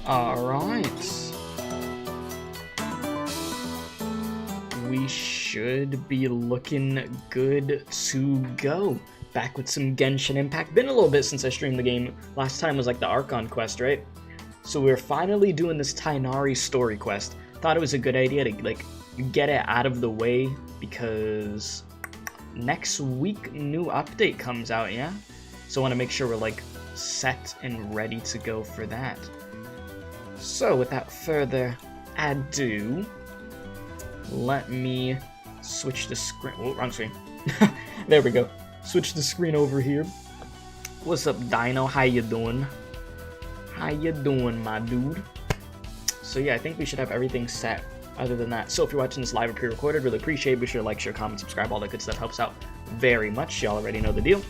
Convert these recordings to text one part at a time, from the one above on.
Alright. We should be looking good to go. Back with some Genshin Impact. Been a little bit since I streamed the game. Last time was like the Archon quest, right? So we're finally doing this Tighnari story quest. Thought it was a good idea to like get it out of the way because next week new update comes out, yeah? So I want to make sure we're like set and ready to go for that. So without further ado, let me switch the screen. Oh, wrong screen. There we go. Switch the screen over here. What's up, Dino? How you doing? How you doing, my dude? So yeah, I think we should have everything set other than that. So if you're watching this live or pre-recorded, really appreciate it. Be sure to like, share, comment, subscribe. All that good stuff helps out very much. Y'all already know the deal.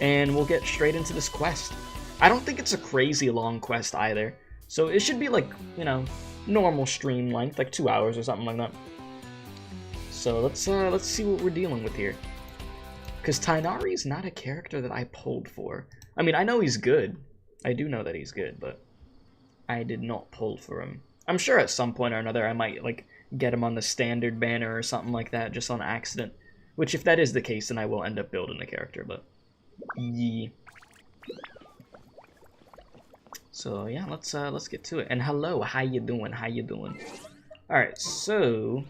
And we'll get straight into this quest. I don't think it's a crazy long quest either. So it should be like, you know, normal stream length, like 2 hours or something like that. So let's see what we're dealing with here. Because Tighnari is not a character that I pulled for. I mean, I know he's good. I do know that he's good, but I did not pull for him. I'm sure at some point or another I might, like, get him on the standard banner or something like that, just on accident. Which, if that is the case, then I will end up building a character, but... yeah. So, yeah, let's get to it. And hello, how you doing? How you doing? Alright, so...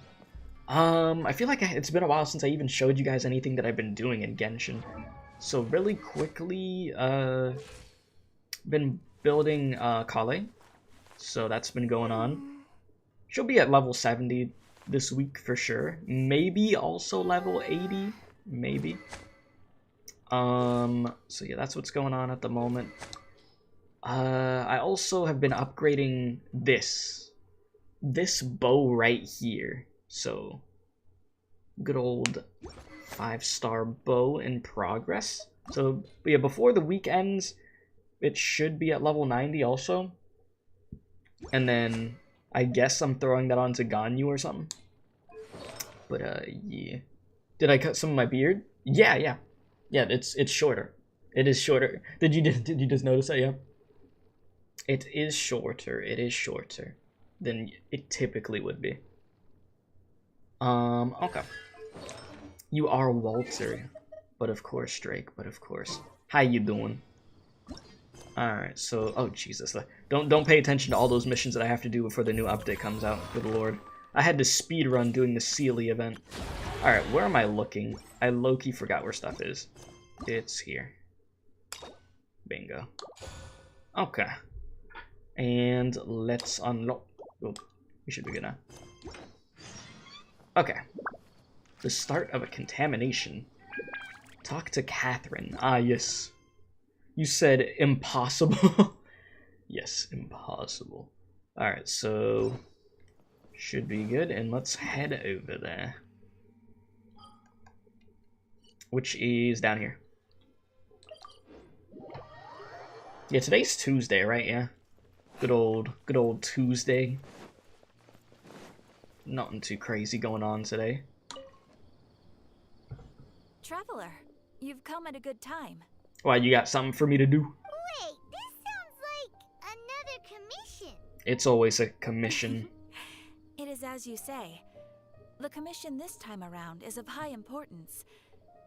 I feel like it's been a while since I even showed you guys anything that I've been doing in Genshin. So really quickly, been building Collei. So that's been going on. She'll be at level 70 this week for sure. Maybe also level 80, maybe. So yeah, that's what's going on at the moment. I also have been upgrading this bow right here. So, good old 5-star bow in progress. So, but yeah, before the week ends, it should be at level 90 also. And then, I guess I'm throwing that onto Ganyu or something. But, yeah. Did I cut some of my beard? Yeah. Yeah, it's shorter. It is shorter. Did you just notice that? Yeah. It is shorter. It is shorter than it typically would be. Okay. You are Walter. But of course, Drake, but of course. How you doing? Alright, so... oh, Jesus. Don't pay attention to all those missions that I have to do before the new update comes out. Good lord. I had to speedrun doing the Sealy event. Alright, where am I looking? I low-key forgot where stuff is. It's here. Bingo. Okay. And let's unlock... oh, we should be good now. Okay. The start of a contamination. Talk to Katheryne. Ah, yes. You said impossible. Yes, impossible. Alright, so... should be good, and let's head over there. Which is down here. Yeah, today's Tuesday, right? Yeah. Good old Tuesday. Nothing too crazy going on today. Traveler, you've come at a good time. Why, you got something for me to do? Wait, this sounds like another commission. It's always a commission. It is as you say. The commission this time around is of high importance.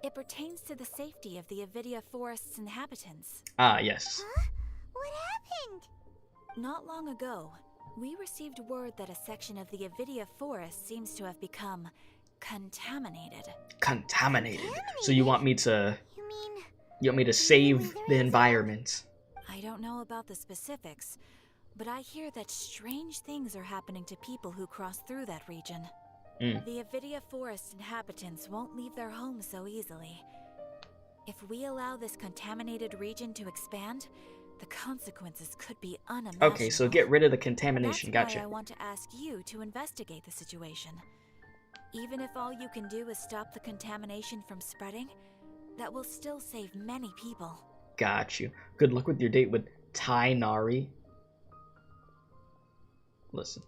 It pertains to the safety of the Avidia Forest's inhabitants. Ah, yes. Huh? What happened? Not long ago, we received word that a section of the Avidia Forest seems to have become contaminated. Contaminated? So you want me to... You mean... you want me to save the environment? I don't know about the specifics, but I hear that strange things are happening to people who cross through that region. The Avidia Forest inhabitants won't leave their homes so easily. If we allow this contaminated region to expand, the consequences could be unimaginable. Okay, so get rid of the contamination. That's Gotcha. why I want to ask you to investigate the situation. Even if all you can do is stop the contamination from spreading, that will still save many people. Got you. Good luck with your date with Tighnari. Listen,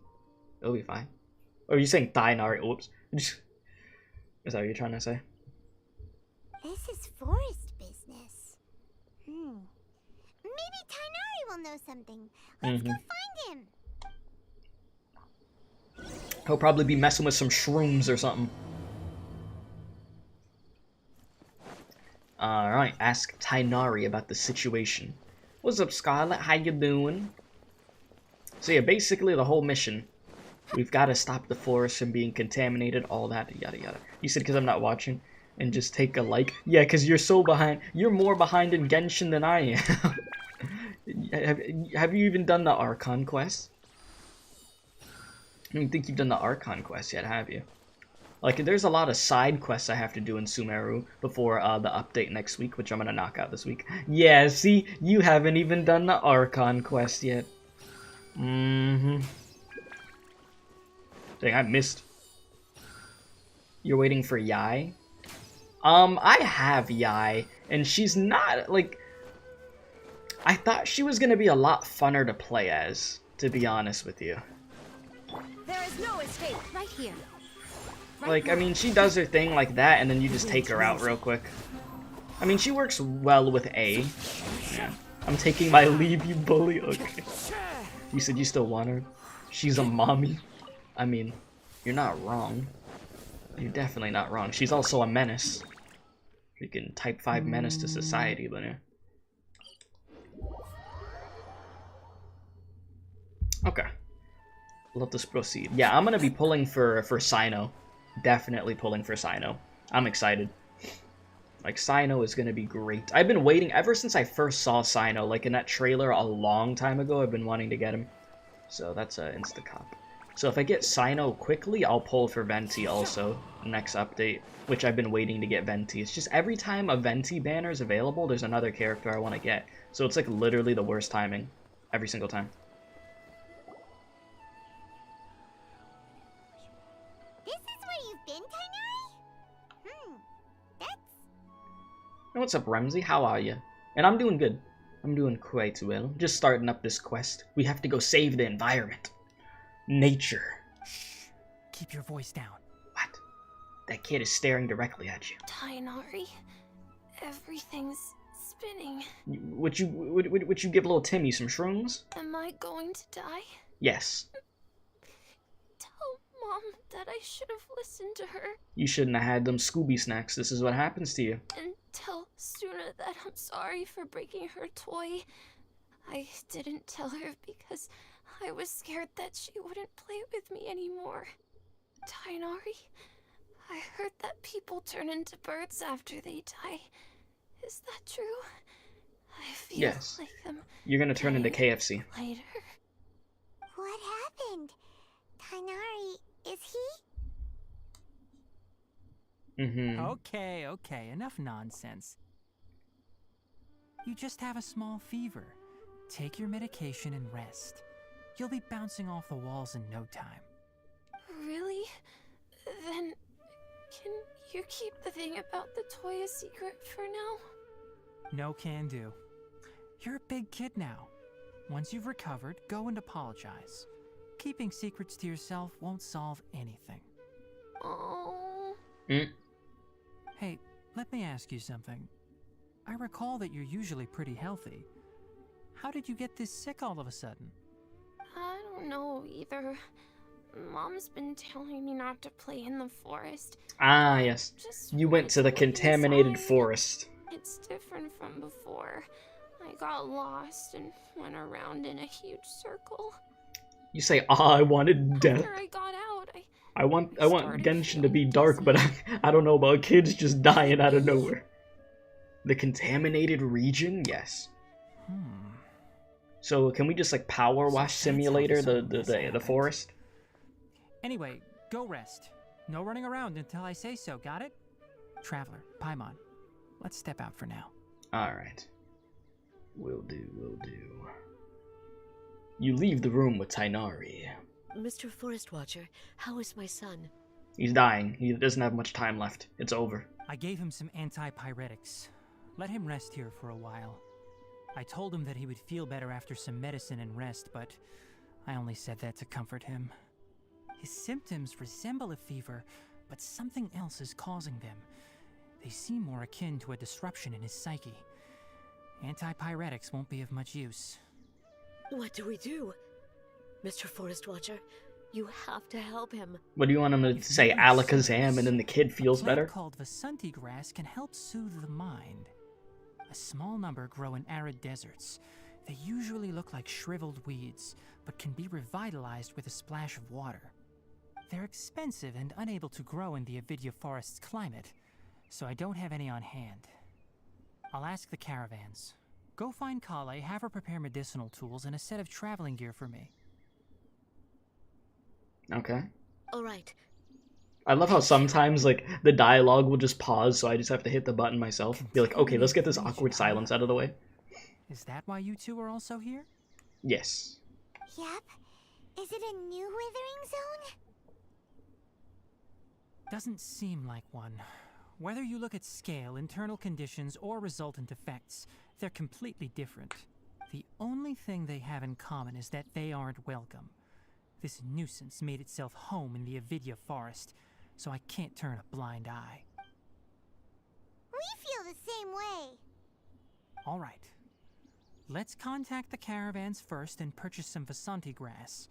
it'll be fine. Or are you saying Tighnari? Oops. Is that what you're trying to say? This is forest business. Maybe Tighnari will know something. Let's go find him. He'll probably be messing with some shrooms or something. Alright, ask Tighnari about the situation. What's up, Scarlet? How you doing? So yeah, basically the whole mission. We've got to stop the forest from being contaminated, all that, yada yada. You said because I'm not watching, and just take a like. Yeah, because you're so behind. You're more behind in Genshin than I am. Have you even done the Archon quest? I don't think you've done the Archon quest yet, have you? Like, there's a lot of side quests I have to do in Sumeru before the update next week, which I'm gonna knock out this week. Yeah, see? You haven't even done the Archon quest yet. Mm-hmm. Dang, I missed. You're waiting for Yai? I have Yai, and she's not, like... I thought she was gonna be a lot funner to play as, to be honest with you. There is no escape right here. Like, I mean, she does her thing like that, and then you just take her out real quick. I mean, she works well with A. Yeah. I'm taking my leave, you bully. Okay. You said you still want her? She's a mommy. I mean, you're not wrong. You're definitely not wrong. She's also a menace. Freaking type 5 menace to society, but yeah. Okay. Let us proceed. Yeah, I'm gonna be pulling for Cyno. Definitely pulling for Cyno. I'm excited. Like, Cyno is gonna be great. I've been waiting ever since I first saw Cyno, like in that trailer a long time ago. I've been wanting to get him. So that's an insta-cop. So if I get Cyno quickly, I'll pull for Venti also, next update, which I've been waiting to get Venti. It's just every time a Venti banner is available, there's another character I want to get. So it's like literally the worst timing, every single time. This is where you've been, Tighnari? That's... What's up, Ramsey? How are you? And I'm doing good. I'm doing quite well. Just starting up this quest. We have to go save the environment. Nature. Shh. Keep your voice down. What? That kid is staring directly at you. Tighnari, everything's spinning. Would you give little Timmy some shrooms? Am I going to die? Yes. Tell Mom that I should have listened to her. You shouldn't have had them Scooby snacks. This is what happens to you. And tell Suna that I'm sorry for breaking her toy. I didn't tell her because I was scared that she wouldn't play with me anymore. Tighnari, I heard that people turn into birds after they die. Is that true? I feel yes. like them. You're gonna turn into KFC. Later. What happened? Tighnari, is he? Mm-hmm. Okay, enough nonsense. You just have a small fever. Take your medication and rest. You'll be bouncing off the walls in no time. Really? Then, can you keep the thing about the toy a secret for now? No can do. You're a big kid now. Once you've recovered, go and apologize. Keeping secrets to yourself won't solve anything. Oh. Hey, let me ask you something. I recall that you're usually pretty healthy. How did you get this sick all of a sudden? I don't know either. Mom's been telling me not to play in the forest. Ah, yes. You went to the contaminated forest. It's different from before. I got lost and went around in a huge circle. You say, I wanted death. After I got out, I want Genshin to be dark, but I don't know about kids just dying out of nowhere. The contaminated region? Yes. So can we just like power wash simulator the forest? Anyway, go rest. No running around until I say so, got it? Traveler, Paimon, let's step out for now. Alright. Will do. You leave the room with Tighnari. Mr. Forest Watcher, how is my son? He's dying. He doesn't have much time left. It's over. I gave him some antipyretics. Let him rest here for a while. I told him that he would feel better after some medicine and rest, but I only said that to comfort him. His symptoms resemble a fever, but something else is causing them. They seem more akin to a disruption in his psyche. Antipyretics won't be of much use. What do we do? Mr. Forest Watcher, you have to help him. What do you want him to say? Alakazam, and then the kid feels a plant better? called Vasanti grass can help soothe the mind. A small number grow in arid deserts. They usually look like shriveled weeds, but can be revitalized with a splash of water. They're expensive and unable to grow in the Avidia forest's climate, so I don't have any on hand. I'll ask the caravans. Go find Collei, have her prepare medicinal tools and a set of traveling gear for me. Okay. All right. I love how sometimes, like, the dialogue will just pause, so I just have to hit the button myself. Be like, okay, let's get this awkward silence out of the way. Is that why you two are also here? Yes. Yep. Is it a new withering zone? Doesn't seem like one. Whether you look at scale, internal conditions, or resultant effects, they're completely different. The only thing they have in common is that they aren't welcome. This nuisance made itself home in the Avidia forest, so I can't turn a blind eye. We feel the same way. All right. Let's contact the caravans first and purchase some Vasanti grass.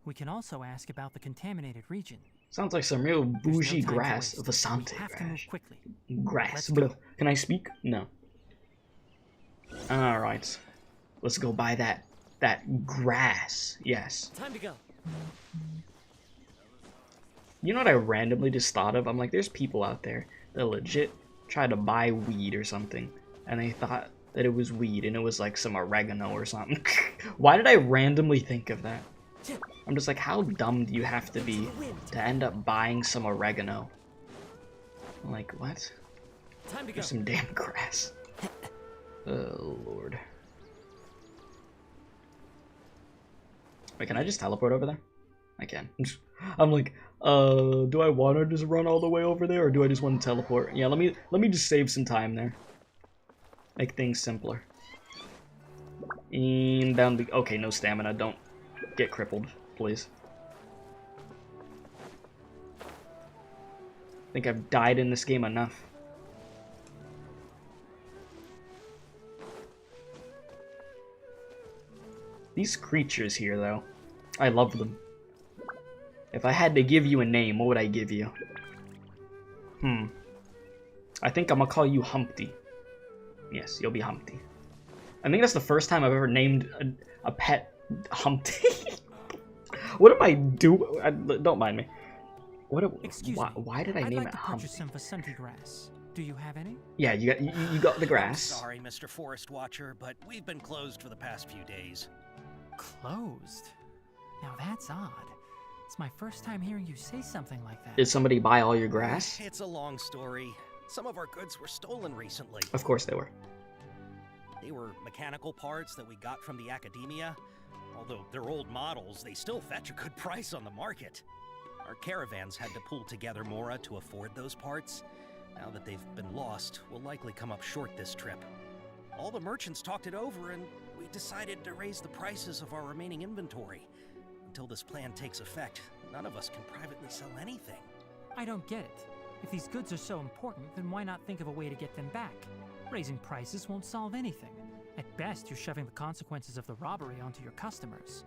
We can also ask about the contaminated region. Sounds like some real There's bougie no time to grass. waste. Vasante We have to grass. move quickly. Grass. Let's Blah. go. Can I speak? No. Alright. Let's go buy that grass. Yes. Time to go. You know what I randomly just thought of? I'm like, there's people out there that legit try to buy weed or something, and they thought that it was weed, and it was like some oregano or something. Why did I randomly think of that? I'm just like, how dumb do you have to be to end up buying some oregano? I'm like, what? Time to go. There's some damn grass. Oh, Lord. Wait, can I just teleport over there? I can. I'm like, do I want to just run all the way over there, or do I just want to teleport? Yeah, let me just save some time there. Make things simpler. And down the... Okay, no stamina. Don't get crippled, please. I think I've died in this game enough. These creatures here, though, I love them. If I had to give you a name, what would I give you? I think I'm gonna call you Humpty. Yes, you'll be Humpty. I think that's the first time I've ever named a pet Humpty. What am I doing? Don't mind me. Excuse me. Why did I name I'd like it to Humpty? purchase some Vasanti grass. Do you have any? Yeah, you got the grass. Sorry, Mr. Forest Watcher, but we've been closed for the past few days. Closed? Now that's odd. It's my first time hearing you say something like that. Did somebody buy all your grass? It's a long story. Some of our goods were stolen recently. Of course they were. They were mechanical parts that we got from the academia. Although they're old models, they still fetch a good price on the market. Our caravans had to pull together Mora to afford those parts. Now that they've been lost, we'll likely come up short this trip. All the merchants talked it over, and we decided to raise the prices of our remaining inventory. Until this plan takes effect, none of us can privately sell anything. I don't get it. If these goods are so important, then why not think of a way to get them back? Raising prices won't solve anything. At best, you're shoving the consequences of the robbery onto your customers.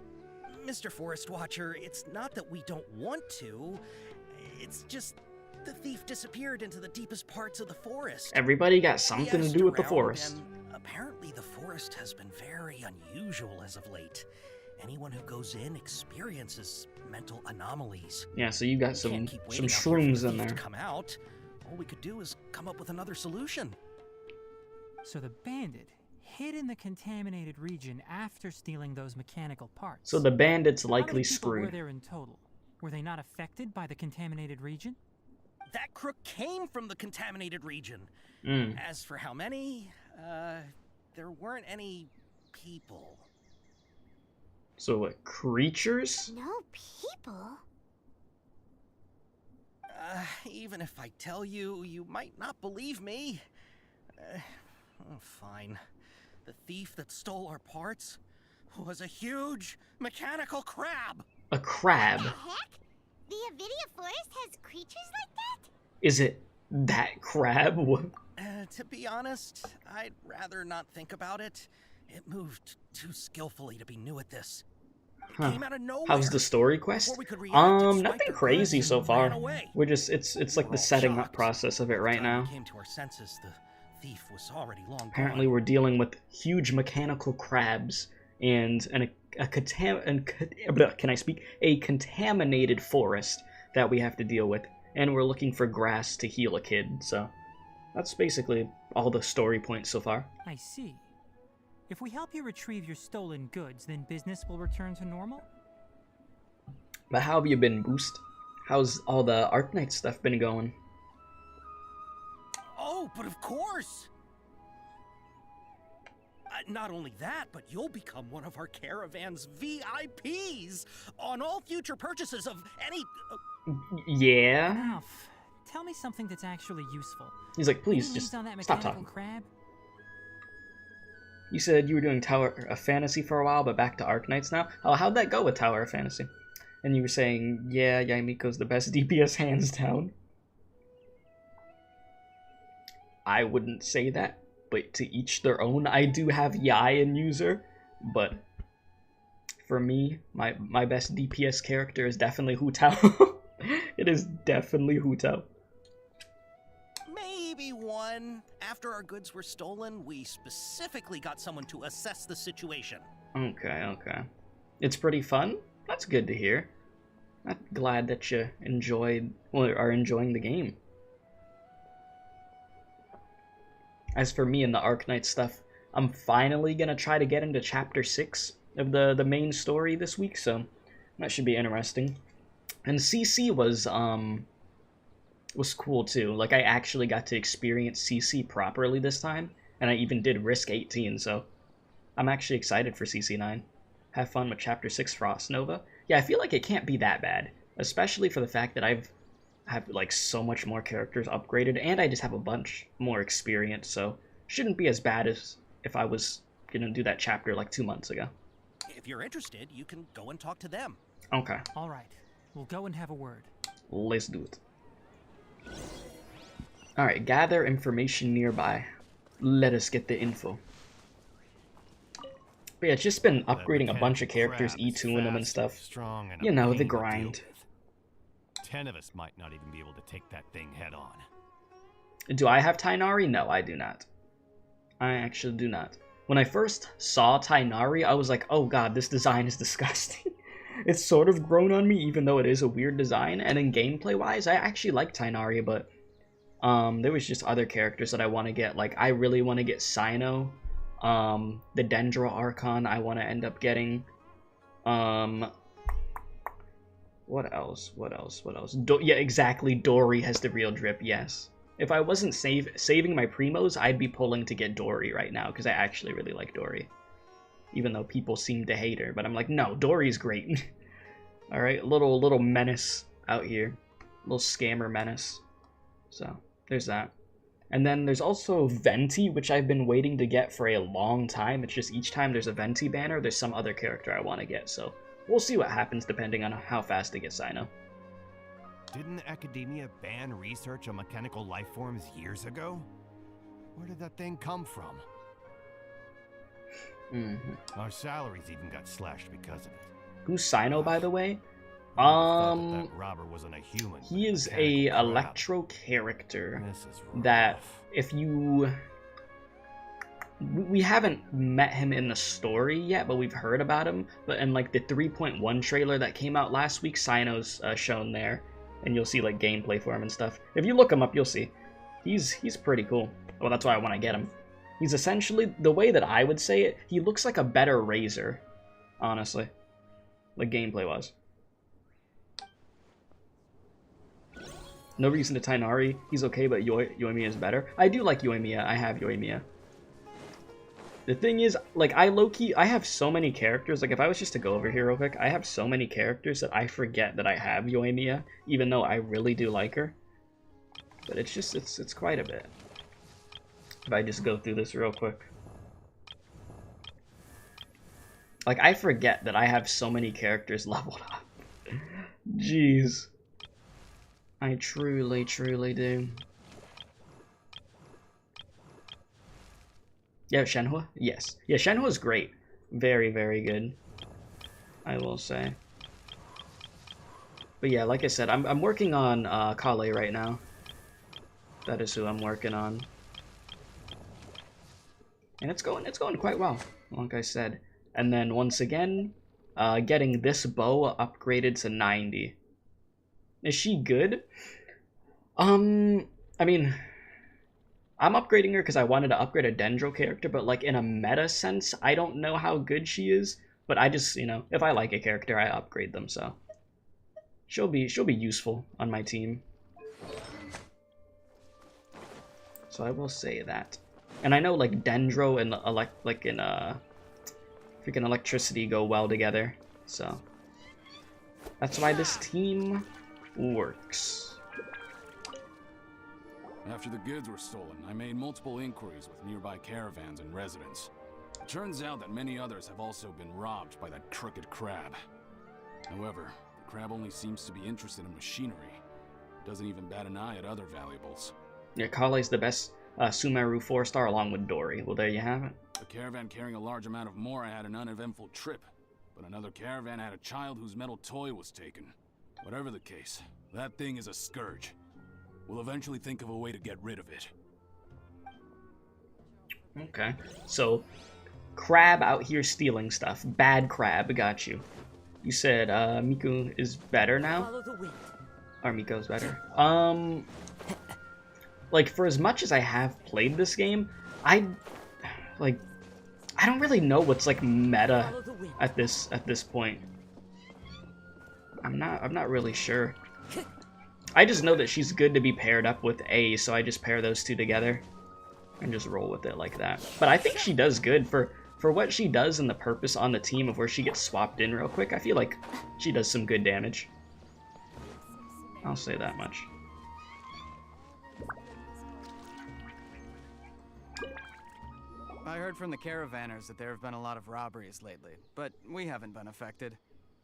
Mr. Forest Watcher, it's not that we don't want to. It's just the thief disappeared into the deepest parts of the forest. Everybody got We something to asked do with the around, forest. and apparently the forest has been very unusual as of late. Anyone who goes in experiences mental anomalies. Yeah, so you got We some can't keep waiting out here for shrooms the in thief there. to come out. All we could do is come up with another solution. So the bandit hid in the contaminated region after stealing those mechanical parts. So the bandits How many likely people were screwed. there in total? Were they not affected by the contaminated region? That crook came from the contaminated region. As for how many, there weren't any people. So what, creatures? No people? Even if I tell you, you might not believe me. Fine. The thief that stole our parts was a huge mechanical crab. A crab? The heck? The Avidia forest has creatures like that? Is it that crab? To be honest, I'd rather not think about it. It moved too skillfully to be new at this. It came out of nowhere. How's the story quest? Before we could react, it swiped Nothing our crazy goods so and far. ran away. We're just it's like We the were all setting up shocked. process of it right By the time now. we came to our senses, the thief was already long Apparently, gone. we're dealing with huge mechanical crabs and a contaminated forest that we have to deal with, and we're looking for grass to heal a kid. So that's basically all the story points so far. I see. If we help you retrieve your stolen goods, then business will return to normal? But how have you been, Boost? How's all the Arknight stuff been going? Oh, but of course! Not only that, but you'll become one of our caravan's VIPs on all future purchases of any... Yeah? Enough. Tell me something that's actually useful. He's like, please, Any just leads on that stop mechanical talking. crab? You said you were doing Tower of Fantasy for a while, but back to Arknights now? Oh, how'd that go with Tower of Fantasy? And you were saying, yeah, Yaimiko's the best DPS hands down. I wouldn't say that, but to each their own. I do have Yai in user, but for me, my best DPS character is definitely Hu Tao. It is definitely Hu Tao. Maybe one. After our goods were stolen, we specifically got someone to assess the situation. Okay. It's pretty fun. That's good to hear. I'm glad that you are enjoying the game. As for me and the Arknight stuff, I'm finally gonna try to get into chapter 6 of the main story this week, so that should be interesting. And CC was cool too. Like, I actually got to experience CC properly this time, and I even did Risk 18, so I'm actually excited for CC9. Have fun with chapter 6 Frost Nova. Yeah, I feel like it can't be that bad, especially for the fact that I have like so much more characters upgraded, and I just have a bunch more experience, so shouldn't be as bad as if I was gonna do that chapter like 2 months ago. If you're interested, you can go and talk to them. Okay, All right. We'll go and have a word. let's do it. Alright, gather information nearby. Let us get the info. But yeah, it's just been upgrading a bunch of characters, E2ing them and stuff. Strong and You know, the a pain to deal grind. with. 10 of us might not even be able to take that thing head on. Do I have Tighnari? No, I do not. I actually do not. When I first saw Tighnari, I was like, oh god, this design is disgusting. It's sort of grown on me, even though it is a weird design. And then gameplay-wise, I actually like Tighnari, but there was just other characters that I want to get. Like, I really want to get Cyno. The Dendro Archon I want to end up getting. What else? Yeah, exactly. Dory has the real drip, yes. If I wasn't saving my primos, I'd be pulling to get Dory right now, because I actually really like Dory. Even though people seem to hate her, but I'm like, no, Dory's great. Alright, little menace out here. Little scammer menace. So, there's that. And then there's also Venti, which I've been waiting to get for a long time. It's just each time there's a Venti banner, there's some other character I want to get, so we'll see what happens depending on how fast I get Cyno. Didn't Academia ban research on mechanical life forms years ago? Where did that thing come from? Our salaries even got slashed because of it. Who's Cyno, by the way? I would've thought that robber wasn't a human. He is but a mechanical crab. electro character This is that rough. if you... We haven't met him in the story yet, but we've heard about him. But in like the 3.1 trailer that came out last week, Cyno's shown there. And you'll see like gameplay for him and stuff. If you look him up, you'll see. He's pretty cool. Well, that's why I want to get him. He's essentially, the way that I would say it, he looks like a better Razor, honestly. Like gameplay-wise. No reason to Tighnari. He's okay, but Yoimiya is better. I do like Yoimiya. I have Yoimiya. The thing is, like, I have so many characters. Like, if I was just to go over here real quick, I have so many characters that I forget that I have Yoimiya, even though I really do like her. But it's just, it's quite a bit. If I just go through this real quick. Like, I forget that I have so many characters leveled up. Jeez. I truly, truly do. Yeah, Shenhua? Yes. Yeah, Shenhua's great. Very, very good. I will say. But yeah, like I said, I'm working on Collei right now. That is who I'm working on. And it's going quite well, like I said. And then once again, getting this bow upgraded to 90. Is she good? I mean, I'm upgrading her because I wanted to upgrade a Dendro character, but like in a meta sense, I don't know how good she is. But I just, you know, if I like a character, I upgrade them, so she'll be useful on my team. So I will say that. And I know like Dendro and freaking electricity go well together, so that's why this team works. After the goods were stolen, I made multiple inquiries with nearby caravans and residents. It turns out that many others have also been robbed by that crooked crab. However, the crab only seems to be interested in machinery. It doesn't even bat an eye at other valuables. Yeah, Collei's the best Sumeru 4-star along with Dory. Well, there you have it. A caravan carrying a large amount of Mora had an uneventful trip, but another caravan had a child whose metal toy was taken. Whatever the case, that thing is a scourge. We'll eventually think of a way to get rid of it. Okay, so crab out here stealing stuff. Bad crab, got you. You said Miku is better now? Or Miko's better. Like, for as much as I have played this game, I don't really know what's like meta at this point. I'm not really sure. I just know that she's good to be paired up with A, so I just pair those two together and just roll with it like that. But I think she does good for what she does and the purpose on the team of where she gets swapped in real quick. I feel like she does some good damage. I'll say that much. I heard from the caravanners that there have been a lot of robberies lately, but we haven't been affected.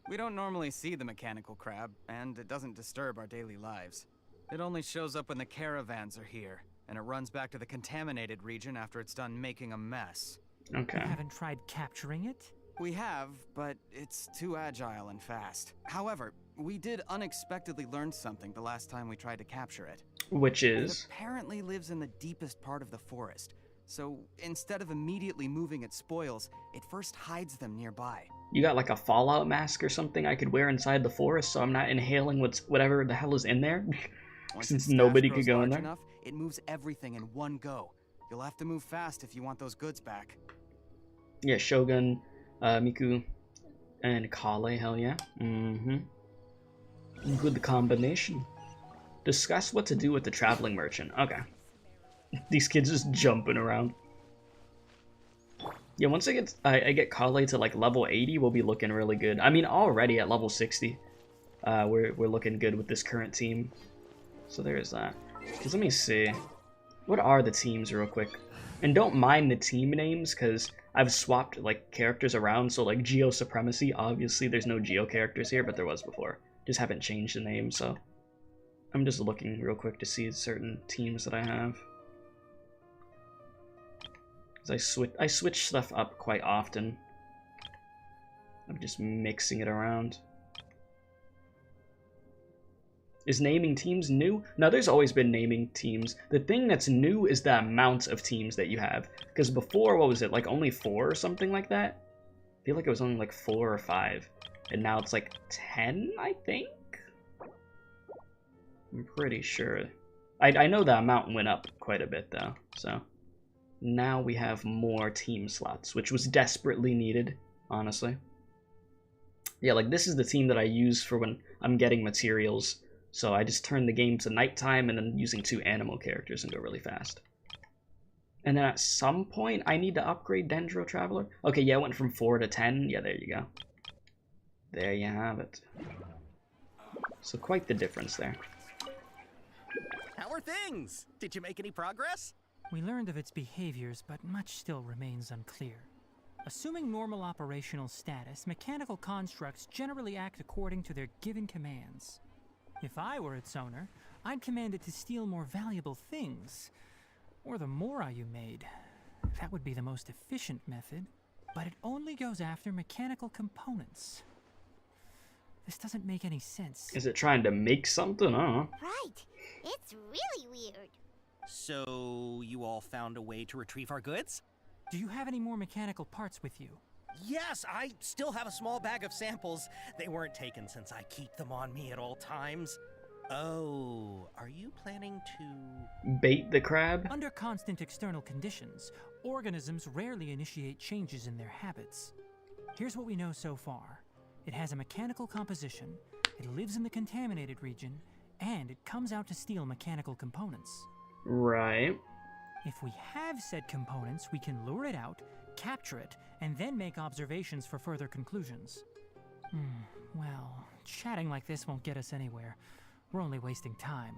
We don't normally see the mechanical crab, and it doesn't disturb our daily lives. It only shows up when the caravans are here, and it runs back to the contaminated region after it's done making a mess. Okay. You haven't tried capturing it? We have, but it's too agile and fast. However, we did unexpectedly learn something the last time we tried to capture it. Which is? It apparently lives in the deepest part of the forest. So instead of immediately moving its spoils, it first hides them nearby. You got like a Fallout mask or something I could wear inside the forest so I'm not inhaling whatever the hell is in there? Since nobody could go in there? Enough, it moves everything in one go. You'll have to move fast if you want those goods back. Yeah, Shogun, Miku, and Collei, hell yeah. Good combination. Discuss what to do with the traveling merchant. Okay. These kids just jumping around. Yeah, once I get Collei to like level 80, we'll be looking really good. I mean, already at level 60, we're looking good with this current team. So there's that. Cause let me see, what are the teams real quick? And don't mind the team names, cause I've swapped like characters around. So like Geo Supremacy, obviously there's no Geo characters here, but there was before. Just haven't changed the name, so I'm just looking real quick to see certain teams that I have. I switch stuff up quite often. I'm just mixing it around. Is naming teams new? No, there's always been naming teams. The thing that's new is the amount of teams that you have. Because before, what was it, like only 4 or something like that? I feel like it was only like 4 or 5. And now it's like 10, I think? I'm pretty sure. I know the amount went up quite a bit though, so. Now we have more team slots, which was desperately needed, honestly. Yeah, like this is the team that I use for when I'm getting materials. So I just turn the game to nighttime and then using 2 animal characters and go really fast. And then at some point, I need to upgrade Dendro Traveler. Okay, yeah, I went from 4 to 10. Yeah, there you go. There you have it. So quite the difference there. How are things? Did you make any progress? We learned of its behaviors, but much still remains unclear. Assuming normal operational status, mechanical constructs generally act according to their given commands. If I were its owner, I'd command it to steal more valuable things. Or the Mora you made. That would be the most efficient method. But it only goes after mechanical components. This doesn't make any sense. Is it trying to make something? I don't know. Right. It's really weird. So, you all found a way to retrieve our goods? Do you have any more mechanical parts with you? Yes, I still have a small bag of samples. They weren't taken since I keep them on me at all times. Oh, are you planning to... Bait the crab? Under constant external conditions, organisms rarely initiate changes in their habits. Here's what we know so far. It has a mechanical composition, it lives in the contaminated region, and it comes out to steal mechanical components. Right. If we have said components, we can lure it out, capture it, and then make observations for further conclusions. Well, chatting like this won't get us anywhere. We're only wasting time.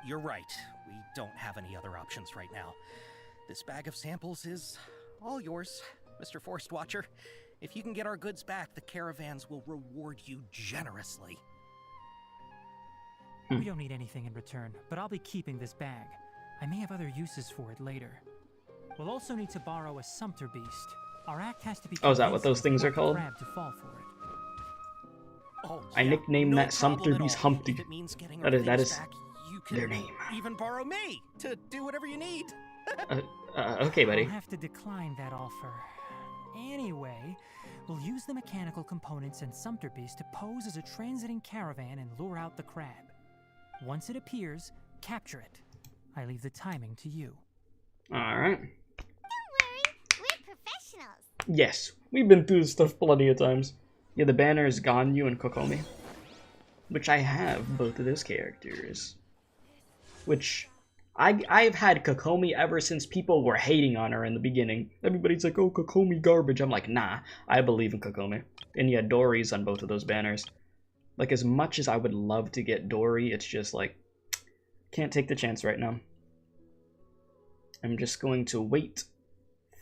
You're right. We don't have any other options right now. This bag of samples is all yours, Mr. Forest Watcher. If you can get our goods back, the caravans will reward you generously. We don't need anything in return, but I'll be keeping this bag. I may have other uses for it later. We'll also need to borrow a sumpter beast. Our act has to be... Oh, is that what those things are called? ...crab to fall for it. Oh, I nicknamed no that sumpter problem at beast all. Humpty. If it means getting That our is things back, you can their name. even borrow me to do whatever you need. Okay, buddy. I'll have to decline that offer. Anyway, we'll use the mechanical components and sumpter beast to pose as a transiting caravan and lure out the crab. Once it appears, capture it. I leave the timing to you. Alright. Don't worry, we're professionals. Yes, we've been through this stuff plenty of times. Yeah, the banner is Ganyu and Kokomi. Which I have both of those characters. Which, I've had Kokomi ever since people were hating on her in the beginning. Everybody's like, oh, Kokomi garbage. I'm like, nah, I believe in Kokomi. And yeah, Dory's on both of those banners. Like, as much as I would love to get Dory, it's just like, can't take the chance right now. I'm just going to wait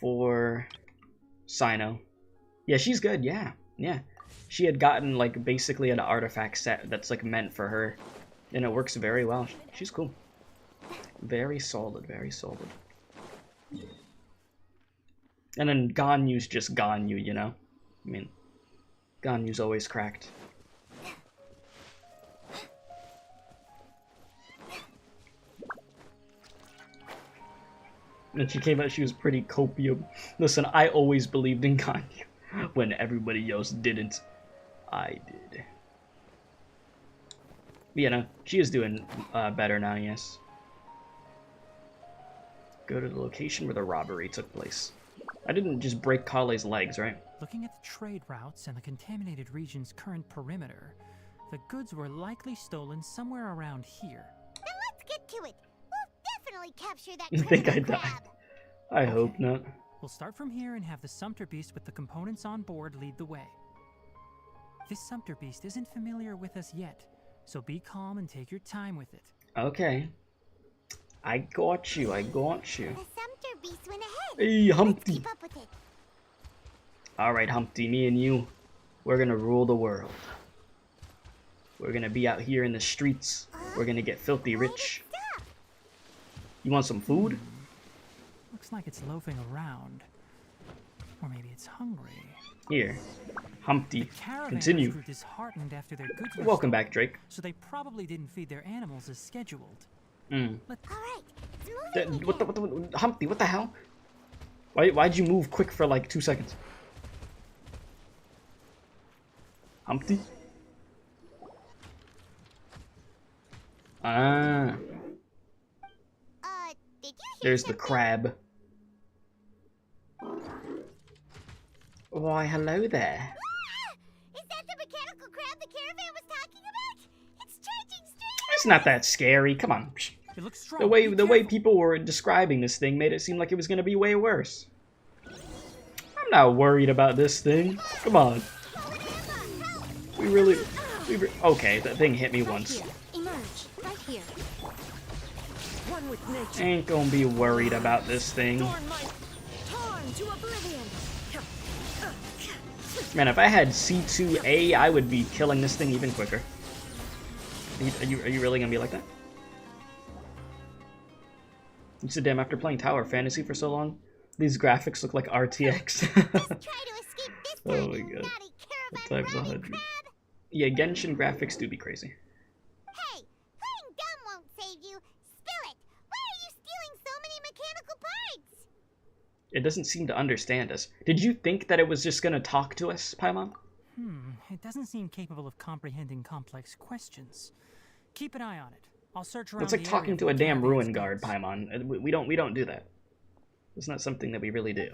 for Sino. Yeah, she's good, yeah. She had gotten, like, basically an artifact set that's, like, meant for her. And it works very well. She's cool. Very solid, very solid. And then Ganyu's just Ganyu, you know? I mean, Ganyu's always cracked. And she came out, she was pretty copium. Listen, I always believed in Ganyu when everybody else didn't. I did. But yeah, no, she is doing better now, yes. Go to the location where the robbery took place. I didn't just break Collei's legs, right? Looking at the trade routes and the contaminated region's current perimeter, the goods were likely stolen somewhere around here. Then let's get to it. We'll definitely capture that You think I criminal died? crab. I hope not. We'll start from here and have the sumpter beast with the components on board lead the way. This sumpter beast isn't familiar with us yet, so be calm and take your time with it. Okay. I got you, I got you. The sumpter beast went ahead. Hey, Let's Humpty. keep up with it. Alright, Humpty, me and you, we're gonna rule the world. We're gonna be out here in the streets. We're gonna get filthy rich. You want some food? Looks like it's loafing around. Or maybe it's hungry. Here, Humpty, Caravans continue. grew disheartened after their goods were Welcome stolen, back, Drake. so they probably didn't feed their animals as scheduled. All right, it's moving again. Humpty, what the hell? Why'd you move quick for like 2 seconds? Humpty? Ah, Did you hear there's the something? crab. Why, hello there. Is that the mechanical crab the caravan was talking about? It's changing straight. It's not that scary. Come on. It looks strong. The way Be the way careful. people were describing this thing made it seem like it was gonna be way worse. I'm not worried about this thing. Come on. Okay, that thing hit me once. Emerge, right here. One with nature. Ain't gonna be worried about this thing. Torn to oblivion. Man, if I had C2A, I would be killing this thing even quicker. Are you really gonna be like that? You said, damn, after playing Tower Fantasy for so long, these graphics look like RTX. Just try to escape this Oh time, my you god. naughty caravan Times robbing 100. crab. Yeah, Genshin graphics do be crazy. Hey, playing dumb won't save you. Spill it. Why are you stealing so many mechanical parts? It doesn't seem to understand us. Did you think that it was just gonna talk to us, Paimon? It doesn't seem capable of comprehending complex questions. Keep an eye on it. I'll search around. It's like the talking area to for a damn Catherine's ruin guard, goods. Paimon. We don't do that. It's not something that we really do.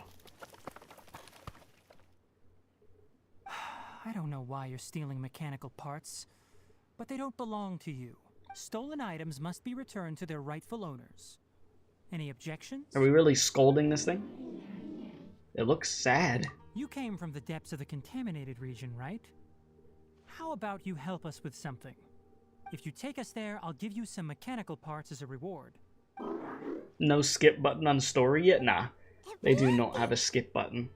I don't know why you're stealing mechanical parts, but they don't belong to you. Stolen items must be returned to their rightful owners. Any objections? Are we really scolding this thing? It looks sad. You came from the depths of the contaminated region, right? How about you help us with something? If you take us there, I'll give you some mechanical parts as a reward. No skip button on story yet? Nah. They do not have a skip button.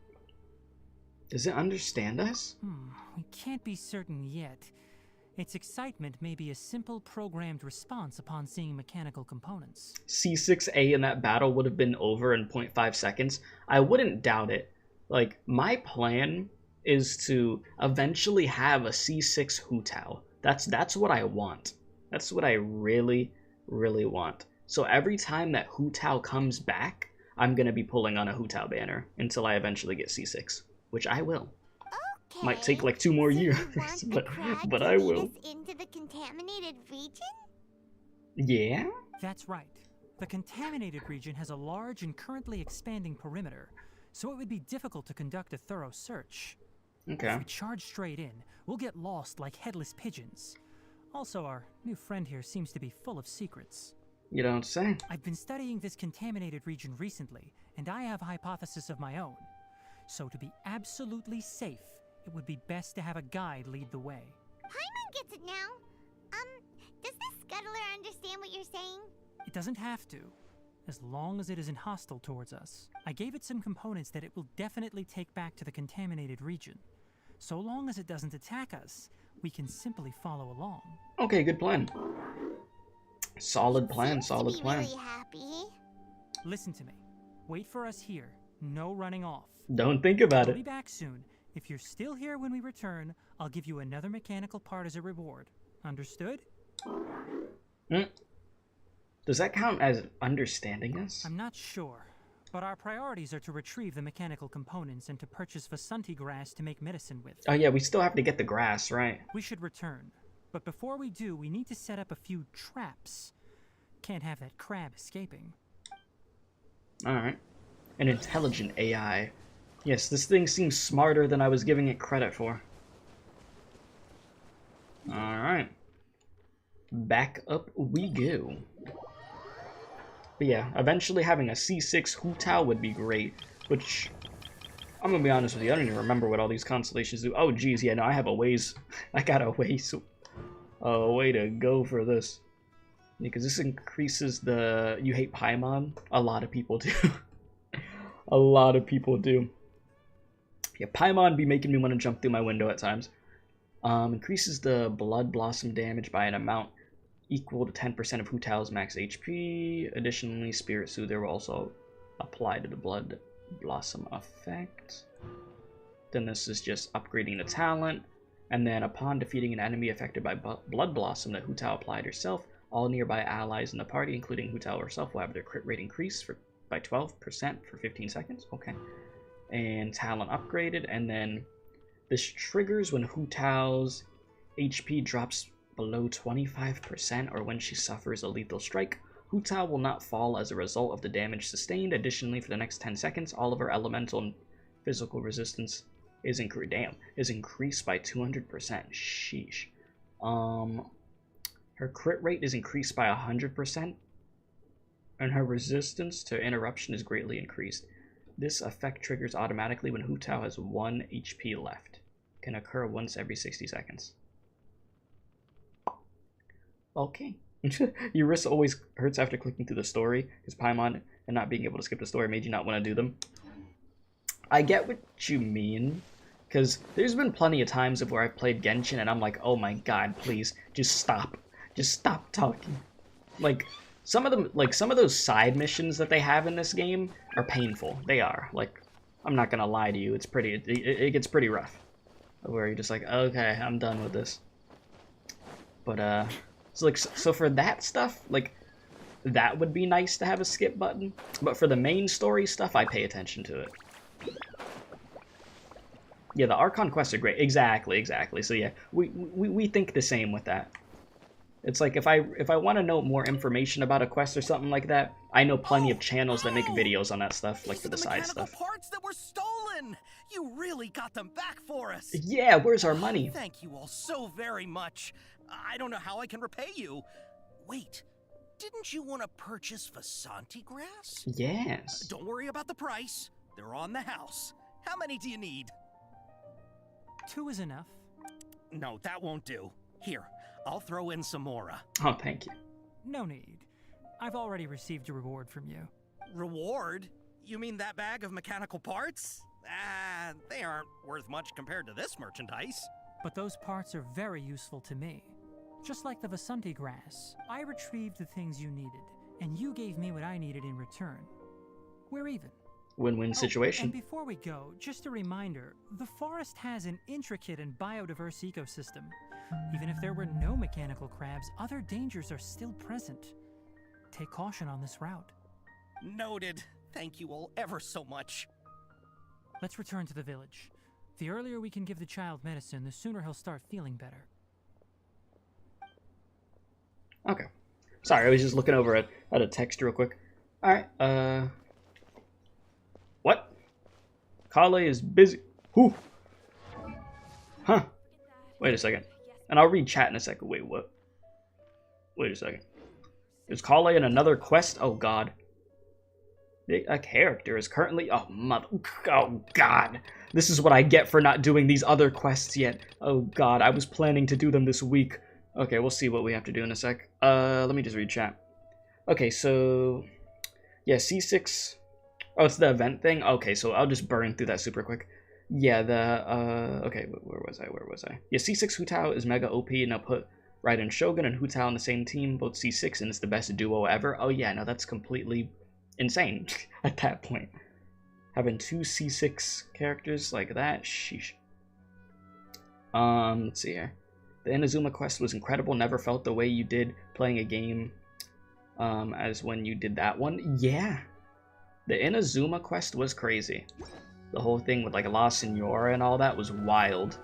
Does it understand us? We can't be certain yet. Its excitement may be a simple programmed response upon seeing mechanical components. C6A in that battle would have been over in 0.5 seconds. I wouldn't doubt it. Like, my plan is to eventually have a C6 Hu Tao. That's what I want. That's what I really, really want. So every time that Hu Tao comes back, I'm going to be pulling on a Hu Tao banner until I eventually get C6, which I will. Okay. Might take like 2 more So years, you want the crab but to I lead will. us into the contaminated region? Yeah? That's right. The contaminated region has a large and currently expanding perimeter, so it would be difficult to conduct a thorough search. Okay. If we charge straight in, we'll get lost like headless pigeons. Also, our new friend here seems to be full of secrets. You don't say. I've been studying this contaminated region recently, and I have a hypothesis of my own. So to be absolutely safe, it would be best to have a guide lead the way. Paimon gets it now. Does this scuttler understand what you're saying? It doesn't have to, as long as it isn't hostile towards us. I gave it some components that it will definitely take back to the contaminated region. So long as it doesn't attack us, we can simply follow along. Okay, good plan. Solid plan, Seems solid to be plan. really happy. Listen to me. Wait for us here. No running off. Don't think about I'll be it. back soon. If you're still here when we return, I'll give you another mechanical part as a reward. Understood? Does that count as understanding us? I'm not sure, but our priorities are to retrieve the mechanical components and to purchase Vasanti grass to make medicine with. Oh yeah, we still have to get the grass, right? We should return, but before we do, we need to set up a few traps. Can't have that crab escaping. Alright. An intelligent AI. Yes, this thing seems smarter than I was giving it credit for. Alright. Back up we go. But yeah, eventually having a C6 Hu Tao would be great, which, I'm gonna be honest with you, I don't even remember what all these constellations do. Oh geez, yeah, no, I have a ways, I got a way to go for this. Because this increases the, you hate Paimon? A lot of people do. A lot of people do. Yeah, Paimon be making me want to jump through my window at times. Increases the Blood Blossom damage by an amount equal to 10% of Hu Tao's max HP. Additionally, Spirit Soother will also apply to the Blood Blossom effect. Then this is just upgrading the talent. And then upon defeating an enemy affected by Blood Blossom that Hu Tao applied herself, all nearby allies in the party, including Hu Tao herself, will have their crit rate increased by 12% for 15 seconds. Okay. And talent upgraded, and then this triggers when Hu Tao's HP drops below 25% or when she suffers a lethal strike. Hu Tao will not fall as a result of the damage sustained. Additionally, for the next 10 seconds, all of her elemental and physical resistance is increased by 200%. Sheesh. Her crit rate is increased by 100%, and her resistance to interruption is greatly increased. This effect triggers automatically when Hu Tao has 1 HP left. Can occur once every 60 seconds. Okay. Your wrist always hurts after clicking through the story, because Paimon and not being able to skip the story made you not want to do them. I get what you mean, because there's been plenty of times of where I've played Genshin and I'm like, oh my god, please, just stop. Just stop talking. Like, some of those side missions that they have in this game are painful. They are. Like, I'm not gonna lie to you, it's pretty, it gets pretty rough. Where you're just like, okay, I'm done with this. But so like so for that stuff, like that would be nice to have a skip button. But for the main story stuff, I pay attention to it. Yeah, the Archon quests are great. Exactly. So yeah, we think the same with that. It's like if I want to know more information about a quest or something like that, I know plenty of channels that make videos on that stuff, like for the side stuff. Parts that were stolen. You really got them back for us. Yeah, where's our money? Thank you all so very much. I don't know how I can repay you. Wait, didn't you want to purchase Vasanti grass? Yes. Don't worry about the price. They're on the house. How many do you need? 2 is enough. No, that won't do. Here, I'll throw in some more. Oh, thank you. No need. I've already received a reward from you. Reward? You mean that bag of mechanical parts? They aren't worth much compared to this merchandise. But those parts are very useful to me. Just like the Vasanti grass, I retrieved the things you needed, and you gave me what I needed in return. We're even. Win-win situation. And before we go, just a reminder, the forest has an intricate and biodiverse ecosystem. Even if there were no mechanical crabs, other dangers are still present. Take caution on this route. Noted. Thank you all ever so much. Let's return to the village. The earlier we can give the child medicine, the sooner he'll start feeling better. Okay. Sorry, I was just looking over at a text real quick. Alright, what? Collei is busy. Whew. Huh. Wait a second. And I'll read chat in a second. Wait, what? Wait a second. Is Collei in another quest? Oh, God. A character is currently... Oh, mother... Oh, God. This is what I get for not doing these other quests yet. Oh, God. I was planning to do them this week. Okay, we'll see what we have to do in a sec. Let me just read chat. Okay, so... Yeah, C6... Oh, it's the event thing? Okay, so I'll just burn through that super quick. Yeah, okay, where was I? Yeah, C6 Hu Tao is mega OP, and I'll put Raiden Shogun and Hu Tao on the same team, both C6, and it's the best duo ever. Oh yeah, no, that's completely insane at that point. Having 2 C6 characters like that, sheesh. Let's see here. The Inazuma quest was incredible, never felt the way you did playing a game as when you did that one. Yeah. The Inazuma quest was crazy. The whole thing with like La Senora and all that was wild.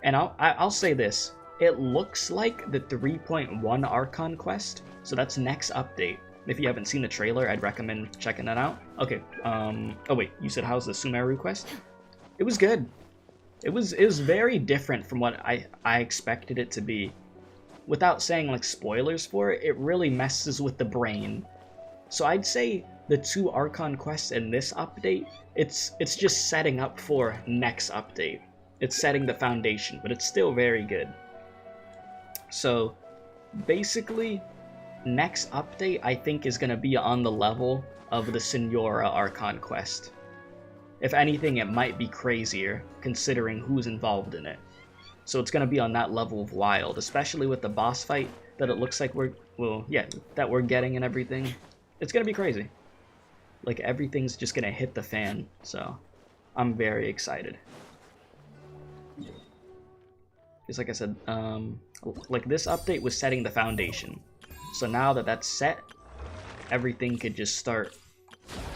And I'll say this. It looks like the 3.1 Archon quest. So that's next update. If you haven't seen the trailer, I'd recommend checking that out. Okay, oh wait, you said how's the Sumeru quest? It was good. It was very different from what I expected it to be. Without saying like spoilers for it, it really messes with the brain. So I'd say the 2 Archon quests in this update, it's just setting up for next update. It's setting the foundation, but it's still very good. So basically, next update I think is going to be on the level of the Senora Archon quest. If anything, it might be crazier, considering who's involved in it. So it's going to be on that level of wild, especially with the boss fight that it looks like that we're getting and everything. It's going to be crazy. Like, everything's just going to hit the fan, so I'm very excited. Because like I said, like this update was setting the foundation. So now that that's set, everything could just start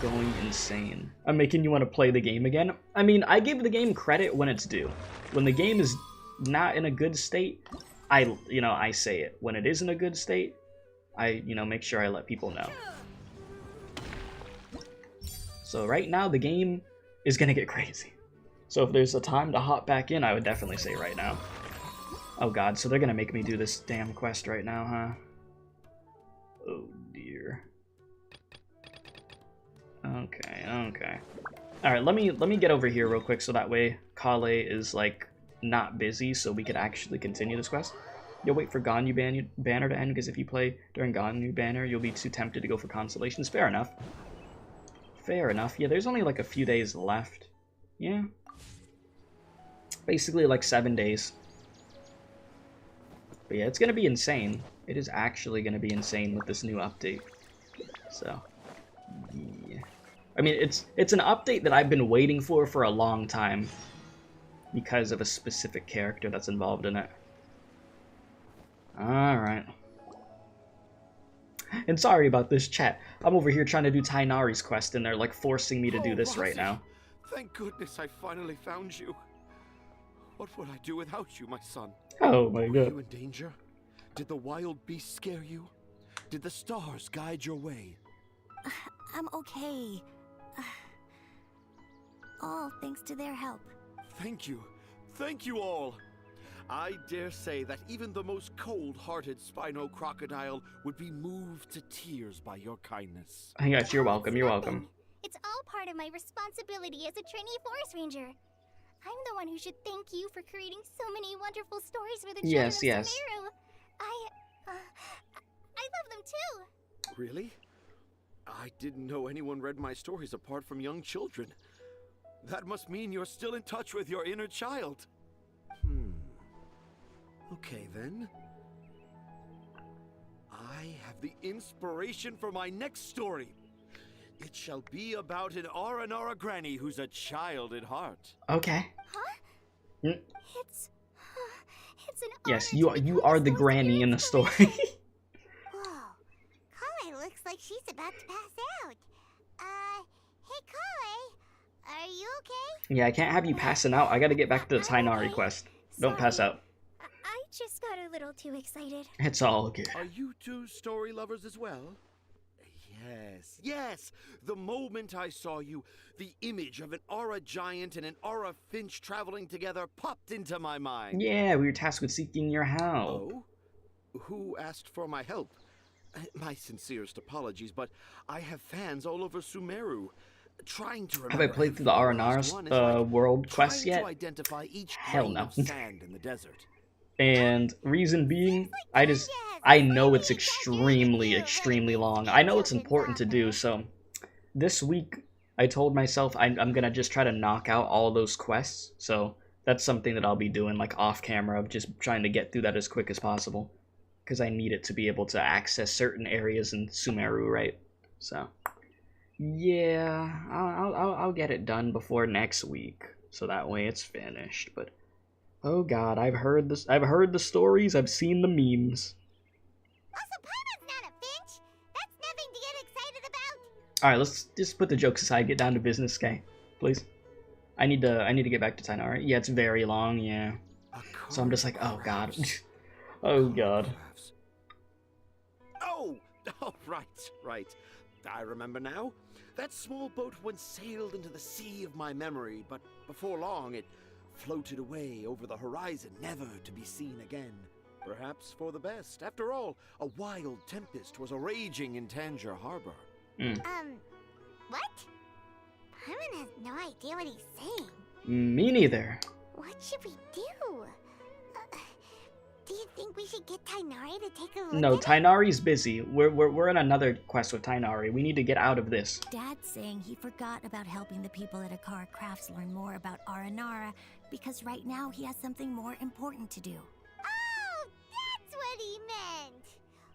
going insane. I'm making you want to play the game again. I mean, I give the game credit when it's due. When the game is not in a good state, I say it. When it is in a good state, I make sure I let people know. So right now, the game is gonna get crazy. So if there's a time to hop back in, I would definitely say right now. Oh god, so they're gonna make me do this damn quest right now, huh? Oh dear. Okay. Alright, let me get over here real quick so that way Collei is like not busy so we could actually continue this quest. You'll wait for Ganyu Banner to end because if you play during Ganyu Banner, you'll be too tempted to go for constellations. Fair enough. Fair enough. Yeah, there's only like a few days left. Yeah. Basically like 7 days. But yeah, it's gonna be insane. It is actually gonna be insane with this new update. So, yeah. I mean, it's an update that I've been waiting for a long time because of a specific character that's involved in it. Alright. And sorry about this, chat. I'm over here trying to do Tighnari's quest, and they're like forcing me to do this right Razi, now. Thank goodness I finally found you. What would I do without you, my son? Oh my Were god. you in danger? Did the wild beasts scare you? Did the stars guide your way? I'm okay. All thanks to their help. Thank you. Thank you all. I dare say that even the most cold-hearted Spino crocodile would be moved to tears by your kindness. Yes, you're welcome, you're welcome. It's all part of my responsibility as a trainee forest ranger. I'm the one who should thank you for creating so many wonderful stories for the children of Sumeru. I love them too. Really? I didn't know anyone read my stories apart from young children. That must mean you're still in touch with your inner child. Okay then. I have the inspiration for my next story. It shall be about an Aranara granny who's a child at heart. Okay. Huh? Mm. It's an Yes, honor to you become are the the source of granny your in the story. Whoa. Collei looks like she's about to pass out. Hey Collei, are you okay? Yeah, I can't have you passing out. I gotta get back to the Tighnari quest. Don't pass Sorry. out. I just got a little too excited. It's all good. Are you two story lovers as well? Yes, yes. The moment I saw you, the image of an aura giant and an aura finch traveling together popped into my mind. Yeah, we were tasked with seeking your help. Oh? Who asked for my help? My sincerest apologies, but I have fans all over Sumeru. Trying to remember Have I played through the every last Aranara one is like world quest trying yet? to identify each Hell grain no. of sand in the desert. And reason being, I know it's extremely long. I know it's important to do, so this week I told myself I'm gonna just try to knock out all those quests. So that's something that I'll be doing like off camera, of just trying to get through that as quick as possible. Because I need it to be able to access certain areas in Sumeru, right? So yeah, I'll get it done before next week, so that way it's finished. But oh god, I've heard the stories, I've seen the memes. Also, Paimon's not a finch. That's nothing to get excited about. Alright, let's just put the jokes aside, get down to business, okay? Please. I need to get back to Tighnari. Yeah, it's very long, yeah. So I'm just like, oh god. Oh god. Oh, right. I remember now. That small boat once sailed into the sea of my memory, but before long it floated away over the horizon, never to be seen again. Perhaps for the best. After all, a wild tempest was raging in Tangier Harbor. What? Paimon has no idea what he's saying. Me neither. What should we do? Do you think we should get Tighnari to take a look No, at it? Tighnari's busy. We're in another quest with Tighnari. We need to get out of this. Dad's saying he forgot about helping the people at Akara Crafts learn more about Aranara because right now he has something more important to do. Oh, that's what he meant.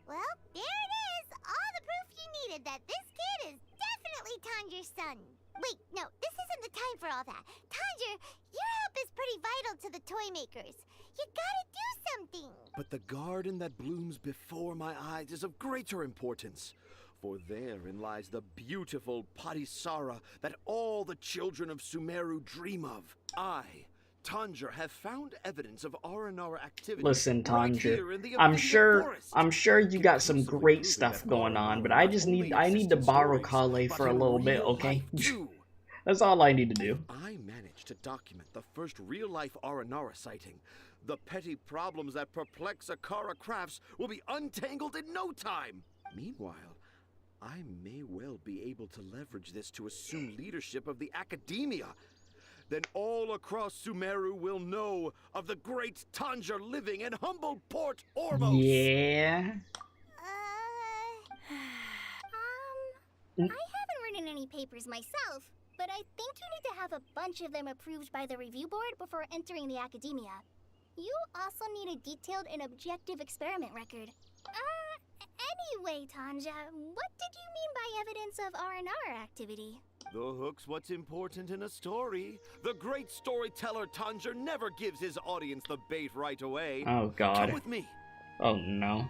Well, there it is. All the proof you needed that this kid is definitely Tanger's son. Wait, no, this isn't the time for all that. Tanger, your help is pretty vital to the toy makers. You gotta do something. But the garden that blooms before my eyes is of greater importance. For therein lies the beautiful Patisara that all the children of Sumeru dream of. I, Tanger, have found evidence of Aranara activity. Listen, right Tanger, here in the I'm Abattui sure forest. you got some great stuff going on, but I need to borrow Collei for a little bit, okay? That's all I need to do. I managed to document the first real-life Aranara sighting. The petty problems that perplex Akara Crafts will be untangled in no time. Meanwhile, I may well be able to leverage this to assume leadership of the academia. Then all across Sumeru will know of the great Tanger living in humble Port Ormos. Yeah. I haven't written any papers myself, but I think you need to have a bunch of them approved by the review board before entering the academia. You also need a detailed and objective experiment record. Anyway, Tanja, what did you mean by evidence of Aranara activity? The hook's what's important in a story. The great storyteller Tanger never gives his audience the bait right away. Oh god. Come with me. Oh no.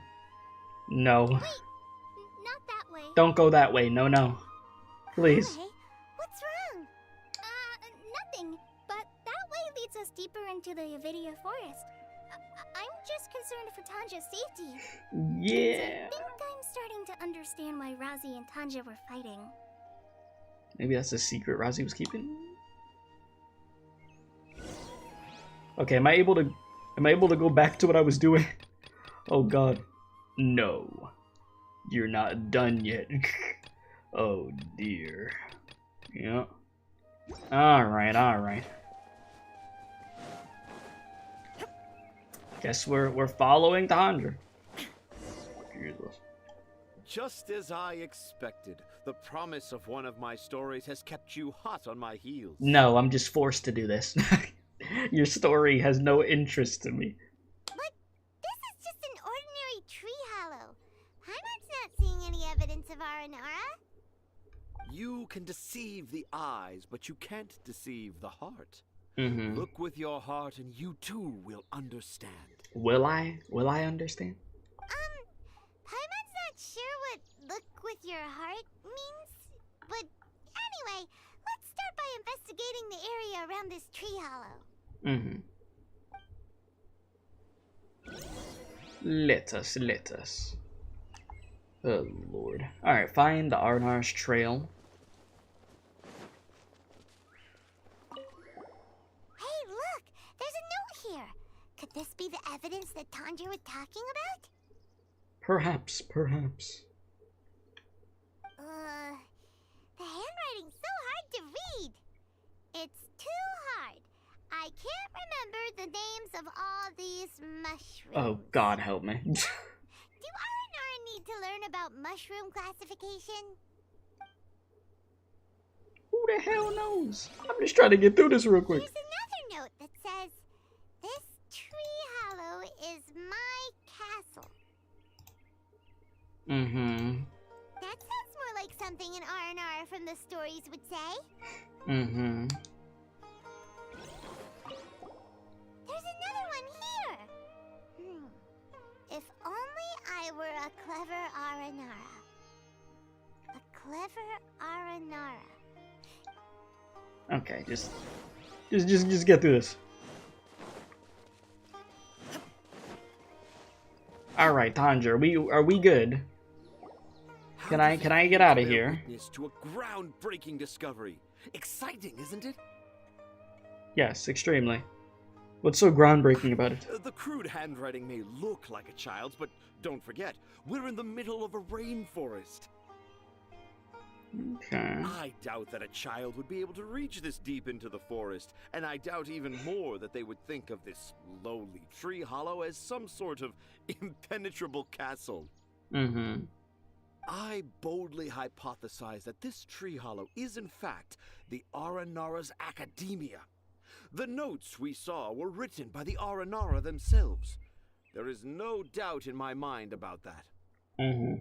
No. Wait, not that way. Don't go that way. No, no. Please. Collei, what's wrong? Nothing. But that way leads us deeper into the Avidia forest. I'm just concerned for Tanja's safety. Yeah. I think I'm starting to understand why Razi and Tanja were fighting. Maybe that's a secret Razi was keeping. Okay, am I able to go back to what I was doing? Oh god. No. You're not done yet. Oh dear. Yeah. Alright, alright. Guess we're following Tanja. Jesus. Just as I expected, the promise of one of my stories has kept you hot on my heels. No, I'm just forced to do this. Your story has no interest to me. But this is just an ordinary tree hollow. Paimon's not seeing any evidence of Aranara. You can deceive the eyes, but you can't deceive the heart. Mm-hmm. Look with your heart and you too will understand. Will I? Will I understand? Paimon's not sure what look with your heart means. But anyway, let's start by investigating the area around this tree hollow. Mm-hmm. Let us. Oh lord. Alright, find the Aranara's trail. Hey, look! There's a note here! Could this be the evidence that Tanja was talking about? Perhaps. The handwriting's so hard to read. It's too hard. I can't remember the names of all these mushrooms. Oh god help me. Do Aranara need to learn about mushroom classification? Who the hell knows? I'm just trying to get through this real quick. There's another note that says, "This tree hollow is my castle." Mm-hmm. That sounds more like something an Aranara from the stories would say. Mm-hmm. There's another one here. If only I were a clever Aranara. A clever Aranara. Okay, just get through this. All right, Tanja, are we good? Can I get out of here? Witness to a groundbreaking discovery. Exciting, isn't it? Yes, extremely. What's so groundbreaking about it? The crude handwriting may look like a child's, but don't forget, we're in the middle of a rainforest. Okay. I doubt that a child would be able to reach this deep into the forest, and I doubt even more that they would think of this lowly tree hollow as some sort of impenetrable castle. Mm-hmm. I boldly hypothesize that this tree hollow is in fact the Aranara's academia. The notes we saw were written by the Aranara themselves. There is no doubt in my mind about that. Mm-hmm.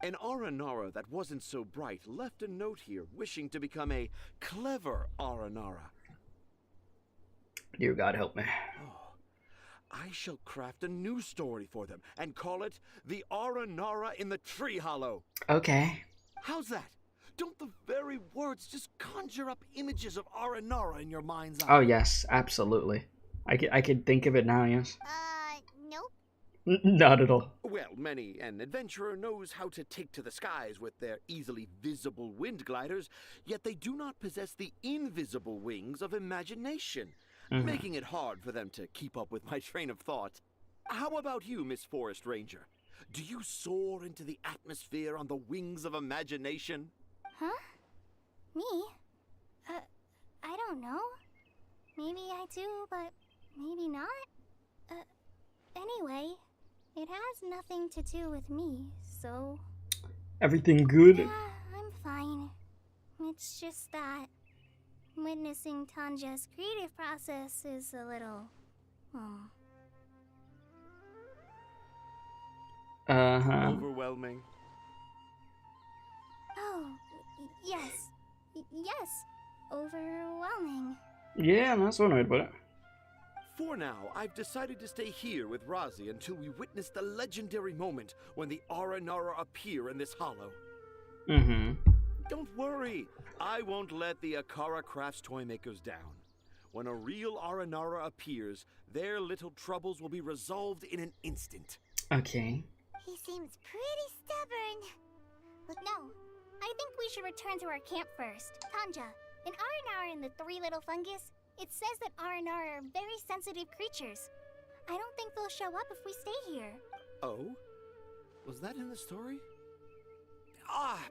An Aranara that wasn't so bright left a note here wishing to become a clever Aranara. Dear God, help me. Oh, I shall craft a new story for them and call it The Aranara in the Tree Hollow. Okay. How's that? Don't the very words just conjure up images of Aranara in your mind's eye? Oh yes, absolutely. I could think of it now, yes. Nope. Not at all. Well, many an adventurer knows how to take to the skies with their easily visible wind gliders, yet they do not possess the invisible wings of imagination, making it hard for them to keep up with my train of thought. How about you, Miss Forest Ranger? Do you soar into the atmosphere on the wings of imagination? Huh? Me? I don't know. Maybe I do, but maybe not. Anyway, it has nothing to do with me, so... Everything good? Yeah, I'm fine. It's just that witnessing Tanja's creative process is a little... Overwhelming. Oh, yes. Yes. Overwhelming. Yeah, that's one way to put it. For now, I've decided to stay here with Razi until we witness the legendary moment when the Aranara appear in this hollow. Mm-hmm. Don't worry, I won't let the Akara Crafts toy makers down. When a real Aranara appears, their little troubles will be resolved in an instant. Okay. He seems pretty stubborn. Look, no. I think we should return to our camp first. Tanja, in Aranara and the Three Little Fungus, it says that Aranara are very sensitive creatures. I don't think they'll show up if we stay here. Oh? Was that in the story? Ah,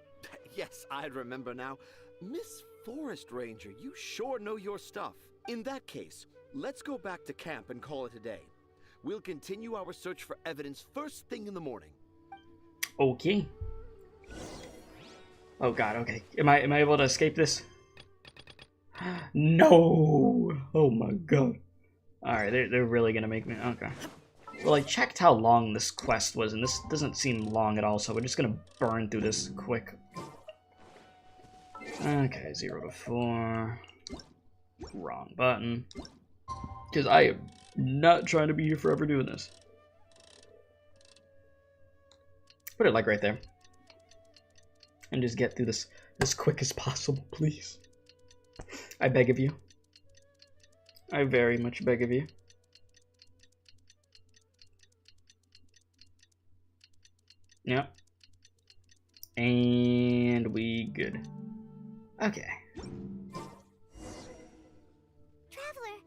yes, I remember now. Miss Forest Ranger, you sure know your stuff. In that case, let's go back to camp and call it a day. We'll continue our search for evidence first thing in the morning. Okay. Oh god, okay. Am I able to escape this? No! Oh my god. Alright, they're really gonna make me... Okay. Well, I checked how long this quest was, and this doesn't seem long at all, so we're just gonna burn through this quick. Okay, 0 to 4. Wrong button. Because I am not trying to be here forever doing this. Put it like right there. And just get through this as quick as possible, please. I beg of you. I very much beg of you. Yep. And we good. Okay. Traveler!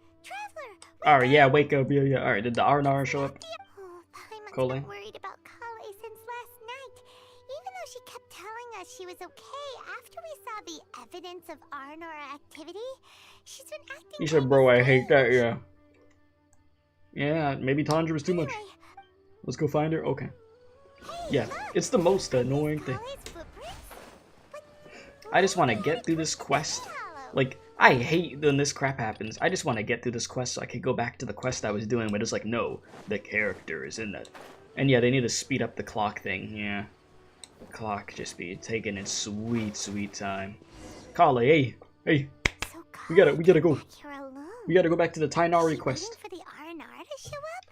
Alright, yeah, wake up, yeah. Alright, did the Aranara show up? Oh, Paimon's Collei? been worried about Collei since last night. Even though she kept telling us she was okay after we saw the evidence of Aranara activity, she's been acting. He said, bro, I hate that, yeah. Yeah, maybe Tanja was too much. Let's go find her? Okay. Yeah, it's the most annoying thing. I just want to get through this quest. Like, I hate when this crap happens. I just want to get through this quest so I can go back to the quest I was doing, but it's like, no, the character is in that. And yeah, they need to speed up the clock thing, yeah. The clock just be taking its sweet, sweet time. Collei, hey, we gotta go. We gotta go back to the Tighnari quest. For the Aranara to show up?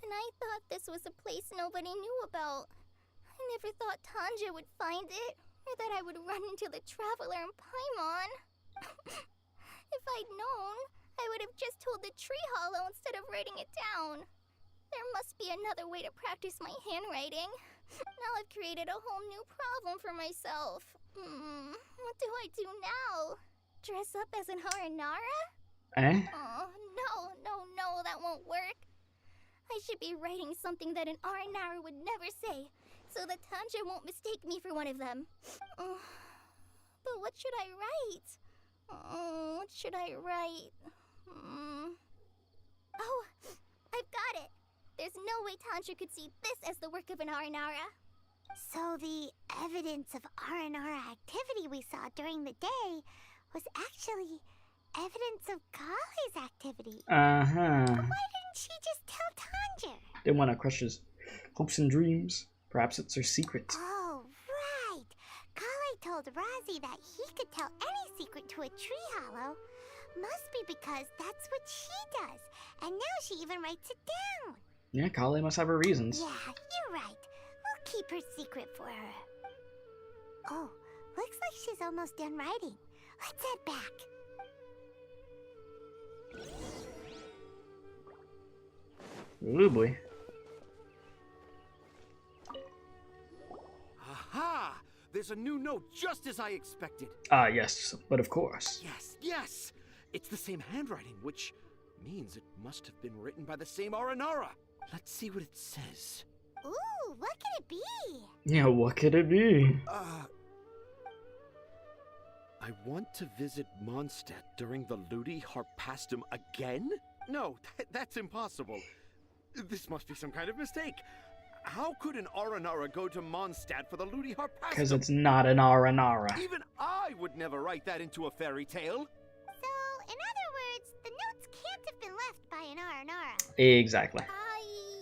And I thought this was a place nobody knew about. I never thought Tanja would find it, or that I would run into the Traveler and Paimon. If I'd known, I would have just told the tree hollow instead of writing it down. There must be another way to practice my handwriting. Now I've created a whole new problem for myself. What do I do now? Dress up as an Aranara? Eh? Oh, no, that won't work. I should be writing something that an Aranara would never say, so that Tanja won't mistake me for one of them. But what should I write? What should I write? Oh, I've got it! There's no way Tanja could see this as the work of an Aranara. So the evidence of Aranara activity we saw during the day was actually evidence of Collei's activity. Uh-huh. But why didn't she just tell Tanja? Didn't want to crush his hopes and dreams. Perhaps it's her secret. Oh, right. Collei told Razi that he could tell any secret to a tree hollow. Must be because that's what she does. And now she even writes it down. Yeah, Collei must have her reasons. Yeah, you're right. We'll keep her secret for her. Oh, looks like she's almost done writing. Let's head back. Ooh, boy. Aha! There's a new note just as I expected. Ah, yes, but of course. Yes! It's the same handwriting, which means it must have been written by the same Aranara. Let's see what it says. Ooh, what could it be? Yeah, what could it be? I want to visit Mondstadt during the Ludi Harpastum again? No, that's impossible. This must be some kind of mistake. How could an Aranara go to Mondstadt for the Ludi Harpastum? Because it's not an Aranara. Even I would never write that into a fairy tale. So, in other words, the notes can't have been left by an Aranara. Exactly.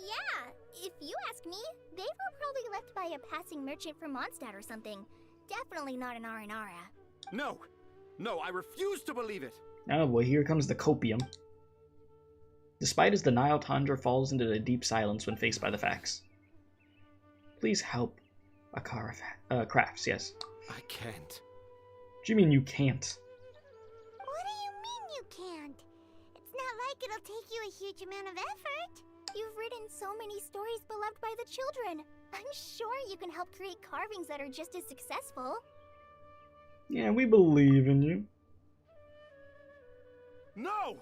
Yeah. If you ask me, they were probably left by a passing merchant from Mondstadt or something. Definitely not an Aranara. No, I refuse to believe it. Oh boy, here comes the copium. Despite his denial, Tanjiro falls into a deep silence when faced by the facts. Please help Akara Crafts, yes. I can't. What do you mean you can't? What do you mean you can't? It's not like it'll take you a huge amount of effort. You've written so many stories beloved by the children. I'm sure you can help create carvings that are just as successful. Yeah, we believe in you. No!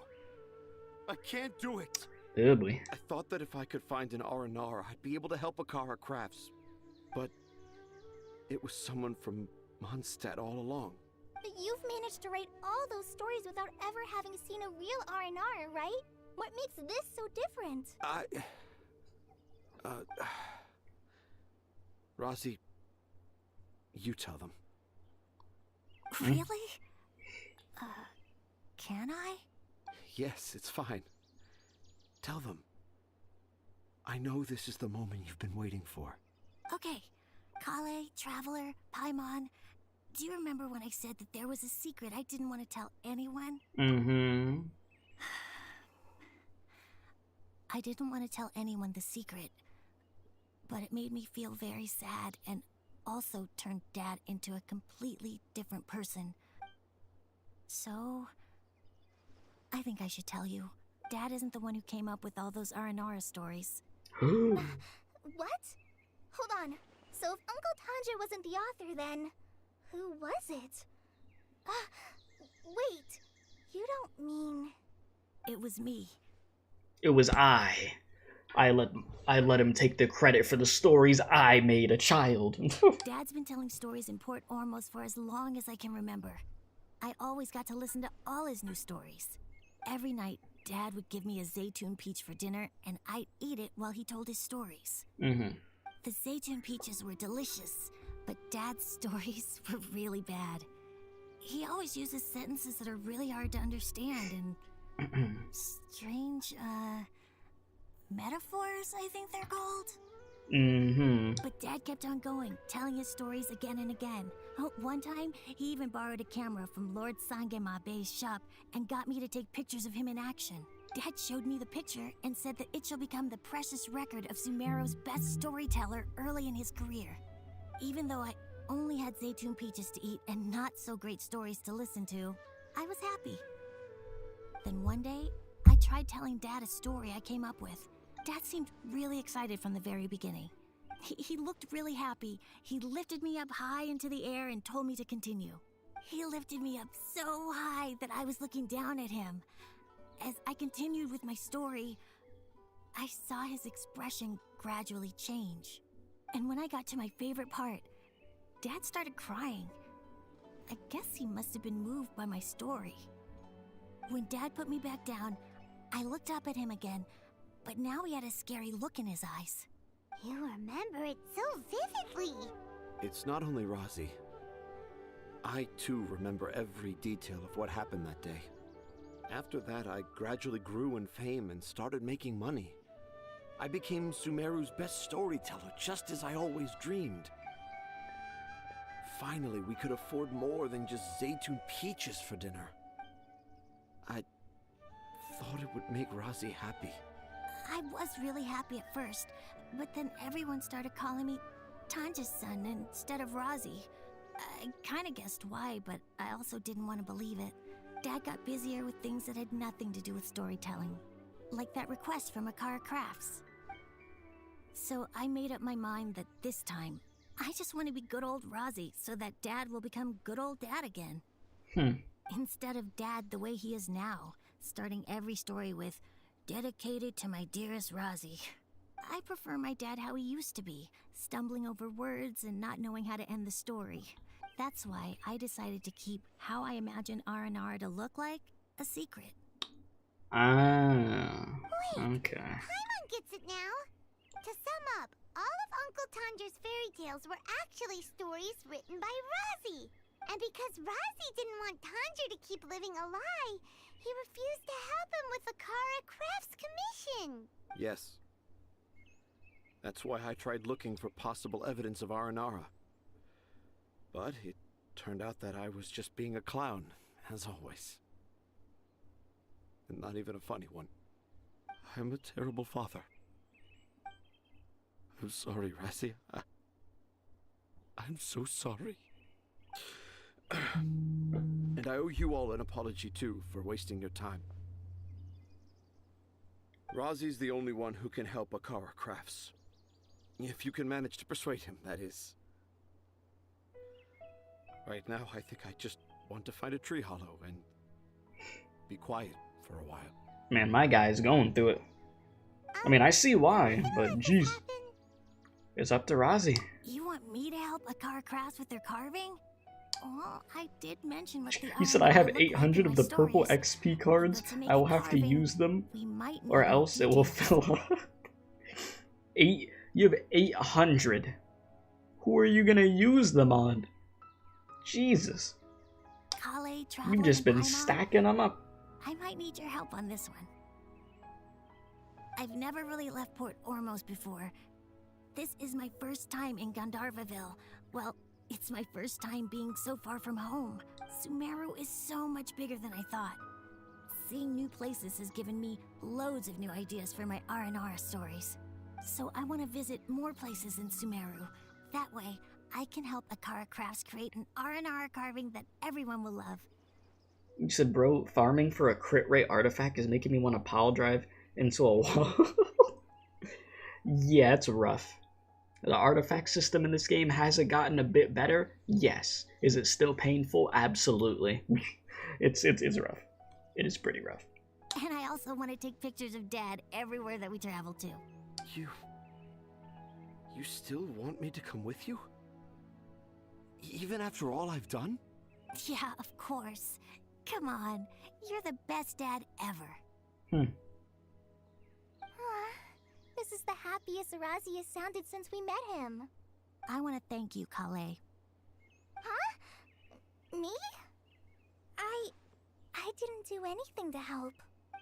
I can't do it. Oh boy. I thought that if I could find an Aranara, I'd be able to help Akara Crafts. But it was someone from Mondstadt all along. But you've managed to write all those stories without ever having seen a real Aranara, right? What makes this so different? Razi, you tell them. Really? Can I? Yes, it's fine. Tell them. I know this is the moment you've been waiting for. Okay. Collei, Traveler, Paimon. Do you remember when I said that there was a secret I didn't want to tell anyone? Mm-hmm. I didn't want to tell anyone the secret, but it made me feel very sad and also turned Dad into a completely different person. So, I think I should tell you. Dad isn't the one who came up with all those Aranara stories. What? Hold on. So if Uncle Tanjiro wasn't the author, then who was it? Wait. You don't mean... It was me. It was I. I let him take the credit for the stories I made a child. Dad's been telling stories in Port Ormos for as long as I can remember. I always got to listen to all his new stories. Every night, Dad would give me a Zaytun peach for dinner, and I'd eat it while he told his stories. Mm-hmm. The Zaytun peaches were delicious, but Dad's stories were really bad. He always uses sentences that are really hard to understand and strange, metaphors, I think they're called. Mm-hmm. But Dad kept on going, telling his stories again and again. Oh, one time, he even borrowed a camera from Lord Sangemabe's shop and got me to take pictures of him in action. Dad showed me the picture and said that it shall become the precious record of Sumeru's best storyteller early in his career. Even though I only had Zaytun peaches to eat and not so great stories to listen to, I was happy. Then one day, I tried telling Dad a story I came up with. Dad seemed really excited from the very beginning. He looked really happy. He lifted me up high into the air and told me to continue. He lifted me up so high that I was looking down at him. As I continued with my story, I saw his expression gradually change. And when I got to my favorite part, Dad started crying. I guess he must have been moved by my story. When Dad put me back down, I looked up at him again, but now he had a scary look in his eyes. You remember it so vividly. It's not only Razi. I too remember every detail of what happened that day. After that, I gradually grew in fame and started making money. I became Sumeru's best storyteller, just as I always dreamed. Finally, we could afford more than just Zaytun peaches for dinner. I thought it would make Razi happy. I was really happy at first, but then everyone started calling me Tanja's son instead of Razi. I kinda guessed why, but I also didn't want to believe it. Dad got busier with things that had nothing to do with storytelling, like that request from Akara Crafts. So I made up my mind that this time, I just want to be good old Razi so that Dad will become good old Dad again. Instead of Dad the way he is now, starting every story with, "Dedicated to my dearest Razi." I prefer my dad how he used to be, stumbling over words and not knowing how to end the story. That's why I decided to keep how I imagine Aranara to look like a secret. Ah, Wait, okay. Paimon gets it now. To sum up, all of Uncle Tanjiro's fairy tales were actually stories written by Razi. And because Razi didn't want Tanjiro to keep living a lie, he refused to help him with the Akara Crafts commission. Yes. That's why I tried looking for possible evidence of Aranara. But it turned out that I was just being a clown, as always. And not even a funny one. I'm a terrible father. I'm sorry, Razi. I'm so sorry. And I owe you all an apology, too, for wasting your time. Razi's the only one who can help Akara Crafts. If you can manage to persuade him, that is. Right now, I think I just want to find a tree hollow and be quiet for a while. Man, my guy's going through it. I mean, I see why, but jeez. It's up to Razi. You want me to help Akara Crafts with their carving? Well, I did mention what the He said I have look 800 like of the in my purple stories. XP cards. But to make I will a have to carving, use them, we might or need else it will details. fill up. You have 800. Who are you gonna use them on? Jesus. Collei, You've Traveler, just and been Paimon, stacking them up. I might need your help on this one. I've never really left Port Ormos before. This is my first time in Gandharvaville. Well, it's my first time being so far from home. Sumeru is so much bigger than I thought. Seeing new places has given me loads of new ideas for my Aranara stories. So I want to visit more places in Sumeru. That way, I can help Akara Crafts create an Aranara carving that everyone will love. You said, bro, farming for a crit rate artifact is making me want to pile drive into a wall. Yeah, it's rough. The artifact system in this game, has it gotten a bit better? Yes. Is it still painful? Absolutely. It's rough. It is pretty rough. And I also want to take pictures of Dad everywhere that we travel to. You still want me to come with you? Even after all I've done? Yeah, of course. Come on, you're the best dad ever. This is the happiest Razi has sounded since we met him. I want to thank you, Collei. Huh? Me? I didn't do anything to help.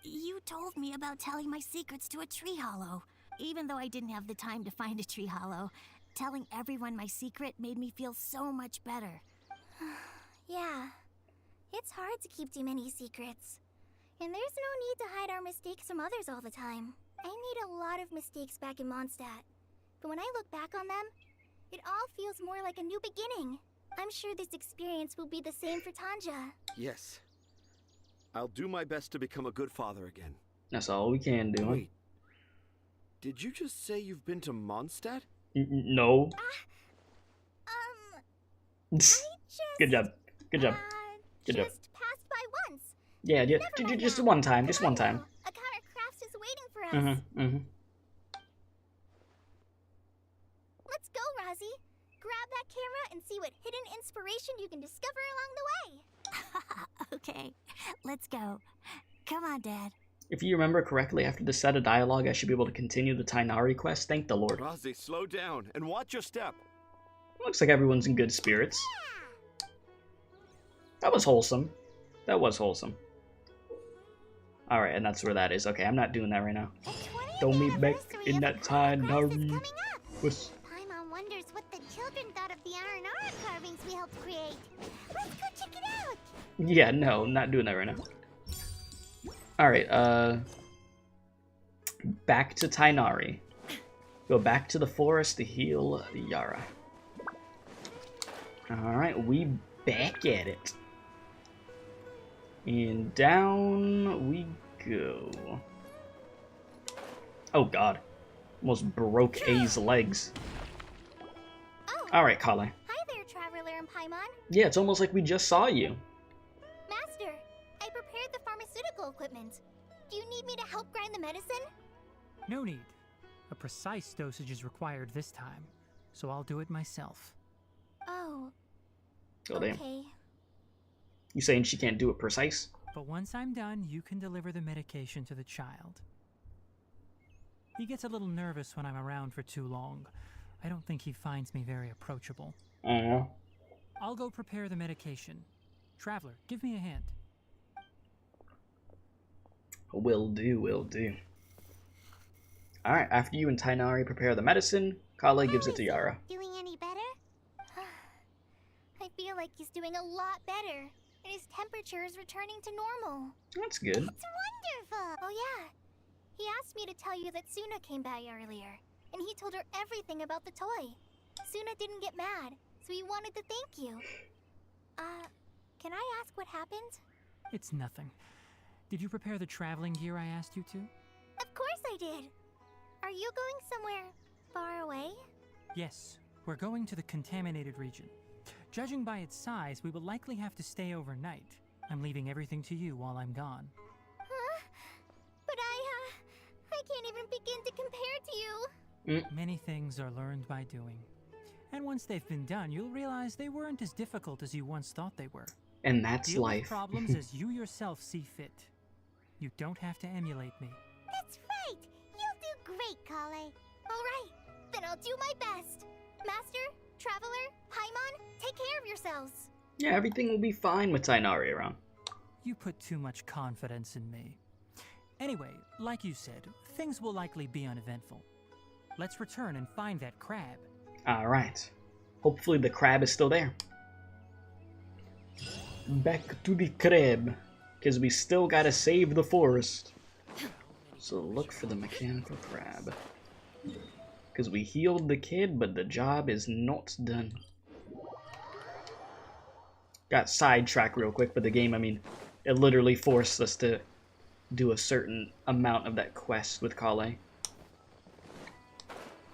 You told me about telling my secrets to a tree hollow. Even though I didn't have the time to find a tree hollow, telling everyone my secret made me feel so much better. Yeah. It's hard to keep too many secrets. And there's no need to hide our mistakes from others all the time. I made a lot of mistakes back in Mondstadt. But when I look back on them, it all feels more like a new beginning. I'm sure this experience will be the same for Tanja. Yes. I'll do my best to become a good father again. That's all we can do. Wait. Did you just say you've been to Mondstadt? No. Good job. Good job. Good job. Just passed by once. Yeah, just one time. Just one time. Akara Crafts is waiting for us. Let's go, Razi. Grab that camera and see what hidden inspiration you can discover along the way. Okay, let's go. Come on, Dad. If you remember correctly, after the set of dialogue, I should be able to continue the Tighnari quest. Thank the Lord. Razi, slow down and watch your step. Looks like everyone's in good spirits. That was wholesome. That was wholesome. Alright, and that's where that is. Okay, I'm not doing that right now. Don't meet back in that Tighnari. Paimon wonders what the children thought of the Aranara carvings we helped create. Let's go check it out. Yeah, no, I'm not doing that right now. Alright, back to Tighnari. Go back to the forest to heal Yara. Alright, we back at it. And down we go. Oh god. Almost broke A's legs. Oh. Alright, Collei. Hi there, Traveler and Paimon. Yeah, it's almost like we just saw you. Master, I prepared the pharmaceutical equipment. Do you need me to help grind the medicine? No need. A precise dosage is required this time, so I'll do it myself. Oh. Oh, damn. Okay. You saying she can't do it precise? But once I'm done, you can deliver the medication to the child. He gets a little nervous when I'm around for too long. I don't think he finds me very approachable. I'll go prepare the medication. Traveler, give me a hand. Will do, will do. Alright, after you and Tighnari prepare the medicine, Collei gives it to Yara. Doing any better? I feel like he's doing a lot better. And his temperature is returning to normal. That's good. It's wonderful! Oh yeah. He asked me to tell you that Suna came by earlier, and he told her everything about the toy. Suna didn't get mad, so he wanted to thank you. Can I ask what happened? It's nothing. Did you prepare the traveling gear I asked you to? Of course I did. Are you going somewhere far away? Yes, we're going to the contaminated region. Judging by its size, we will likely have to stay overnight. I'm leaving everything to you while I'm gone. Huh? But I can't even begin to compare to you. Many things are learned by doing. And once they've been done, you'll realize they weren't as difficult as you once thought they were. And that's Deal life. with problems as you yourself see fit. You don't have to emulate me. That's right. You'll do great, Collei. All right, then I'll do my best. Master, Traveler, Paimon, take care of yourselves. Yeah, everything will be fine with Tighnari around. You put too much confidence in me. Anyway, like you said, things will likely be uneventful. Let's return and find that crab. Alright. Hopefully the crab is still there. Back to the crab. Because we still gotta save the forest. So look for the mechanical crab. Because we healed the kid, but the job is not done. Got sidetracked real quick, but the game, I mean, it literally forced us to do a certain amount of that quest with Collei.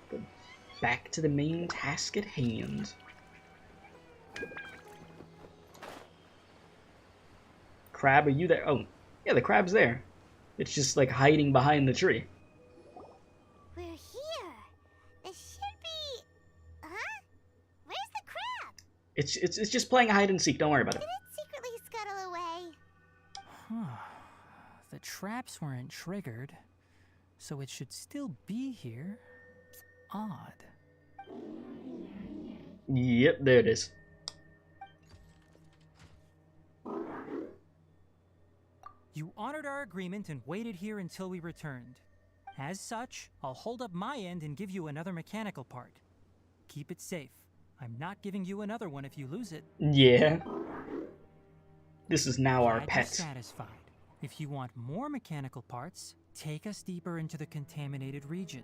But back to the main task at hand. Crab, are you there? Oh, yeah, the crab's there. It's just like hiding behind the tree. We're here. This should be... Huh? Where's the crab? It's just playing hide and seek. Don't worry about it. Did it secretly scuttle away? Huh. The traps weren't triggered, so it should still be here. Odd. Yep, there it is. You honored our agreement and waited here until we returned. As such, I'll hold up my end and give you another mechanical part. Keep it safe. I'm not giving you another one if you lose it. Yeah. This is now our Glad pet. you're satisfied. If you want more mechanical parts, take us deeper into the contaminated region.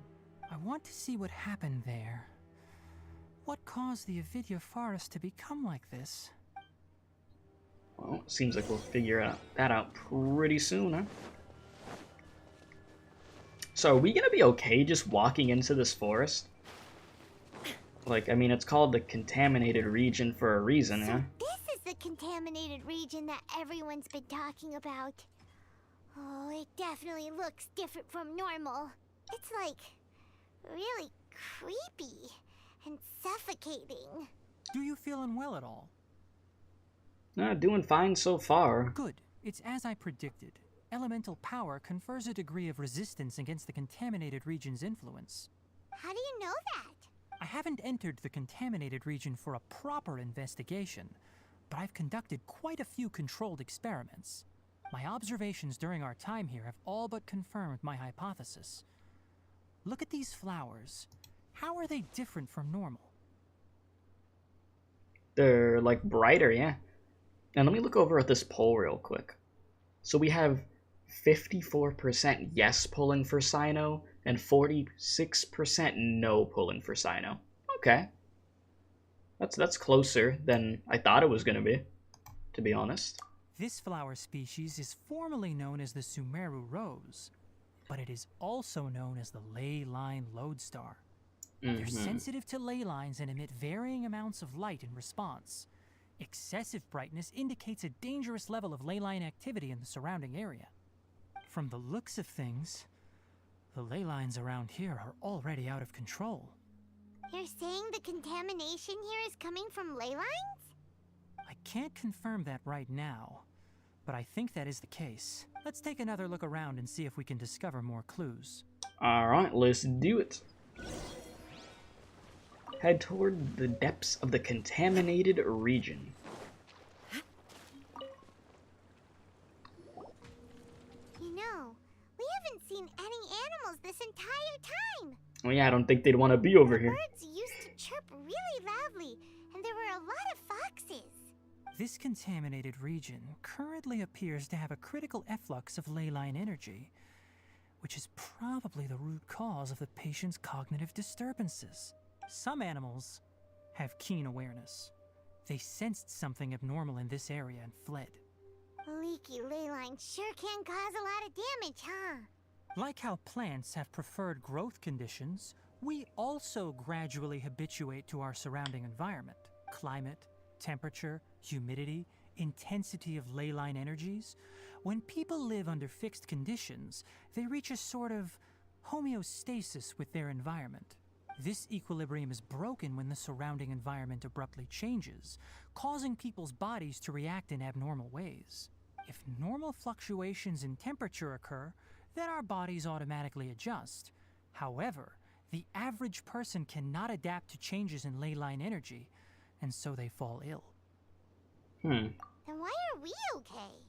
I want to see what happened there. What caused the Avidia forest to become like this? Well, seems like we'll figure that out pretty soon, huh? So are we gonna be okay just walking into this forest? Like, I mean, it's called the contaminated region for a reason, So huh? this is the contaminated region that everyone's been talking about. Oh, it definitely looks different from normal. It's like really creepy and suffocating. Do you feel unwell at all? Doing fine so far. Good. It's as I predicted. Elemental power confers a degree of resistance against the contaminated region's influence. How do you know that? I haven't entered the contaminated region for a proper investigation, but I've conducted quite a few controlled experiments. My observations during our time here have all but confirmed my hypothesis. Look at these flowers. How are they different from normal? They're, like, brighter, yeah. And let me look over at this poll real quick. So we have 54% yes pulling for Cyno, and 46% no pulling for Cyno. Okay. That's closer than I thought it was going to be honest. This flower species is formally known as the Sumeru rose, but it is also known as the Leyline lodestar. They're sensitive to ley lines and emit varying amounts of light in response. Excessive brightness indicates a dangerous level of leyline activity in the surrounding area. From the looks of things, the ley lines around here are already out of control. You're saying the contamination here is coming from ley lines? I can't confirm that right now, but I think that is the case. Let's take another look around and see if we can discover more clues. Alright, let's do it. Head toward the depths of the contaminated region. You know, we haven't seen any animals this entire time. Oh yeah, I don't think they'd want to be over here. Birds used to chirp really loudly, and there were a lot of foxes. This contaminated region currently appears to have a critical efflux of leyline energy, which is probably the root cause of the patient's cognitive disturbances. Some animals have keen awareness. They sensed something abnormal in this area and fled. Leaky Leyline sure can cause a lot of damage, huh? Like how plants have preferred growth conditions, we also gradually habituate to our surrounding environment. Climate, temperature, humidity, intensity of Leyline energies. When people live under fixed conditions, they reach a sort of homeostasis with their environment. This equilibrium is broken when the surrounding environment abruptly changes, causing people's bodies to react in abnormal ways. If normal fluctuations in temperature occur, then our bodies automatically adjust. However, the average person cannot adapt to changes in Leyline energy, and so they fall ill. Then why are we okay?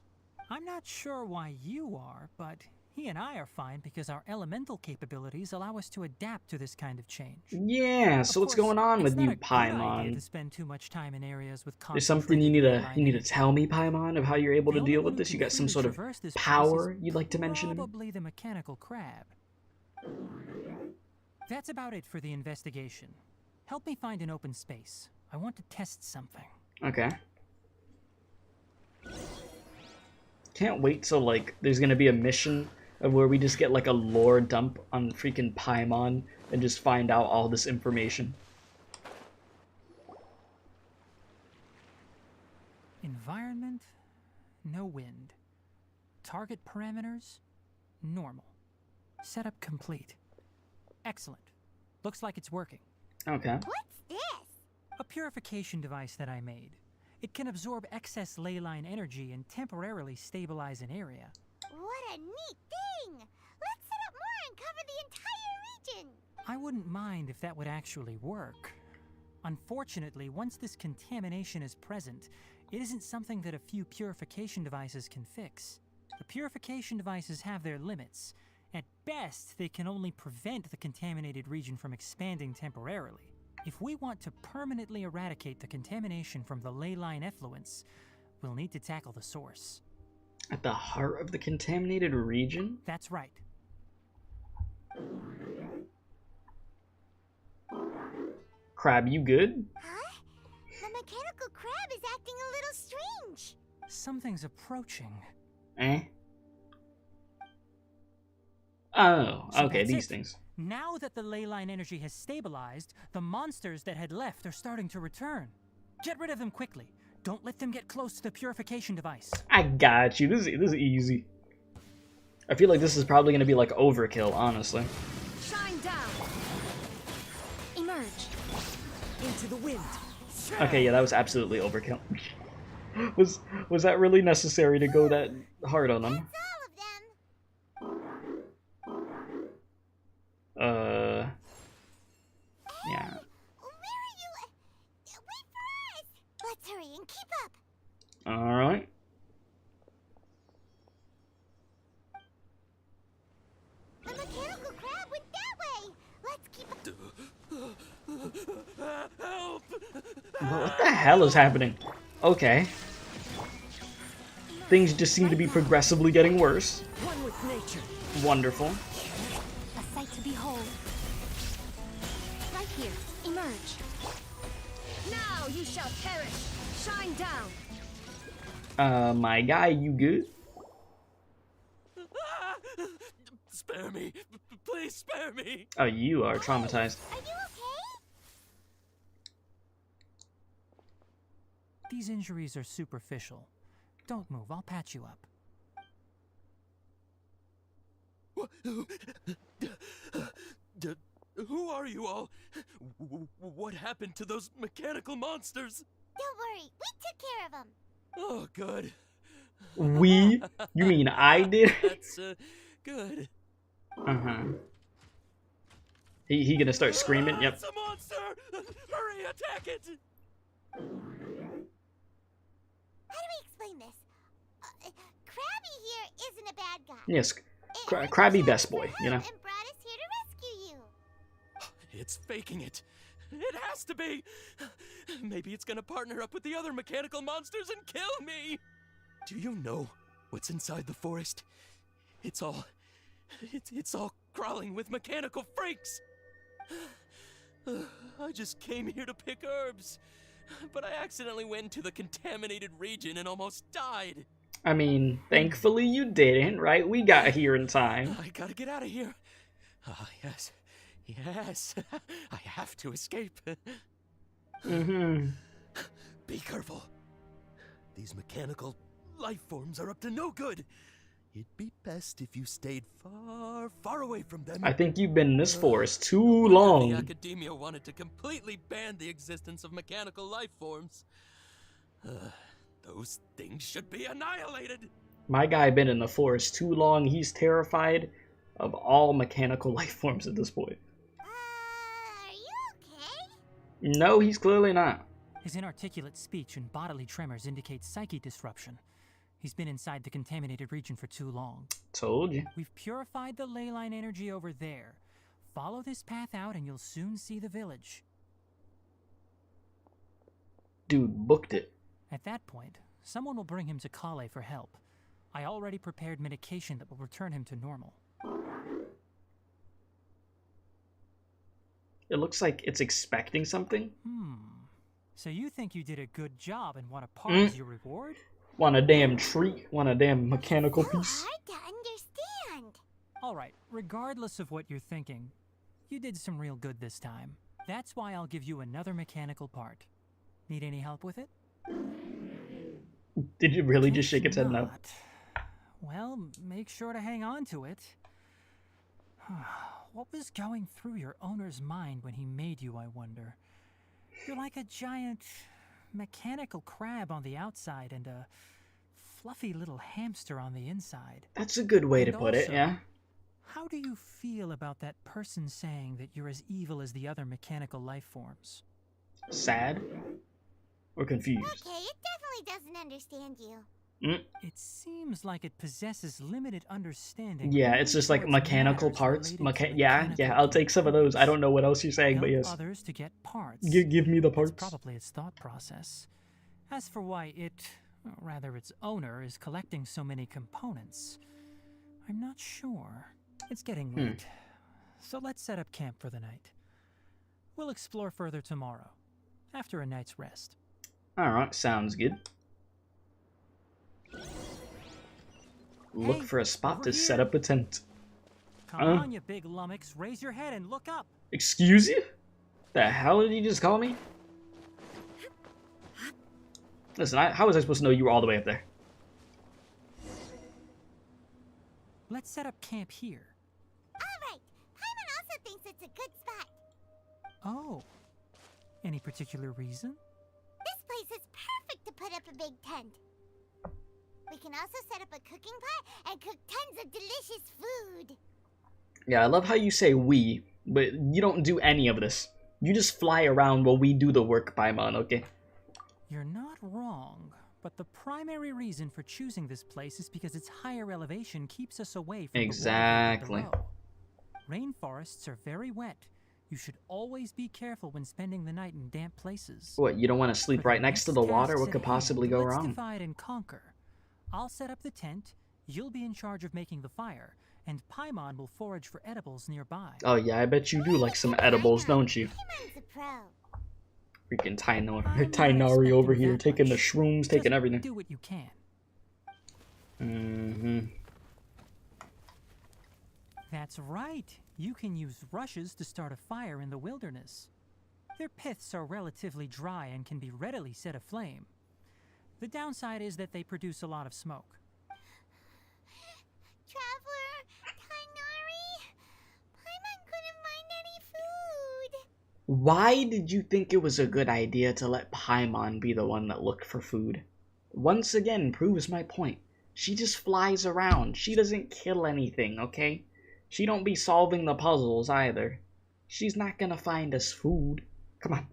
I'm not sure why you are, but he and I are fine because our elemental capabilities allow us to adapt to this kind of change. Yeah, so what's going on with you, Paimon? To spend too much time in areas with There's something you need to tell me, Paimon, of how you're able to deal with this? You got some sort of power you'd like to mention? Probably the mechanical crab. That's about it for the investigation. Help me find an open space. I want to test something. Okay. Can't wait till, like, there's gonna be a mission of where we just get, like, a lore dump on freaking Paimon and just find out all this information. Environment, no wind. Target parameters, normal. Setup complete. Excellent. Looks like it's working. Okay. What's this? A purification device that I made. It can absorb excess Leyline energy and temporarily stabilize an area. What a neat thing! Let's set up more and cover the entire region! I wouldn't mind if that would actually work. Unfortunately, once this contamination is present, it isn't something that a few purification devices can fix. The purification devices have their limits. At best, they can only prevent the contaminated region from expanding temporarily. If we want to permanently eradicate the contamination from the Leyline effluents, we'll need to tackle the source. At the heart of the contaminated region? That's right. Crab, you good? Huh? The mechanical crab is acting a little strange. Something's approaching. Eh? Oh, So okay, that's these it. things. Now that the Leyline energy has stabilized, the monsters that had left are starting to return. Get rid of them quickly. Don't let them get close to the purification device. I got you. This is easy. I feel like this is probably going to be like overkill, honestly. Shine down. Emerge. Into the wind. Okay, yeah, that was absolutely overkill. was that really necessary to go that hard on them? That's all of them. Yeah. Where are you? Wait for us! Let's hurry and keep up. Alright. The mechanical crab went that way. Let's keep up. Help! What the hell is happening? Okay. Things just seem to be progressively getting worse. One with nature. Wonderful. A sight to behold. Right here. Emerge. Now you shall perish. Shine down. My guy, you good? Spare me. Please spare me. Oh, you are traumatized. Are you okay? These injuries are superficial. Don't move, I'll patch you up. Who are you all? What happened to those mechanical monsters? Don't worry, we took care of them. Oh, good. We? You mean I did? That's, good. Uh-huh. He gonna start screaming? Yep. It's a monster! Hurry, attack it! How do we explain this? Krabby here isn't a bad guy. Yes. It was Krabby a best chance for boy, you him know? And brought us here to rescue you. It's faking it. It has to be. Maybe it's gonna partner up with the other mechanical monsters and kill me. Do you know what's inside the forest? It's all It's all crawling with mechanical freaks. I just came here to pick herbs, but I accidentally went into the contaminated region and almost died. I mean, thankfully you didn't, right? We got here in time. I gotta get out of here. Yes. Yes. I have to escape. Be careful. These mechanical life forms are up to no good. It'd be best if you stayed far, far away from them. I think you've been in this forest too long. The academia wanted to completely ban the existence of mechanical life forms. Those things should be annihilated. My guy been in the forest too long. He's terrified of all mechanical life forms at this point. Are you okay? No, he's clearly not. His inarticulate speech and bodily tremors indicate psyche disruption. He's been inside the contaminated region for too long. Told you. We've purified the Leyline energy over there. Follow this path out and you'll soon see the village. Dude, booked it. At that point, someone will bring him to Collei for help. I already prepared medication that will return him to normal. It looks like it's expecting something. So you think you did a good job and want a part as your reward? Want a damn treat? Want a damn mechanical piece? Hard to understand. Alright, regardless of what you're thinking, you did some real good this time. That's why I'll give you another mechanical part. Need any help with it? Did you really just shake its head no? Well, make sure to hang on to it. What was going through your owner's mind when he made you, I wonder? You're like a giant mechanical crab on the outside and a fluffy little hamster on the inside. That's a good way to put it, yeah. How do you feel about that person saying that you're as evil as the other mechanical life forms? Sad? Or confused? Okay, it definitely doesn't understand you. It seems like it possesses limited understanding. Yeah, it's just like mechanical parts. Yeah, I'll take some of those. I don't know what else you're saying, but yes. Others to get parts. Give me the parts. That's probably its thought process. As for why it, or rather its owner, is collecting so many components, I'm not sure. It's getting late, so let's set up camp for the night. We'll explore further tomorrow, after a night's rest. Alright, sounds good. Look for a spot to set up a tent. Come on, you big lummox. Raise your head and look up. Excuse you? The hell did you just call me? Listen, how was I supposed to know you were all the way up there? Let's set up camp here. Alright, Paimon also thinks it's a good spot. Oh. Any particular reason? This place is perfect to put up a big tent. We can also set up a cooking pot and cook tons of delicious food. Yeah, I love how you say we, but you don't do any of this. You just fly around while we do the work, Paimon, okay? You're not wrong, but the primary reason for choosing this place is because its higher elevation keeps us away from exactly. the water below. Rainforests are very wet. You should always be careful when spending the night in damp places. What, you don't want to sleep right next to the water? What could possibly go wrong? Let's divide and conquer. I'll set up the tent, you'll be in charge of making the fire, and Paimon will forage for edibles nearby. Oh yeah, I bet you do like some edibles, don't you? Paimon's a pro. Freaking Tighnari over here, taking the shrooms, taking everything. Do what you can. That's right. You can use rushes to start a fire in the wilderness. Their piths are relatively dry and can be readily set aflame. The downside is that they produce a lot of smoke. Traveler, Tighnari, Paimon couldn't find any food. Why did you think it was a good idea to let Paimon be the one that looked for food? Once again, proves my point. She just flies around. She doesn't kill anything, okay? She don't be solving the puzzles either. She's not gonna find us food. Come on.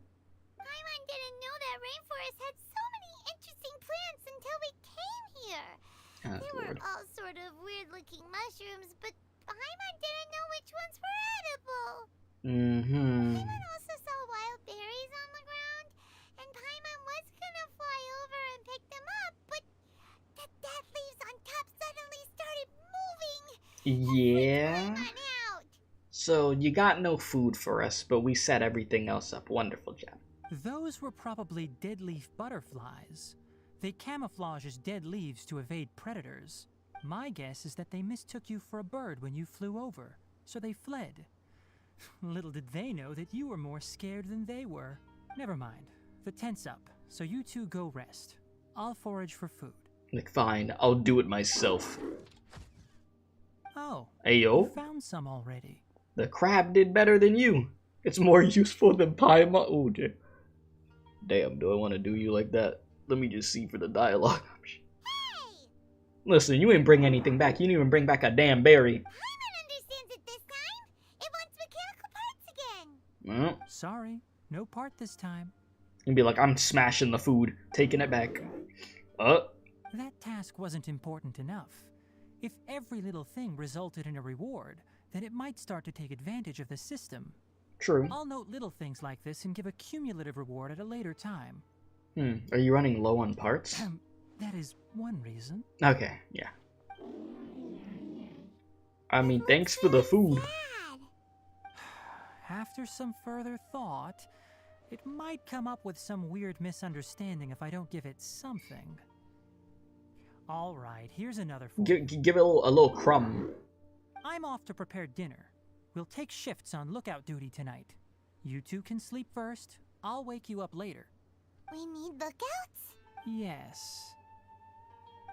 Paimon didn't know that rainforest had so many interesting plants until we came here. There were all sort of weird-looking mushrooms, but Paimon didn't know which ones were edible. Paimon also saw wild berries on the ground, and Paimon was gonna fly over and pick them up, but the dead leaves on top suddenly started moving, Yeah. So you got no food for us, but we set everything else up. Wonderful job. Those were probably dead leaf butterflies. They camouflage as dead leaves to evade predators. My guess is that they mistook you for a bird when you flew over, so they fled. Little did they know that you were more scared than they were. Never mind. The tent's up, so you two go rest. I'll forage for food. Like, fine, I'll do it myself. Oh, Ayo. you found some already. The crab did better than you. It's more useful than Paimon. Oh, damn, do I want to do you like that? Let me just see for the dialogue. Hey! Listen, you ain't bring anything back. You didn't even bring back a damn berry. Paimon understands it this time. It wants mechanical parts again. Well, sorry, no part this time. You'd be like, I'm smashing the food, taking it back. That task wasn't important enough. If every little thing resulted in a reward, then it might start to take advantage of the system. True. I'll note little things like this and give a cumulative reward at a later time. Are you running low on parts? That is one reason. Okay, yeah. I mean, thanks for the food. After some further thought, it might come up with some weird misunderstanding if I don't give it something. Alright, here's another for you. Give it a little crumb. I'm off to prepare dinner. We'll take shifts on lookout duty tonight. You two can sleep first. I'll wake you up later. We need lookouts? Yes.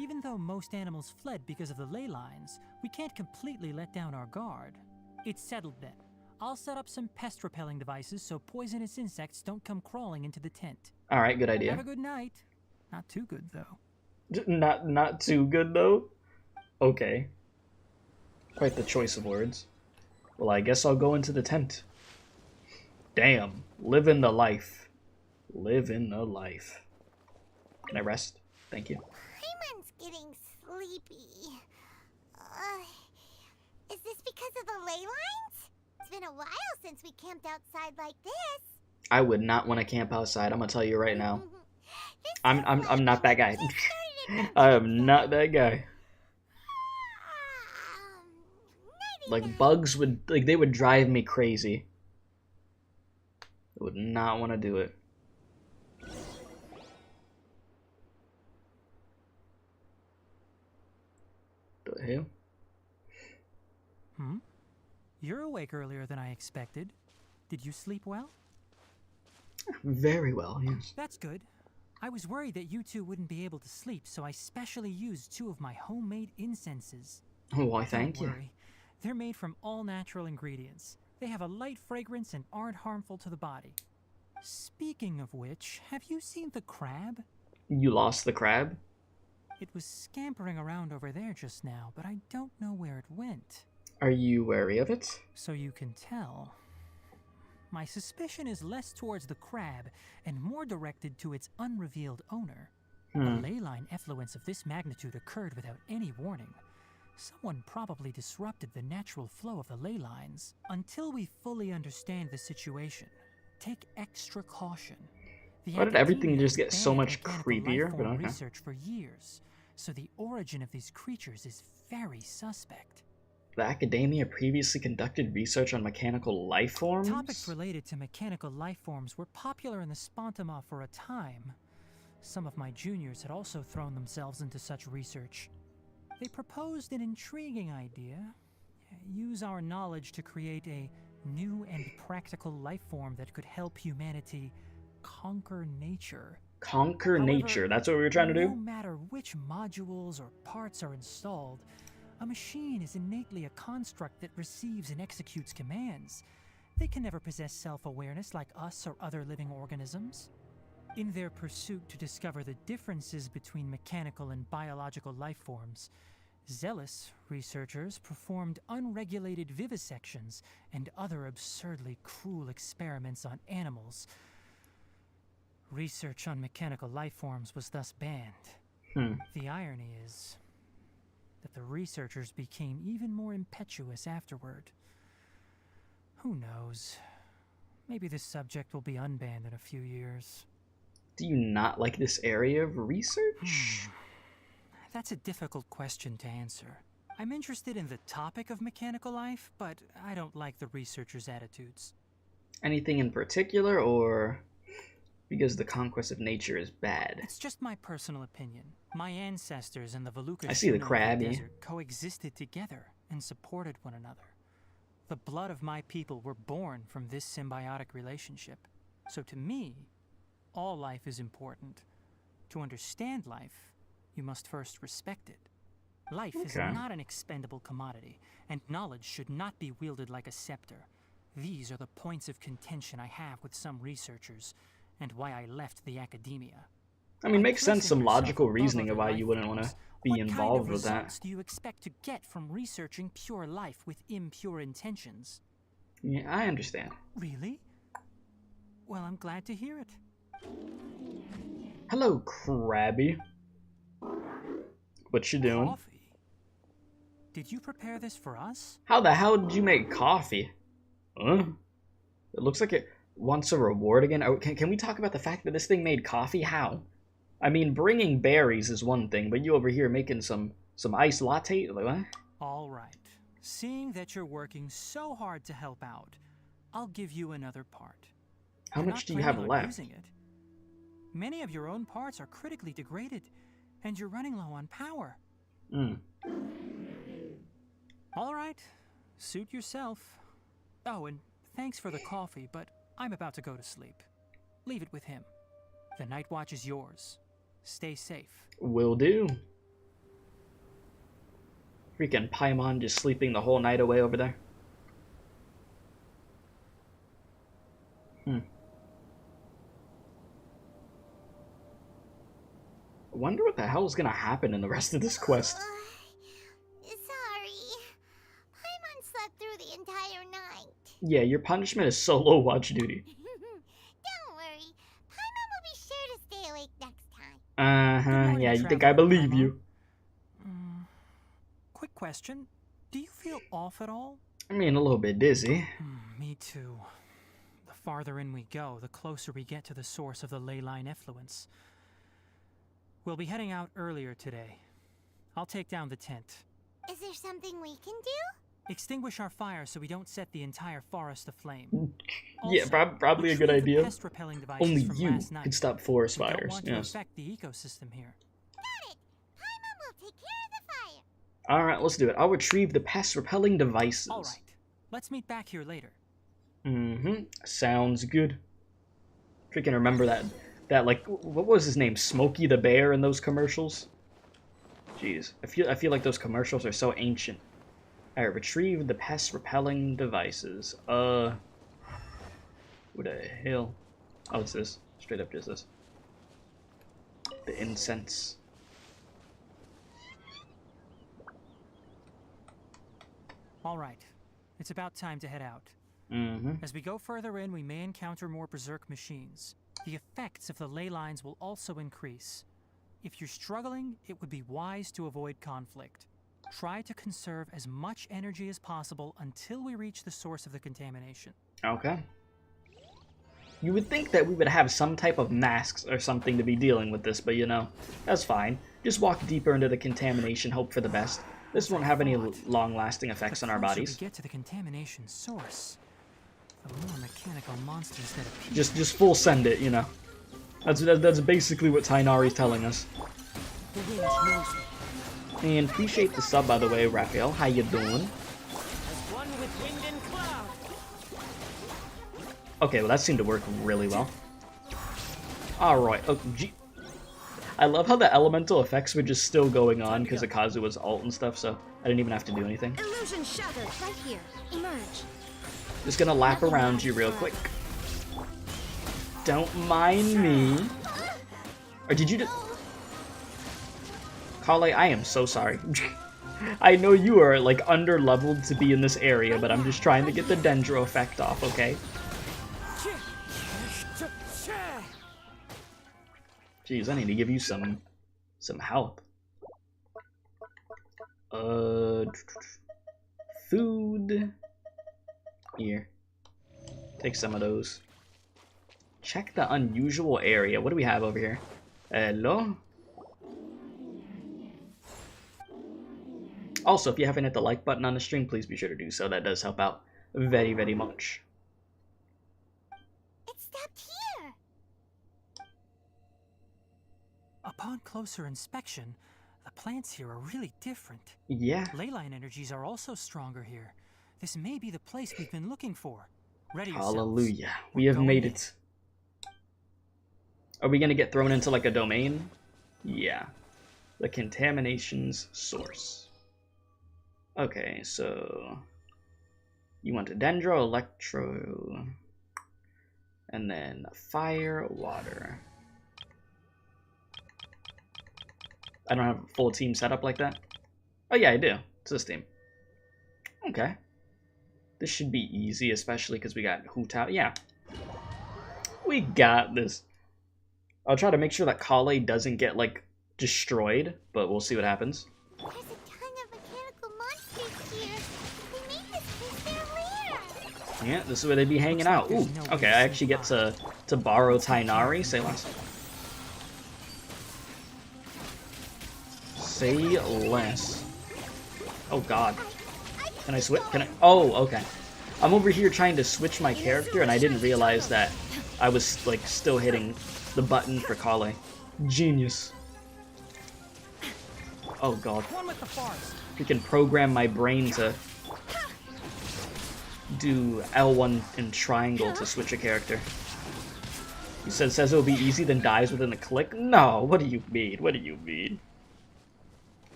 Even though most animals fled because of the ley lines, we can't completely let down our guard. It's settled then. I'll set up some pest-repelling devices so poisonous insects don't come crawling into the tent. Alright, good idea. Have a good night. Not too good, though. Not too good, though? Okay. Quite the choice of words. Well, I guess I'll go into the tent. Damn. Living the life. Living the life. Can I rest? Thank you. Paimon's getting sleepy. Is this because of the ley lines? It's been a while since we camped outside like this. I would not want to camp outside. I'm gonna tell you right now. I'm not that guy. I am not that guy. Like, bugs would, like, they would drive me crazy. I would not want to do it. The hell? You're awake earlier than I expected. Did you sleep well? Very well, yes. That's good. I was worried that you two wouldn't be able to sleep, so I specially used 2 of my homemade incenses. Why, thank you. Don't worry. They're made from all natural ingredients. They have a light fragrance and aren't harmful to the body. Speaking of which, have you seen the crab? You lost the crab? It was scampering around over there just now, but I don't know where it went. Are you wary of it? So you can tell. My suspicion is less towards the crab and more directed to its unrevealed owner. A leyline effluence of this magnitude occurred without any warning. Someone probably disrupted the natural flow of the ley lines. Until we fully understand the situation, take extra caution. Why did everything just get so much creepier? But okay. Research for years, so the origin of these creatures is very suspect. The academia previously conducted research on mechanical life forms? Topics related to mechanical life forms were popular in the Spontama for a time. Some of my juniors had also thrown themselves into such research. They proposed an intriguing idea. Use our knowledge to create a new and practical life form that could help humanity conquer nature. Conquer nature, that's what we were trying to do? No matter which modules or parts are installed, a machine is innately a construct that receives and executes commands. They can never possess self-awareness like us or other living organisms. In their pursuit to discover the differences between mechanical and biological life forms, zealous researchers performed unregulated vivisections and other absurdly cruel experiments on animals. Research on mechanical life forms was thus banned. The irony is that the researchers became even more impetuous afterward. Who knows? Maybe this subject will be unbanned in a few years. Do you not like this area of research? That's a difficult question to answer. I'm interested in the topic of mechanical life, but I don't like the researchers' attitudes. Anything in particular, or because the conquest of nature is bad? It's just my personal opinion. My ancestors and the Veluca I see the Shuna of crabby. desert coexisted together and supported one another. The blood of my people were born from this symbiotic relationship. So to me, all life is important. To understand life, you must first respect it. Life is not an expendable commodity, and knowledge should not be wielded like a scepter. These are the points of contention I have with some researchers, and why I left the academia. I mean, makes sense, some logical reasoning of why you wouldn't want to be involved with that. What kind of results do you expect to get from researching pure life with impure intentions? Yeah, I understand. Really? Well, I'm glad to hear it. Hello, Krabby. What you doing? Coffee? Did you prepare this for us? How the hell did you make coffee? Huh? It looks like it wants a reward again. Oh, can we talk about the fact that this thing made coffee? How? I mean, bringing berries is one thing, but you over here making some iced latte? Like, what? All right. Seeing that you're working so hard to help out, I'll give you another part. How much do you have left? Using it. Many of your own parts are critically degraded, and you're running low on power. All right. Suit yourself. Oh, and thanks for the coffee, but I'm about to go to sleep. Leave it with him. The night watch is yours. Stay safe. Will do. Freaking Paimon just sleeping the whole night away over there. I wonder what the hell is gonna happen in the rest of this quest. Sorry. Paimon slept through the entire night. Yeah, your punishment is solo watch duty. Don't worry. Paimon will be sure to stay awake next time. Yeah, you think I believe you. Quick question. Do you feel off at all? I mean, a little bit dizzy. Me too. The farther in we go, the closer we get to the source of the Leyline effluence. We'll be heading out earlier today. I'll take down the tent. Is there something we can do? Extinguish our fire so we don't set the entire forest aflame. Yeah, probably a good idea. Pest-repelling devices Only from you last night. can stop forest We don't fires. want to affect the ecosystem here. Got it. Paimon will take care of the fire. Alright, let's do it. I'll retrieve the pest-repelling devices. Alright. Let's meet back here later. Sounds good. Freaking remember that like, what was his name? Smokey the Bear in those commercials? Jeez. I feel like those commercials are so ancient. Alright, retrieve the pest-repelling devices. What the hell? Oh, it's this. Straight up just this. The incense. Alright. It's about time to head out. As we go further in, we may encounter more berserk machines. The effects of the ley lines will also increase. If you're struggling, it would be wise to avoid conflict. Try to conserve as much energy as possible until we reach the source of the contamination. Okay. You would think that we would have some type of masks or something to be dealing with this, but you know, that's fine. Just walk deeper into the contamination, hope for the best. This won't have any long-lasting effects on our bodies. We get to the contamination source, the more mechanical monsters that appear. Just full send it, you know. That's basically what Tighnari's telling us. And appreciate the sub, by the way, Raphael. How you doing? Okay, well that seemed to work really well. Alright, oh, I love how the elemental effects were just still going on because of Kazuha's ult and stuff, so I didn't even have to do anything. Illusion shattered. Right here. Emerge. Just gonna lap around you real quick. Don't mind me. Or did you just... Collei, I am so sorry. I know you are, like, under-leveled to be in this area, but I'm just trying to get the Dendro effect off, okay? Jeez, I need to give you some health. Food. Here. Take some of those. Check the unusual area. What do we have over here? Hello? Also, if you haven't hit the like button on the stream, please be sure to do so. That does help out very, very much. It stopped here. Upon closer inspection, the plants here are really different. Yeah. Leyline energies are also stronger here. This may be the place we've been looking for. Ready yourselves. Hallelujah. We have made it. Are we gonna get thrown into like a domain? Yeah. The contamination's source. Okay, so you want a dendro, electro, and then fire, water. I don't have a full team set up like that. Oh yeah, I do. It's this team. Okay. This should be easy, especially because we got Hoot out. Yeah. We got this. I'll try to make sure that Collei doesn't get, like, destroyed, but we'll see what happens. There's a ton of mechanical monsters here. They made this place their lair. Yeah, this is where they'd be hanging out. Ooh, okay, I actually get to borrow Tighnari. Say less. Say less. Oh god. Can I switch? Can I? Oh, okay. I'm over here trying to switch my character, and I didn't realize that I was, like, still hitting the button for Collei. Genius. Oh god. Freaking program my brain to do L1 and triangle to switch a character. He says it'll be easy, then dies within a click? No, what do you mean? What do you mean?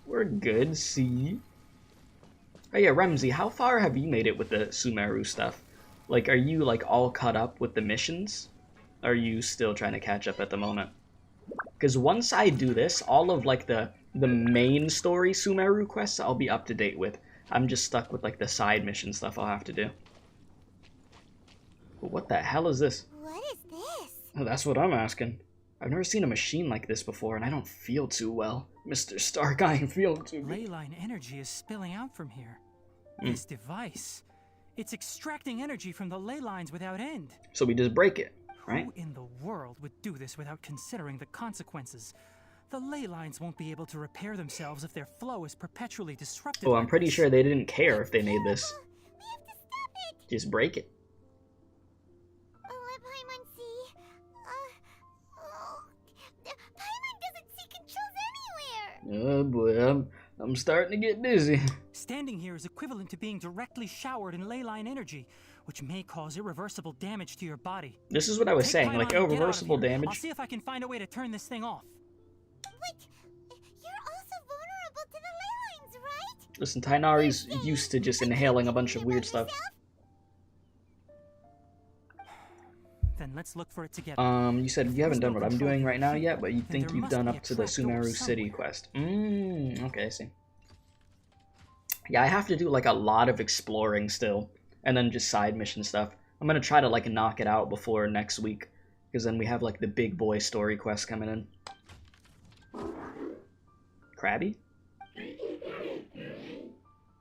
We're good, see? Oh yeah, Remzi, how far have you made it with the Sumeru stuff? Like, are you, like, all caught up with the missions? Are you still trying to catch up at the moment? Because once I do this, all of, like, the main story Sumeru quests I'll be up to date with. I'm just stuck with, like, the side mission stuff I'll have to do. But what the hell is this? What is this? Oh, that's what I'm asking. I've never seen a machine like this before, and I don't feel too well. Mr. Stark, I am feeling too good. Leyline energy is spilling out from here. This device, it's extracting energy from the ley lines without end. So we just break it, right? Who in the world would do this without considering the consequences? The ley lines won't be able to repair themselves if their flow is perpetually disrupted. Oh, I'm pretty sure they didn't care if they made this. We have to stop it. Just break it. Paimon doesn't see controls Oh anywhere. boy, I'm starting to get dizzy. Standing here is equivalent to being directly showered in leyline energy, which may cause irreversible damage to your body. This is what I was saying, like irreversible damage. I'll see if I can find a way to turn this thing off. Wait, you're also vulnerable to the ley lines, right? Listen, Tighnari's used to just inhaling a bunch of weird stuff. Then let's look for it together. You said you haven't done what I'm doing right now yet, but you think you've done up to the Sumeru City quest. Okay, I see. Yeah, I have to do like a lot of exploring still, and then just side mission stuff. I'm gonna try to like knock it out before next week, because then we have like the big boy story quest coming in. Krabby?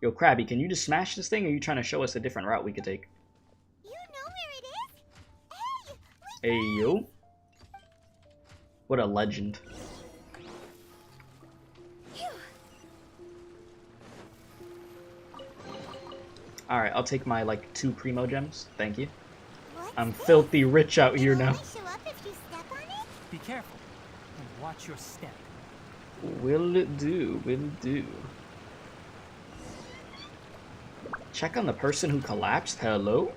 Yo, Krabby, can you just smash this thing, or are you trying to show us a different route we could take? Hey, yo. What a legend. Alright, I'll take my, like, 2 Primo Gems. Thank you. I'm filthy rich out here now. Be careful and watch your step. Will it do? Will it do? Check on the person who collapsed. Hello?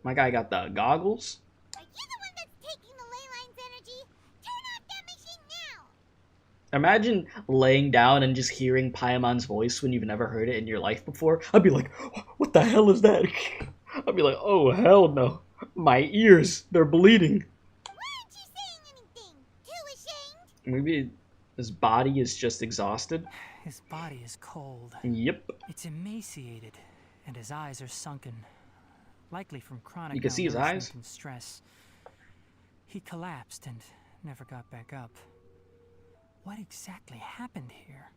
My guy got the goggles. Are you the one that's taking the ley line's energy? Turn off that machine now! Imagine laying down and just hearing Paimon's voice when you've never heard it in your life before. I'd be like, what the hell is that? I'd be like, oh hell no. My ears, they're bleeding. Why aren't you saying anything? Too ashamed? Maybe his body is just exhausted. His body is cold. Yep. It's emaciated, and his eyes are sunken. Likely from chronic you can see his eyes and stress. He collapsed and never got back up. What exactly happened here?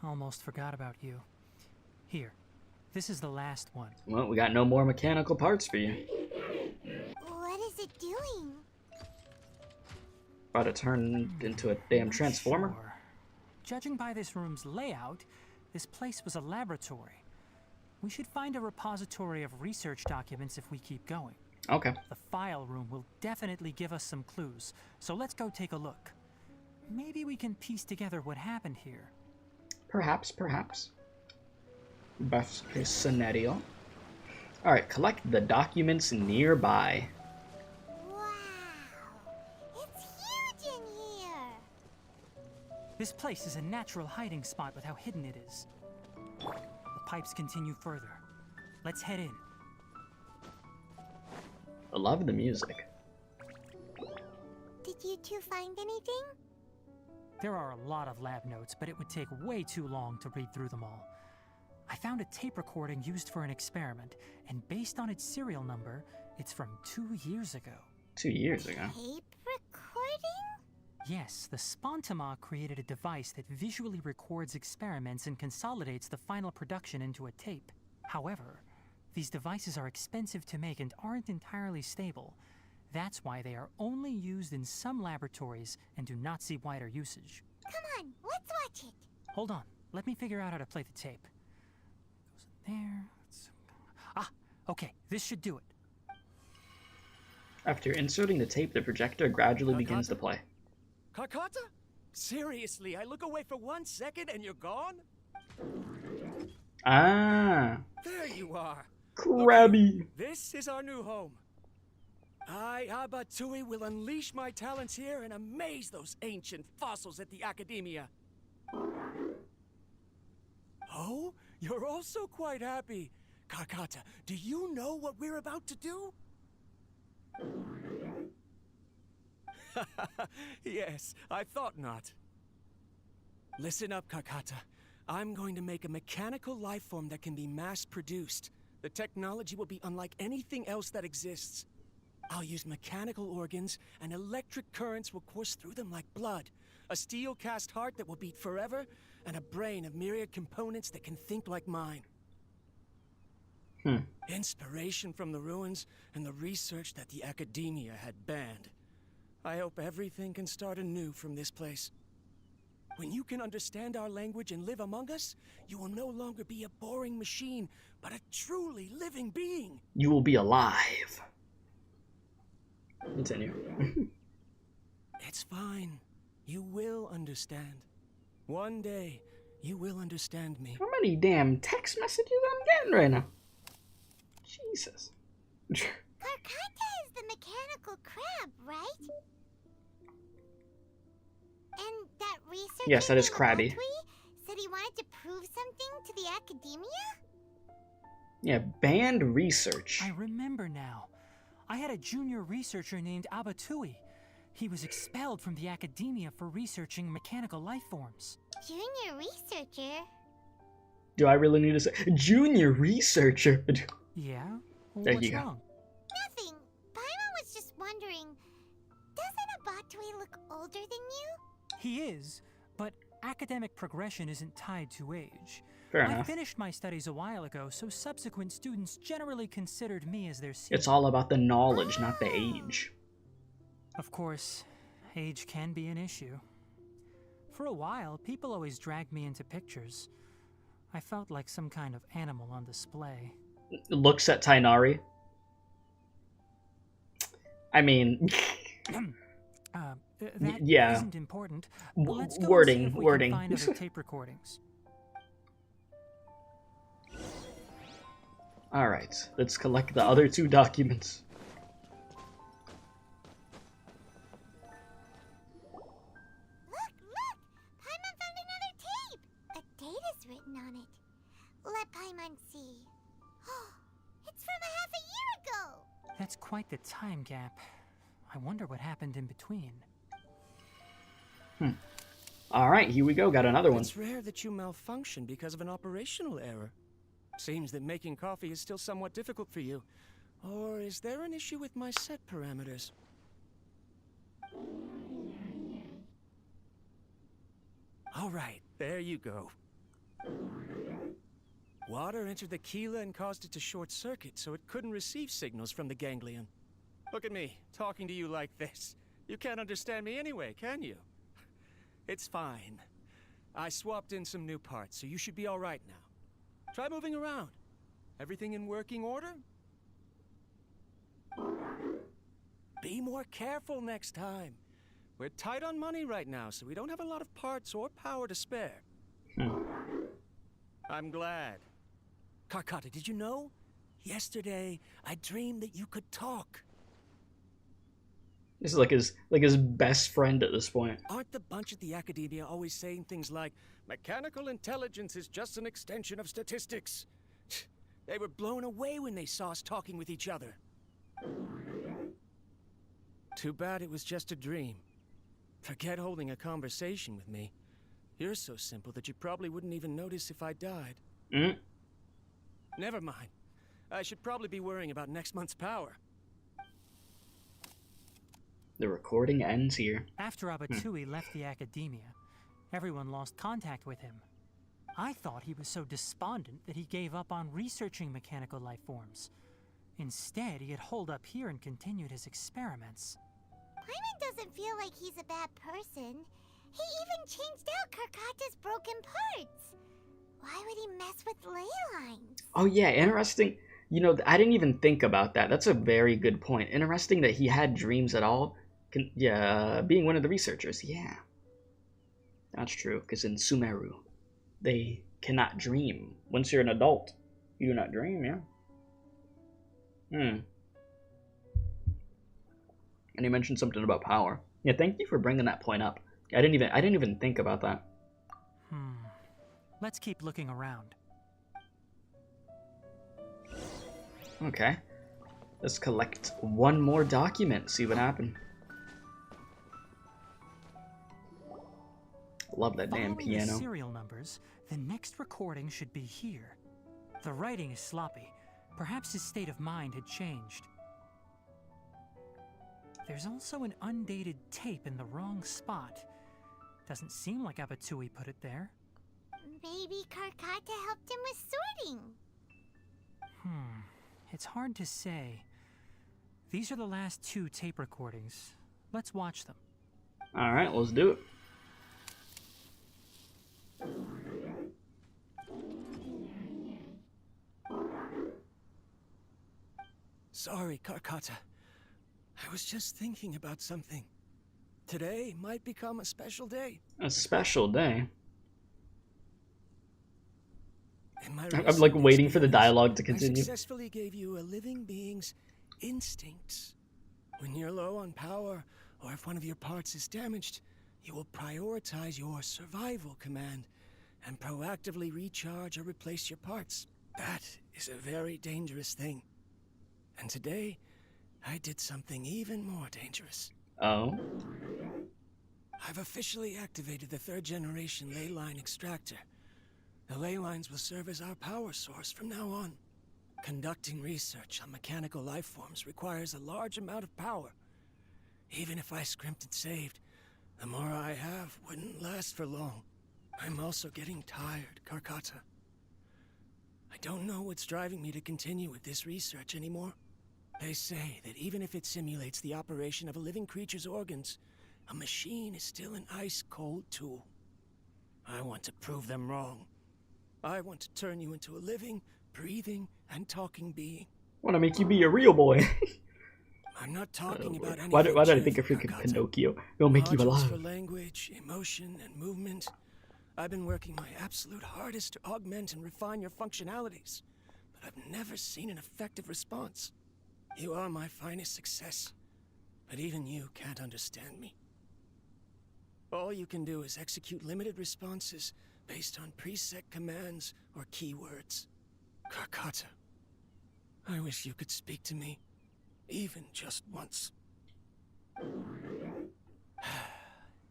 Almost forgot about you. Here, this is the last one. Well, we got no more mechanical parts for you. What is it doing? About to turn into a damn transformer? Sure. Judging by this room's layout, this place was a laboratory. We should find a repository of research documents if we keep going. Okay. The file room will definitely give us some clues, so let's go take a look. Maybe we can piece together what happened here. Perhaps, perhaps. Best case scenario. Alright, collect the documents nearby. Huge in here! This place is a natural hiding spot with how hidden it is. The pipes continue further. Let's head in. I love the music. Did you two find anything? There are a lot of lab notes, but it would take way too long to read through them all. I found a tape recording used for an experiment, and based on its serial number, it's from 2 years ago. 2 years ago? Tape recording? Yes, the Spontama created a device that visually records experiments and consolidates the final production into a tape. However, these devices are expensive to make and aren't entirely stable. That's why they are only used in some laboratories and do not see wider usage. Come on, let's watch it. Hold on, let me figure out how to play the tape. Goes in there. Ah, okay, this should do it. After inserting the tape, the projector gradually begins to play. Kakata? Seriously, I look away for 1 second and you're gone? Ah. There you are. Krabby. Okay, this is our new home. I, Abattui, will unleash my talents here and amaze those ancient fossils at the Academia. Oh, you're also quite happy. Kakata, do you know what we're about to do? Yes, I thought not. Listen up, Kakata. I'm going to make a mechanical life form that can be mass-produced. The technology will be unlike anything else that exists. I'll use mechanical organs, and electric currents will course through them like blood. A steel-cast heart that will beat forever, and a brain of myriad components that can think like mine. Inspiration from the ruins and the research that the Academia had banned. I hope everything can start anew from this place. When you can understand our language and live among us, you will no longer be a boring machine, but a truly living being. You will be alive. Continue. It's fine. You will understand. One day, you will understand me. How many damn text messages I'm getting right now? Jesus. Karkata is the mechanical crab, right? And that researcher Yes, that is named Krabby. Abattui said he wanted to prove something to the Academia? Yeah, banned research. I remember now. I had a junior researcher named Abattui. He was expelled from the Academia for researching mechanical life forms. Junior researcher? Do I really need to say junior researcher? Yeah? There What's you go. wrong? Nothing. Paimon was just wondering, doesn't Abattui look older than you? He is, but academic progression isn't tied to age. Fair I enough. finished my studies a while ago, so subsequent students generally considered me as their senior. It's all about the knowledge, not the age. Of course, age can be an issue. For a while, people always dragged me into pictures. I felt like some kind of animal on display. Looks at Tighnari. I mean, That yeah. isn't important. Let's go Wording, and see if we wording. can find other tape recordings. Alright, let's collect the other 2 documents. Look! Paimon found another tape! A date is written on it. Let Paimon see. It's from a half a year ago! That's quite the time gap. I wonder what happened in between. Alright, here we go, got another one. It's rare that you malfunction because of an operational error. Seems that making coffee is still somewhat difficult for you. Or is there an issue with my set parameters? Alright, there you go. Water entered the chela and caused it to short circuit, so it couldn't receive signals from the ganglion. Look at me, talking to you like this. You can't understand me anyway, can you? It's fine. I swapped in some new parts, so you should be all right now. Try moving around. Everything in working order? Be more careful next time. We're tight on money right now, so we don't have a lot of parts or power to spare. I'm glad. Karkata, did you know? Yesterday, I dreamed that you could talk. This is like his best friend at this point. Aren't the bunch at the Academia always saying things like, mechanical intelligence is just an extension of statistics? They were blown away when they saw us talking with each other. Too bad it was just a dream. Forget holding a conversation with me. You're so simple that you probably wouldn't even notice if I died. Never mind. I should probably be worrying about next month's power. The recording ends here. After Abattui left the Academia, everyone lost contact with him. I thought he was so despondent that he gave up on researching mechanical life forms. Instead, he had holed up here and continued his experiments. Paimon doesn't feel like he's a bad person. He even changed out Karkata's broken parts. Why would he mess with Leyline? Oh yeah, interesting. You know, I didn't even think about that. That's a very good point. Interesting that he had dreams at all. Being one of the researchers. Yeah. That's true, because in Sumeru, they cannot dream. Once you're an adult, you do not dream, yeah. And he mentioned something about power. Yeah, thank you for bringing that point up. I didn't even think about that. Let's keep looking around. Okay. Let's collect one more document, see what happened. Love that damn piano. The serial numbers, the next recording should be here. The writing is sloppy. Perhaps his state of mind had changed. There's also an undated tape in the wrong spot. Doesn't seem like Abattui put it there. Maybe Karkata helped him with sorting. It's hard to say. These are the last 2 tape recordings. Let's watch them. Alright, let's do it. Sorry, Karkata. I was just thinking about something. Today might become a special day. A special day? I'm like waiting for the dialogue to continue. I successfully gave you a living being's instincts. When you're low on power, or if one of your parts is damaged, you will prioritize your survival command and proactively recharge or replace your parts. That is a very dangerous thing. And today, I did something even more dangerous. Oh? I've officially activated the 3rd generation Leyline extractor. The Leylines will serve as our power source from now on. Conducting research on mechanical life forms requires a large amount of power. Even if I scrimped and saved, the more I have wouldn't last for long. I'm also getting tired, Karkata. I don't know what's driving me to continue with this research anymore. They say that even if it simulates the operation of a living creature's organs, a machine is still an ice-cold tool. I want to prove them wrong. I want to turn you into a living, breathing, and talking being. Want to make you be a real boy. I'm not talking about anything. Why did I think of freaking Pinocchio? It'll make you alive. For language, emotion, and movement. I've been working my absolute hardest to augment and refine your functionalities, but I've never seen an effective response. You are my finest success, but even you can't understand me. All you can do is execute limited responses based on preset commands or keywords. Karkata, I wish you could speak to me, even just once.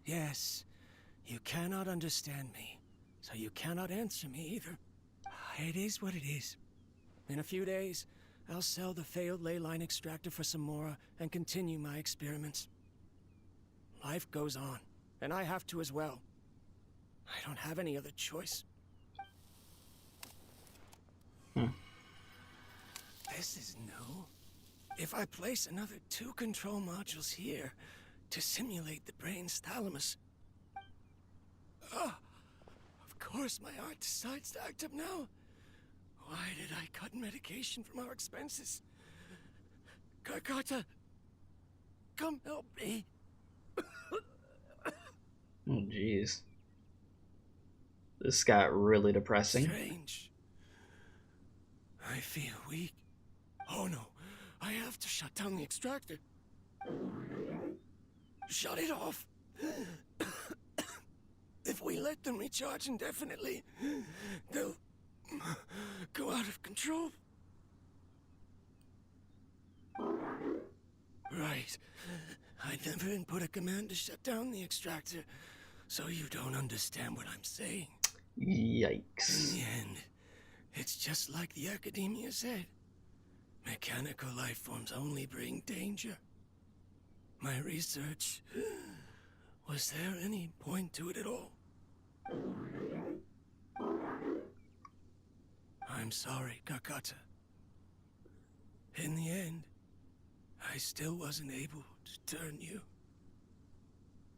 Yes, you cannot understand me, so you cannot answer me either. It is what it is. In a few days, I'll sell the failed Leyline extractor for some more and continue my experiments. Life goes on, and I have to as well. I don't have any other choice. This is new. If I place another 2 control modules here, to simulate the brain's thalamus. Ah, of course my heart decides to act up now. Why did I cut medication from our expenses? Karkata, come help me. Oh, jeez. This got really depressing. Strange. I feel weak. Oh no, I have to shut down the extractor. Shut it off. If we let them recharge indefinitely, they'll go out of control. Right. I never input a command to shut down the extractor, so you don't understand what I'm saying. Yikes. In the end, it's just like the Academia said. Mechanical life forms only bring danger. My research... Was there any point to it at all? I'm sorry, Karkata. In the end, I still wasn't able to turn you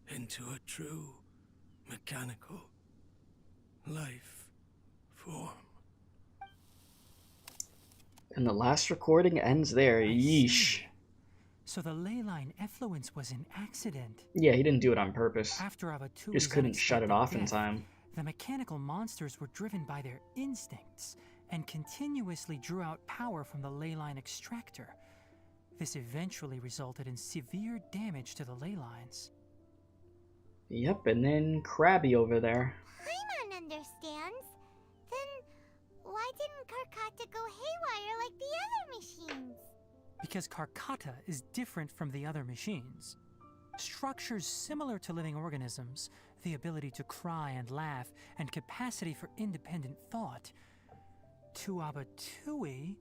into a true mechanical life form. And the last recording ends there. Yeesh. So the Leyline effluence was an accident. Yeah, he didn't do it on purpose. After Abattui Just couldn't shut it off in time. The mechanical monsters were driven by their instincts and continuously drew out power from the Leyline extractor. This eventually resulted in severe damage to the Leylines. Yep, and then Krabby over there. Paimon understands. Then why didn't Karkata go haywire like the other machines? Because Karkata is different from the other machines. Structures similar to living organisms, the ability to cry and laugh, and capacity for independent thought. To Abattui,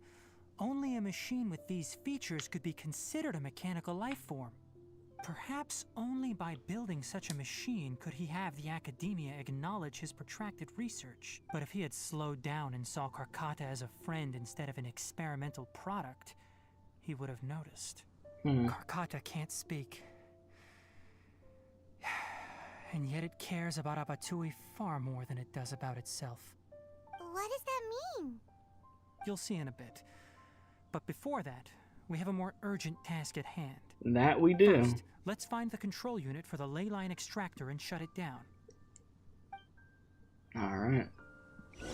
only a machine with these features could be considered a mechanical life form. Perhaps only by building such a machine could he have the Academia acknowledge his protracted research. But if he had slowed down and saw Karkata as a friend instead of an experimental product, he would have noticed. Karkata can't speak. And yet it cares about Abattui far more than it does about itself. What does that mean? You'll see in a bit. But before that, we have a more urgent task at hand. That we do. First, let's find the control unit for the Leyline extractor and shut it down. Alright.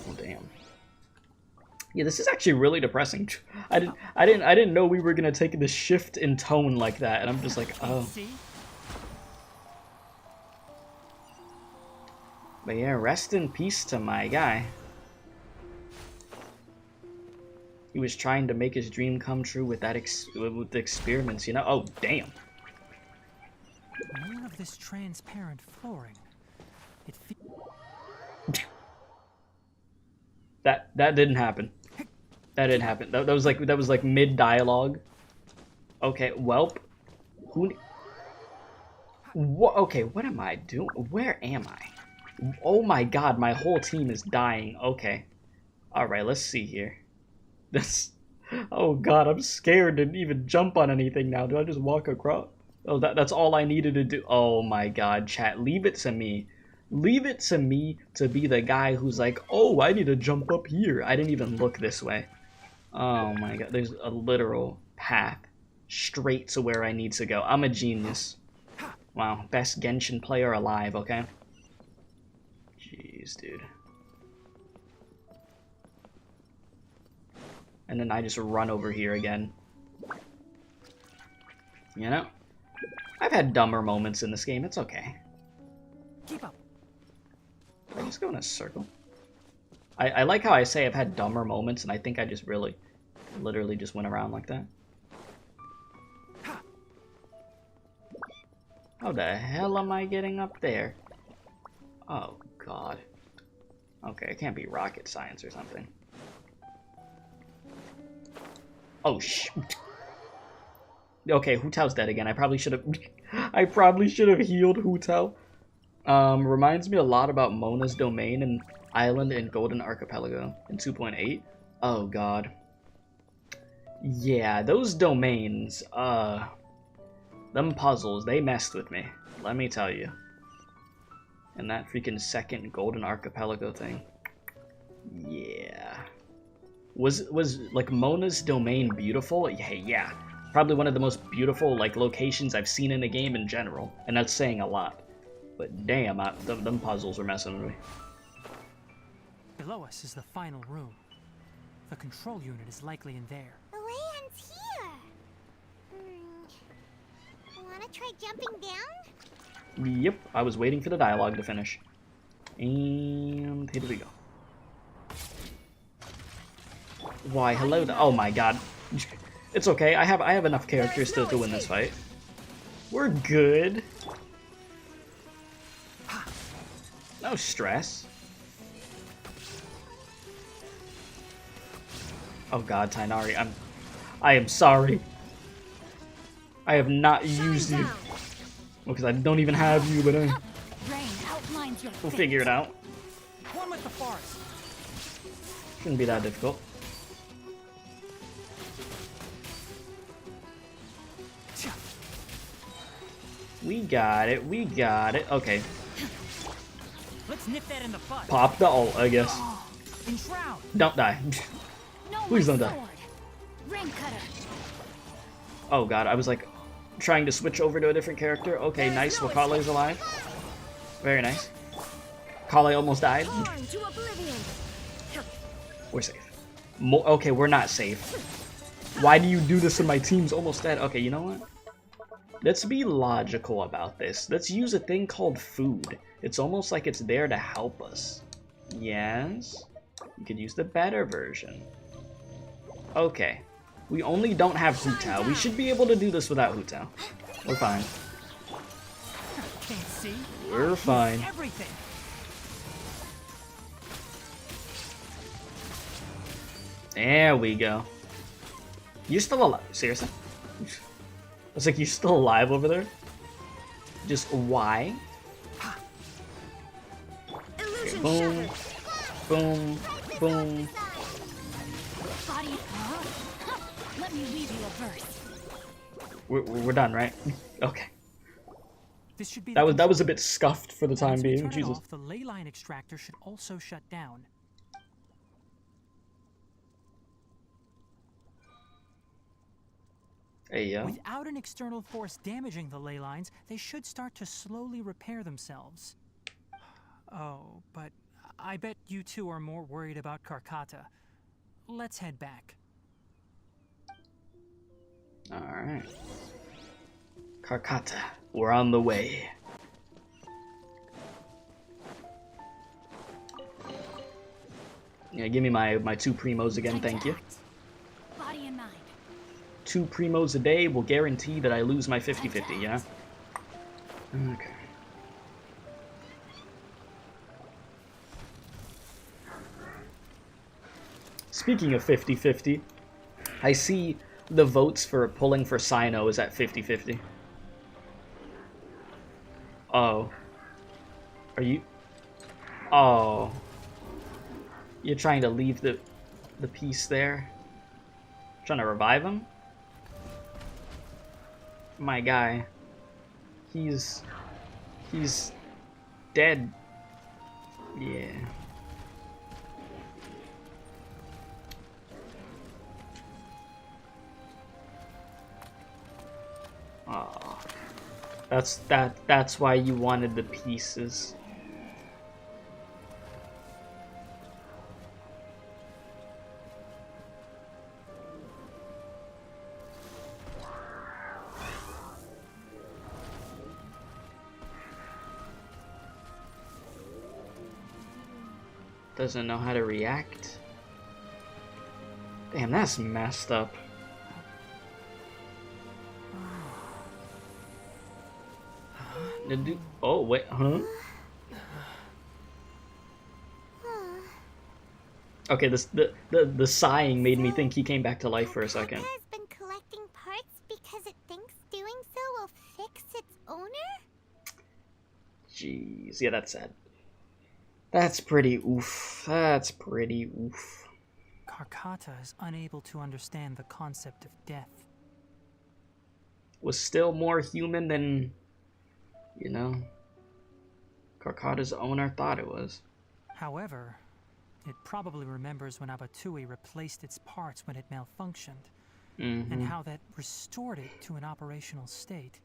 Well, damn. Yeah, this is actually really depressing. I didn't know we were gonna take this shift in tone like that, and I'm just like, oh. But yeah, rest in peace to my guy. He was trying to make his dream come true with that with the experiments, you know? Oh, damn. More of this transparent flooring. That didn't happen. That didn't happen. That was like mid dialogue. Okay, welp. Who? What? Okay, what am I doing? Where am I? Oh my god, my whole team is dying. Okay. All right, let's see here. This. Oh god, I'm scared to even jump on anything now. Do I just walk across? Oh, that's all I needed to do. Oh my god, chat, leave it to me. Leave it to me to be the guy who's like, oh, I need to jump up here. I didn't even look this way. Oh my god, there's a literal path straight to where I need to go. I'm a genius. Wow, best Genshin player alive, okay? Jeez, dude. And then I just run over here again. You know? I've had dumber moments in this game, it's okay. Keep up. I just go in a circle. I like how I say I've had dumber moments, and I think I just literally just went around like that. How the hell am I getting up there? Oh, God. Okay, it can't be rocket science or something. Oh, shoot. Okay, Hu Tao's dead again. I probably should have healed Hu Tao. Reminds me a lot about Mona's domain and island in Golden Archipelago in 2.8. Oh god. Yeah, those domains, Them puzzles, they messed with me. Let me tell you. And that freaking second Golden Archipelago thing. Yeah. Was like Mona's domain beautiful? Yeah. Probably one of the most beautiful like locations I've seen in a game in general, and that's saying a lot. But damn, them puzzles were messing with me. Below us is the final room. The control unit is likely in there. The land's here. Wanna try jumping down? Yep, I was waiting for the dialogue to finish. And here we go. Why, hello there. Oh my god. It's okay, I have enough characters to win this fight. We're good. No stress. Oh god, Tighnari, I am sorry. I have not used you. Well, because I don't even have you, but we'll figure it out. One with the forest. Shouldn't be that difficult. We got it, we got it. Okay. Let's nip that in the butt. Pop the ult, I guess. Don't die. Please don't die. Oh god, I was like trying to switch over to a different character. Okay, nice. Well, Collei's alive. Very nice. Collei almost died. We're safe. Okay, we're not safe. Why do you do this when my team's almost dead? Okay, you know what? Let's be logical about this. Let's use a thing called food. It's almost like it's there to help us. Yes? You could use the better version. Okay. We only don't have Hu Tao. We should be able to do this without Hu Tao. We're fine. We're fine. There we go. You're still alive. Seriously? It's like you're still alive over there? Just why? Okay, boom. Boom. Boom. Let me leave you a verse. We're done, right? Okay. This should be that was a bit scuffed for the time being. Jesus. Off, the Leyline extractor should also shut down. Hey, yo. Without an external force damaging the ley lines, they should start to slowly repair themselves. Oh, but I bet you two are more worried about Karkata. Let's head back. Alright. Karkata, we're on the way. Yeah, give me my 2 primos again, thank you. Body and mind. 2 primos a day will guarantee that I lose my 50-50, yeah? Okay. Speaking of 50-50, I see the votes for pulling for Sino is at 50-50. Oh. Are you... Oh. You're trying to leave the piece there? Trying to revive him? My guy. He's dead. Yeah. Oh. That's why you wanted the pieces. Doesn't know how to react. Damn, that's messed up. Oh wait, huh? Okay, the sighing made me think he came back to life for a second. Has been collecting parts because it thinks doing so will fix its owner? Jeez, yeah, that's sad. That's pretty oof. That's pretty oof. Karkata is unable to understand the concept of death. was still more human than, you know, Karkata's owner thought it was. However, it probably remembers when Abattui replaced its parts when it malfunctioned, and how that restored it to an operational state.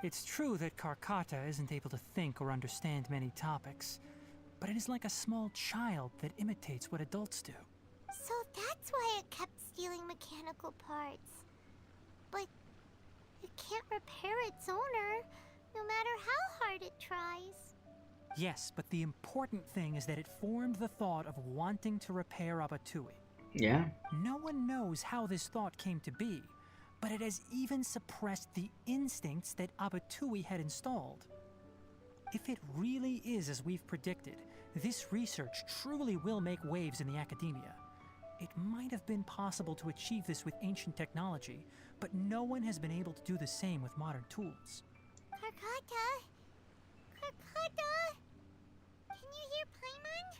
It's true that Karkata isn't able to think or understand many topics, but it is like a small child that imitates what adults do. So that's why it kept stealing mechanical parts. But it can't repair its owner, no matter how hard it tries. Yes, but the important thing is that it formed the thought of wanting to repair Abattui. Yeah. No one knows how this thought came to be, but it has even suppressed the instincts that Abattui had installed. If it really is as we've predicted, this research truly will make waves in the academia. It might have been possible to achieve this with ancient technology, but no one has been able to do the same with modern tools. Karkata? Karkata? Can you hear Paimon?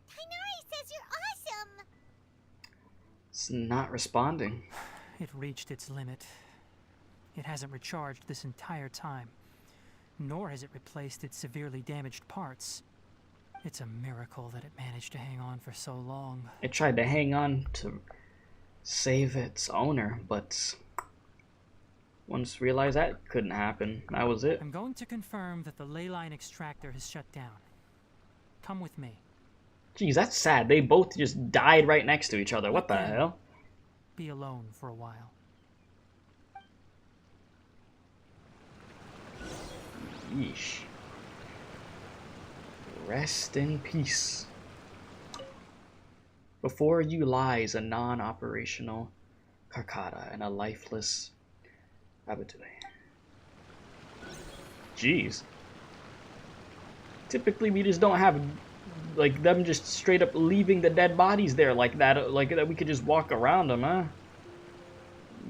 Tighnari says you're awesome! It's not responding. It reached its limit. It hasn't recharged this entire time, nor has it replaced its severely damaged parts. It's a miracle that it managed to hang on for so long. It tried to hang on to save its owner, but once realized that couldn't happen. That was it. I'm going to confirm that the Leyline extractor has shut down. Come with me. Jeez, that's sad. They both just died right next to each other. What the hell? Be alone for a while. Yeesh. Rest in peace. Before you lies a non-operational Karkata and a lifeless Abattui. Jeez. Typically we just don't have like them just straight up leaving the dead bodies there like that we could just walk around them, huh?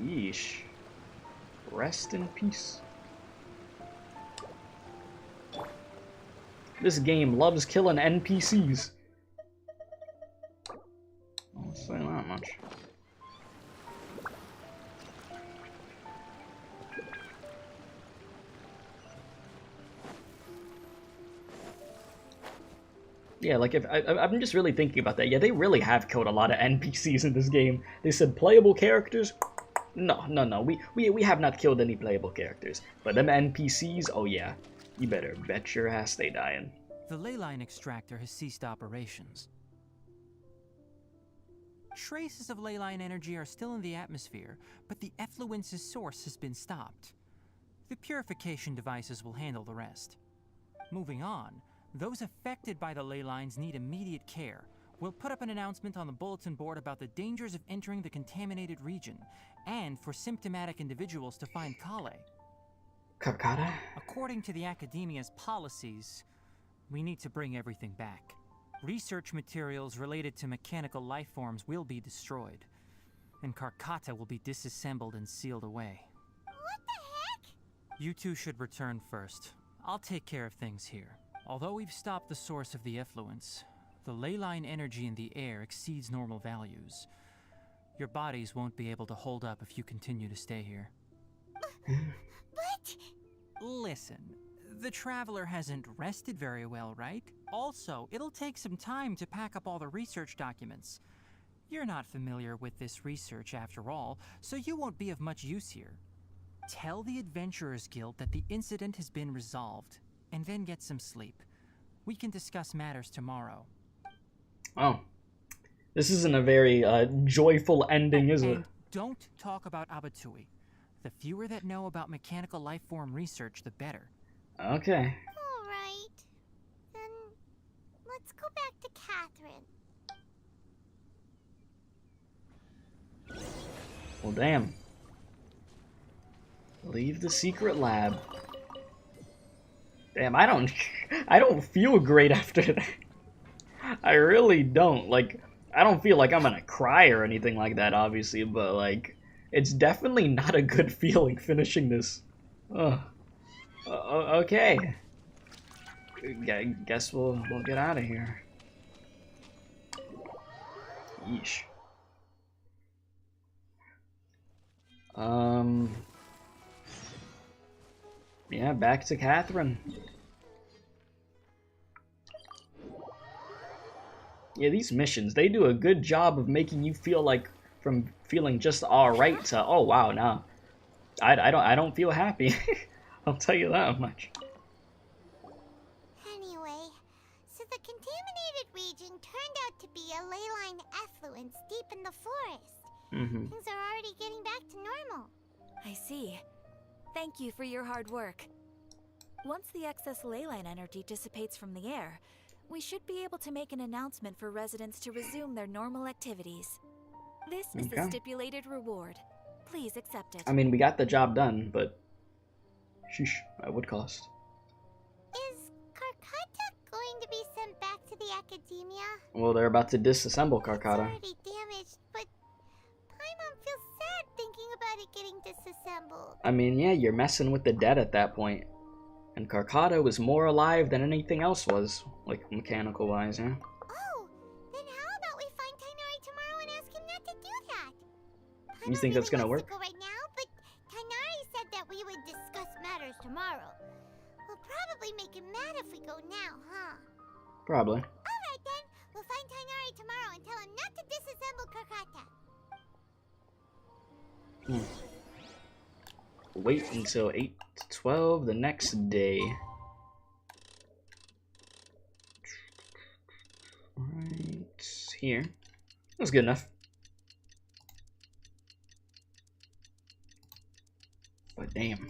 Yeesh. Rest in peace. This game loves killing NPCs. I won't say that much. Yeah, like if I'm just really thinking about that. Yeah, they really have killed a lot of NPCs in this game. They said playable characters. No. We have not killed any playable characters. But them NPCs, oh yeah. You better bet your ass they dying. The Leyline extractor has ceased operations. Traces of Leyline energy are still in the atmosphere, but the effluence's source has been stopped. The purification devices will handle the rest. Moving on, those affected by the Leylines need immediate care. We'll put up an announcement on the bulletin board about the dangers of entering the contaminated region, and for symptomatic individuals to find Collei. Karkata? According to the Academia's policies, we need to bring everything back. Research materials related to mechanical life forms will be destroyed, and Karkata will be disassembled and sealed away. What the heck? You two should return first. I'll take care of things here. Although we've stopped the source of the effluence, the Leyline energy in the air exceeds normal values. Your bodies won't be able to hold up if you continue to stay here. But... Listen, the Traveler hasn't rested very well, right? Also, it'll take some time to pack up all the research documents. You're not familiar with this research after all, so you won't be of much use here. Tell the Adventurers Guild that the incident has been resolved, and then get some sleep. We can discuss matters tomorrow. Oh. This isn't a very joyful ending, is it? And don't talk about Abattui. The fewer that know about mechanical life form research, the better. Okay. Alright. Then let's go back to Katheryne. Well, damn. Leave the secret lab. Damn, I don't feel great after that. I really don't. Like, I don't feel like I'm gonna cry or anything like that, obviously, but like, it's definitely not a good feeling finishing this. Ugh. Okay. Guess we'll get out of here. Yeesh. Yeah, back to Katheryne. Yeah, these missions, they do a good job of making you feel like from feeling just alright to, oh wow, no. I don't feel happy. I'll tell you that much. Anyway, so the contaminated region turned out to be a Leyline effluence deep in the forest. Things are already getting back to normal. I see. Thank you for your hard work. Once the excess Leyline energy dissipates from the air, we should be able to make an announcement for residents to resume their normal activities. This is the stipulated reward. Please accept it. I mean, we got the job done, but sheesh, that would cost. Is Carcata going to be sent back to the academia? Well, they're about to disassemble Carcata. It's already damaged, but Paimon feels sad thinking about it getting disassembled. I mean, yeah, you're messing with the dead at that point. And Carcata was more alive than anything else was, like mechanical-wise, yeah? Oh, then how about we find Tighnari tomorrow and ask him not to do that? You think that's gonna work? Go right now, but Tighnari said that we would discuss matters tomorrow. We'll probably make him mad if we go now, huh? Probably. Alright then, we'll find Tighnari tomorrow and tell him not to disassemble Carcata. Wait until 8 to 12 the next day. Right here. That's good enough. But damn.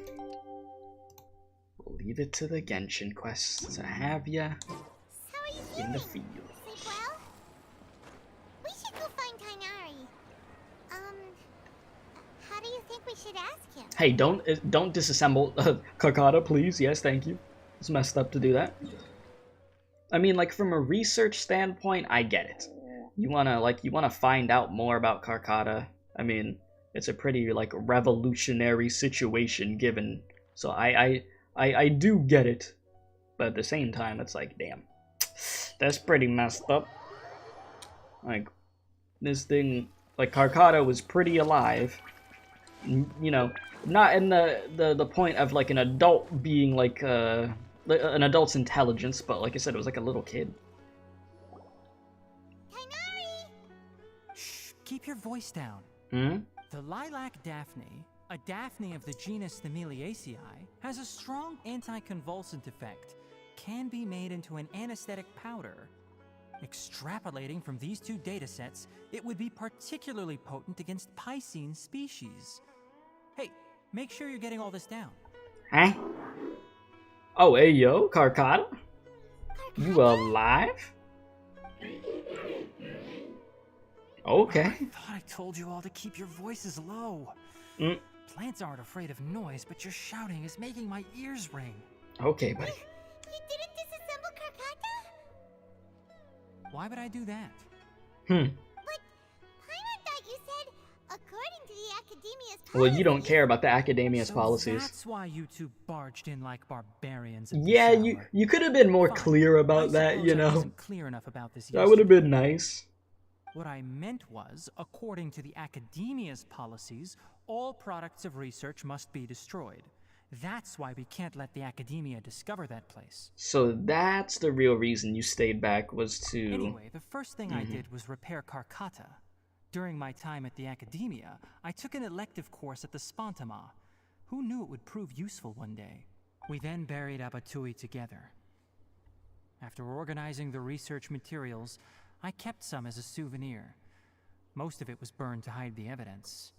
We'll leave it to the Genshin quest to have ya in the field. Sleep well? We should go find Tighnari. How do you think we should ask him? Hey, don't disassemble Carcata, please. Yes, thank you. It's messed up to do that. I mean, like, from a research standpoint, I get it. You wanna find out more about Carcata. I mean, it's a pretty, like, revolutionary situation given. So I do get it. But at the same time, it's like, damn. That's pretty messed up. Like, this thing, like, Carcata was pretty alive. You know, not in the point of, like, an adult being, like, an adult's intelligence, but like I said, it was like a little kid. Tighnari! Shh, keep your voice down. The lilac daphne, a daphne of the genus Thameliaceae, has a strong anticonvulsant effect, can be made into an anesthetic powder. Extrapolating from these two datasets, it would be particularly potent against Piscine species. Hey, make sure you're getting all this down. Huh? Oh, hey yo, Carcata? You alive? Okay. I thought I told you all to keep your voices low. Plants aren't afraid of noise, but your shouting is making my ears ring. Okay, buddy. You didn't disassemble Carcata? Why would I do that? But Paimon thought you said, according to the Academia's policies... Well, you don't care about the Academia's policies. That's why you two barged in like barbarians. Yeah, you could have been more clear about that, you know. I wasn't clear enough about this that would have been nice. What I meant was, according to the Academia's policies, all products of research must be destroyed. That's why we can't let the Academia discover that place. So that's the real reason you stayed back, was to... Anyway, the first thing I did was repair Carcata. During my time at the Academia, I took an elective course at the Spontama. Who knew it would prove useful one day? We then buried Abattui together. After organizing the research materials, I kept some as a souvenir. Most of it was burned to hide the evidence.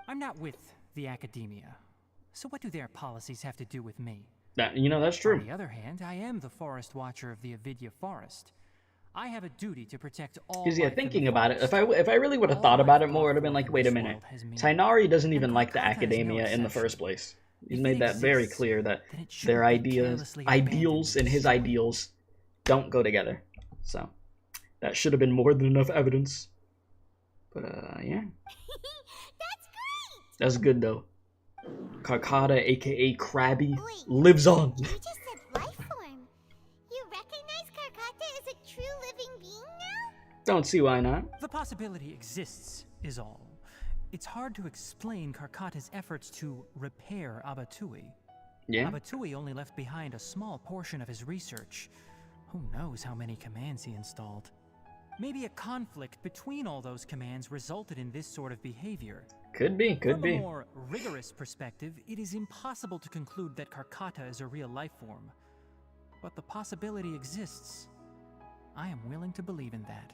I'm not with the Academia, so what do their policies have to do with me? That's true. On the other hand, I am the Forest Watcher of the Avidya Forest. I have a duty to protect all. Because yeah, thinking about it, if I really would have thought about it more, it would have been like, wait a minute, Tighnari doesn't even like the Academia in the first place. He's made that very clear that their ideals and his ideals don't go together. So that should have been more than enough evidence. But yeah. That's great! That's good though. Carcata, aka Krabby, lives on. You just said life form. You recognize Carcata as a true living being now? Don't see why not. The possibility exists, is all. It's hard to explain Carcata's efforts to repair Abattui. Yeah. Abattui only left behind a small portion of his research. Who knows how many commands he installed? Maybe a conflict between all those commands resulted in this sort of behavior. Could be, could be. From a more rigorous perspective, it is impossible to conclude that Karkata is a real life form. But the possibility exists. I am willing to believe in that.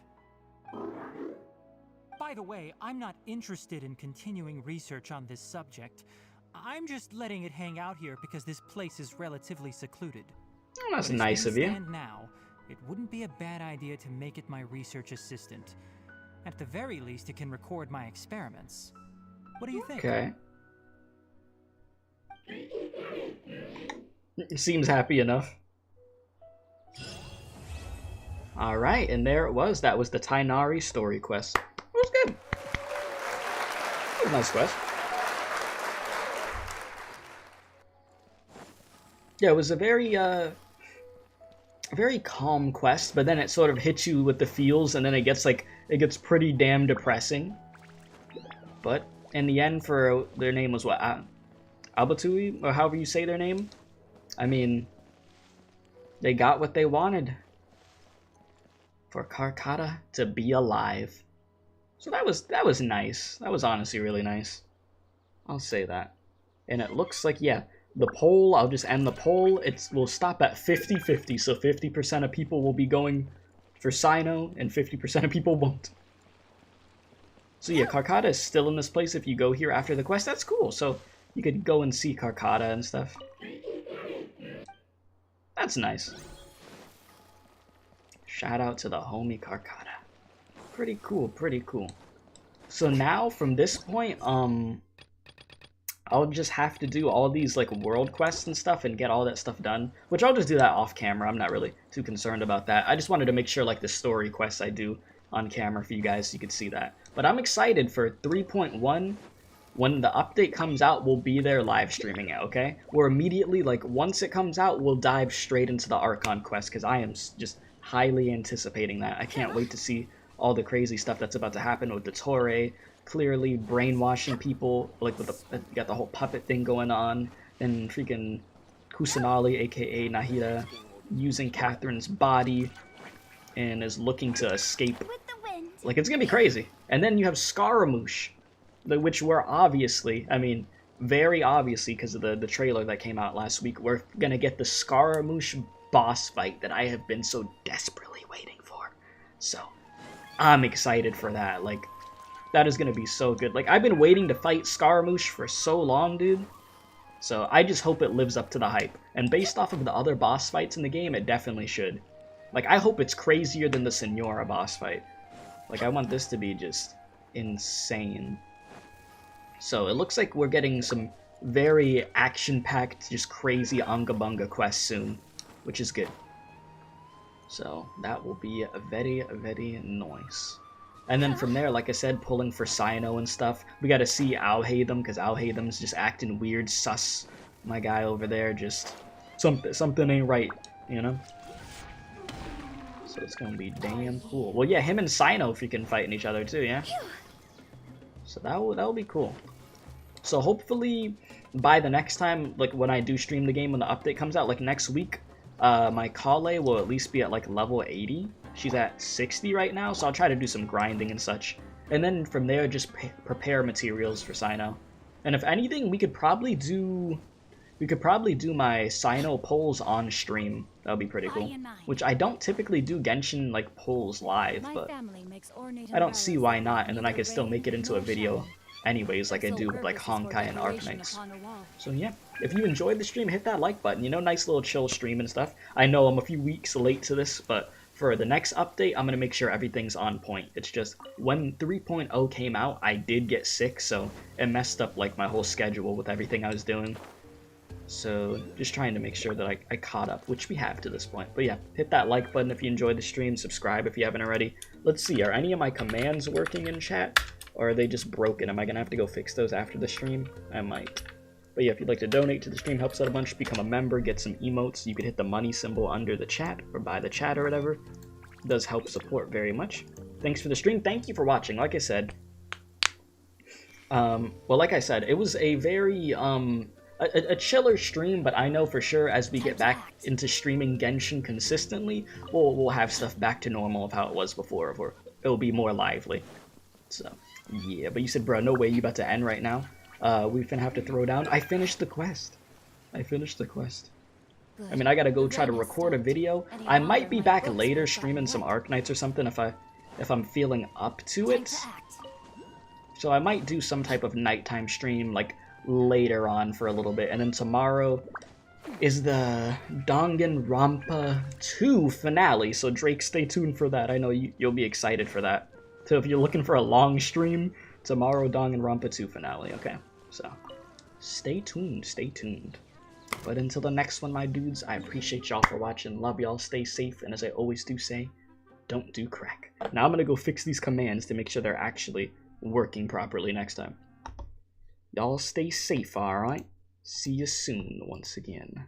By the way, I'm not interested in continuing research on this subject. I'm just letting it hang out here because this place is relatively secluded. Oh, that's nice of you. And now, it wouldn't be a bad idea to make it my research assistant. At the very least, it can record my experiments. What do you think? Okay. Seems happy enough. Alright, and there it was. That was the Tighnari story quest. It was good. It was a nice quest. Yeah, it was a very calm quest, but then it sort of hits you with the feels, and then it gets pretty damn depressing. But in the end, for their name was what, Abattui, or however you say their name. I mean, they got what they wanted. For Karkata to be alive. So that was nice. That was honestly really nice. I'll say that. And it looks like, yeah, the poll, I'll just end the poll. We'll stop at 50-50, so 50% of people will be going for Sino, and 50% of people won't. So yeah, Karkata is still in this place if you go here after the quest. That's cool, so you could go and see Karkata and stuff. That's nice. Shout out to the homie Karkata. Pretty cool, pretty cool. So now, from this point, I'll just have to do all these, like, world quests and stuff and get all that stuff done. Which I'll just do that off camera. I'm not really too concerned about that. I just wanted to make sure, like, the story quests I do on camera for you guys so you could see that. But I'm excited for 3.1. When the update comes out, we'll be there live streaming it, okay? We're immediately, like, once it comes out, we'll dive straight into the Archon quest, because I am just highly anticipating that. I can't wait to see all the crazy stuff that's about to happen with the Torre, clearly brainwashing people, like with you got the whole puppet thing going on, and freaking Kusanali, aka Nahida, using Katheryne's body and is looking to escape. Like, it's gonna be crazy. And then you have Scaramouche, which we're obviously, I mean, very obviously, because of the trailer that came out last week, we're gonna get the Scaramouche boss fight that I have been so desperately waiting for. So, I'm excited for that. Like, that is gonna be so good. Like, I've been waiting to fight Scaramouche for so long, dude. So, I just hope it lives up to the hype. And based off of the other boss fights in the game, it definitely should. Like, I hope it's crazier than the Senora boss fight. Like, I want this to be just insane. So, it looks like we're getting some very action-packed, just crazy Unga quests soon, which is good. So, that will be very, very nice. And then from there, like I said, pulling for Sino and stuff. We gotta see Alhaitham, because Alhaitham's just acting weird, sus. My guy over there, just something ain't right, you know? So it's gonna be damn cool. Well, yeah, him and Sino freaking fighting each other too, yeah? So that will be cool. So hopefully by the next time, like when I do stream the game, when the update comes out, like next week, my Collei will at least be at like level 80. She's at 60 right now, so I'll try to do some grinding and such. And then from there, just prepare materials for Sino. And if anything, we could probably do my Sino polls on stream. That would be pretty cool. Which I don't typically do Genshin like polls live, but I don't see why not. And then I could still make it into a video anyways, like I do with like Honkai and Arknights. So yeah, if you enjoyed the stream, hit that like button. You know, nice little chill stream and stuff. I know I'm a few weeks late to this, but for the next update, I'm going to make sure everything's on point. It's just, when 3.0 came out, I did get sick, so it messed up like my whole schedule with everything I was doing. So, just trying to make sure that I caught up, which we have to this point. But yeah, hit that like button if you enjoyed the stream, subscribe if you haven't already. Let's see, are any of my commands working in chat? Or are they just broken? Am I going to have to go fix those after the stream? I might. But yeah, if you'd like to donate to the stream, helps out a bunch, become a member, get some emotes, you could hit the money symbol under the chat, or buy the chat or whatever. It does help support very much. Thanks for the stream, thank you for watching. Like I said, it was a very, a chiller stream, but I know for sure as we get back into streaming Genshin consistently, we'll have stuff back to normal of how it was before, or it'll be more lively. So, yeah, but you said, bro, no way you about to end right now. We finna have to throw down. I finished the quest. Good. I mean, I gotta go try to record a video. I might be back later streaming some Arknights or something if I'm feeling up to it. So I might do some type of nighttime stream, like, later on for a little bit. And then tomorrow is the Danganronpa 2 finale, so Drake, stay tuned for that. I know you'll be excited for that. So if you're looking for a long stream, tomorrow Danganronpa 2 finale, okay? So, stay tuned. But until the next one, my dudes, I appreciate y'all for watching. Love y'all, stay safe, and as I always do say, don't do crack. Now I'm gonna go fix these commands to make sure they're actually working properly next time. Y'all stay safe, alright? See you soon once again.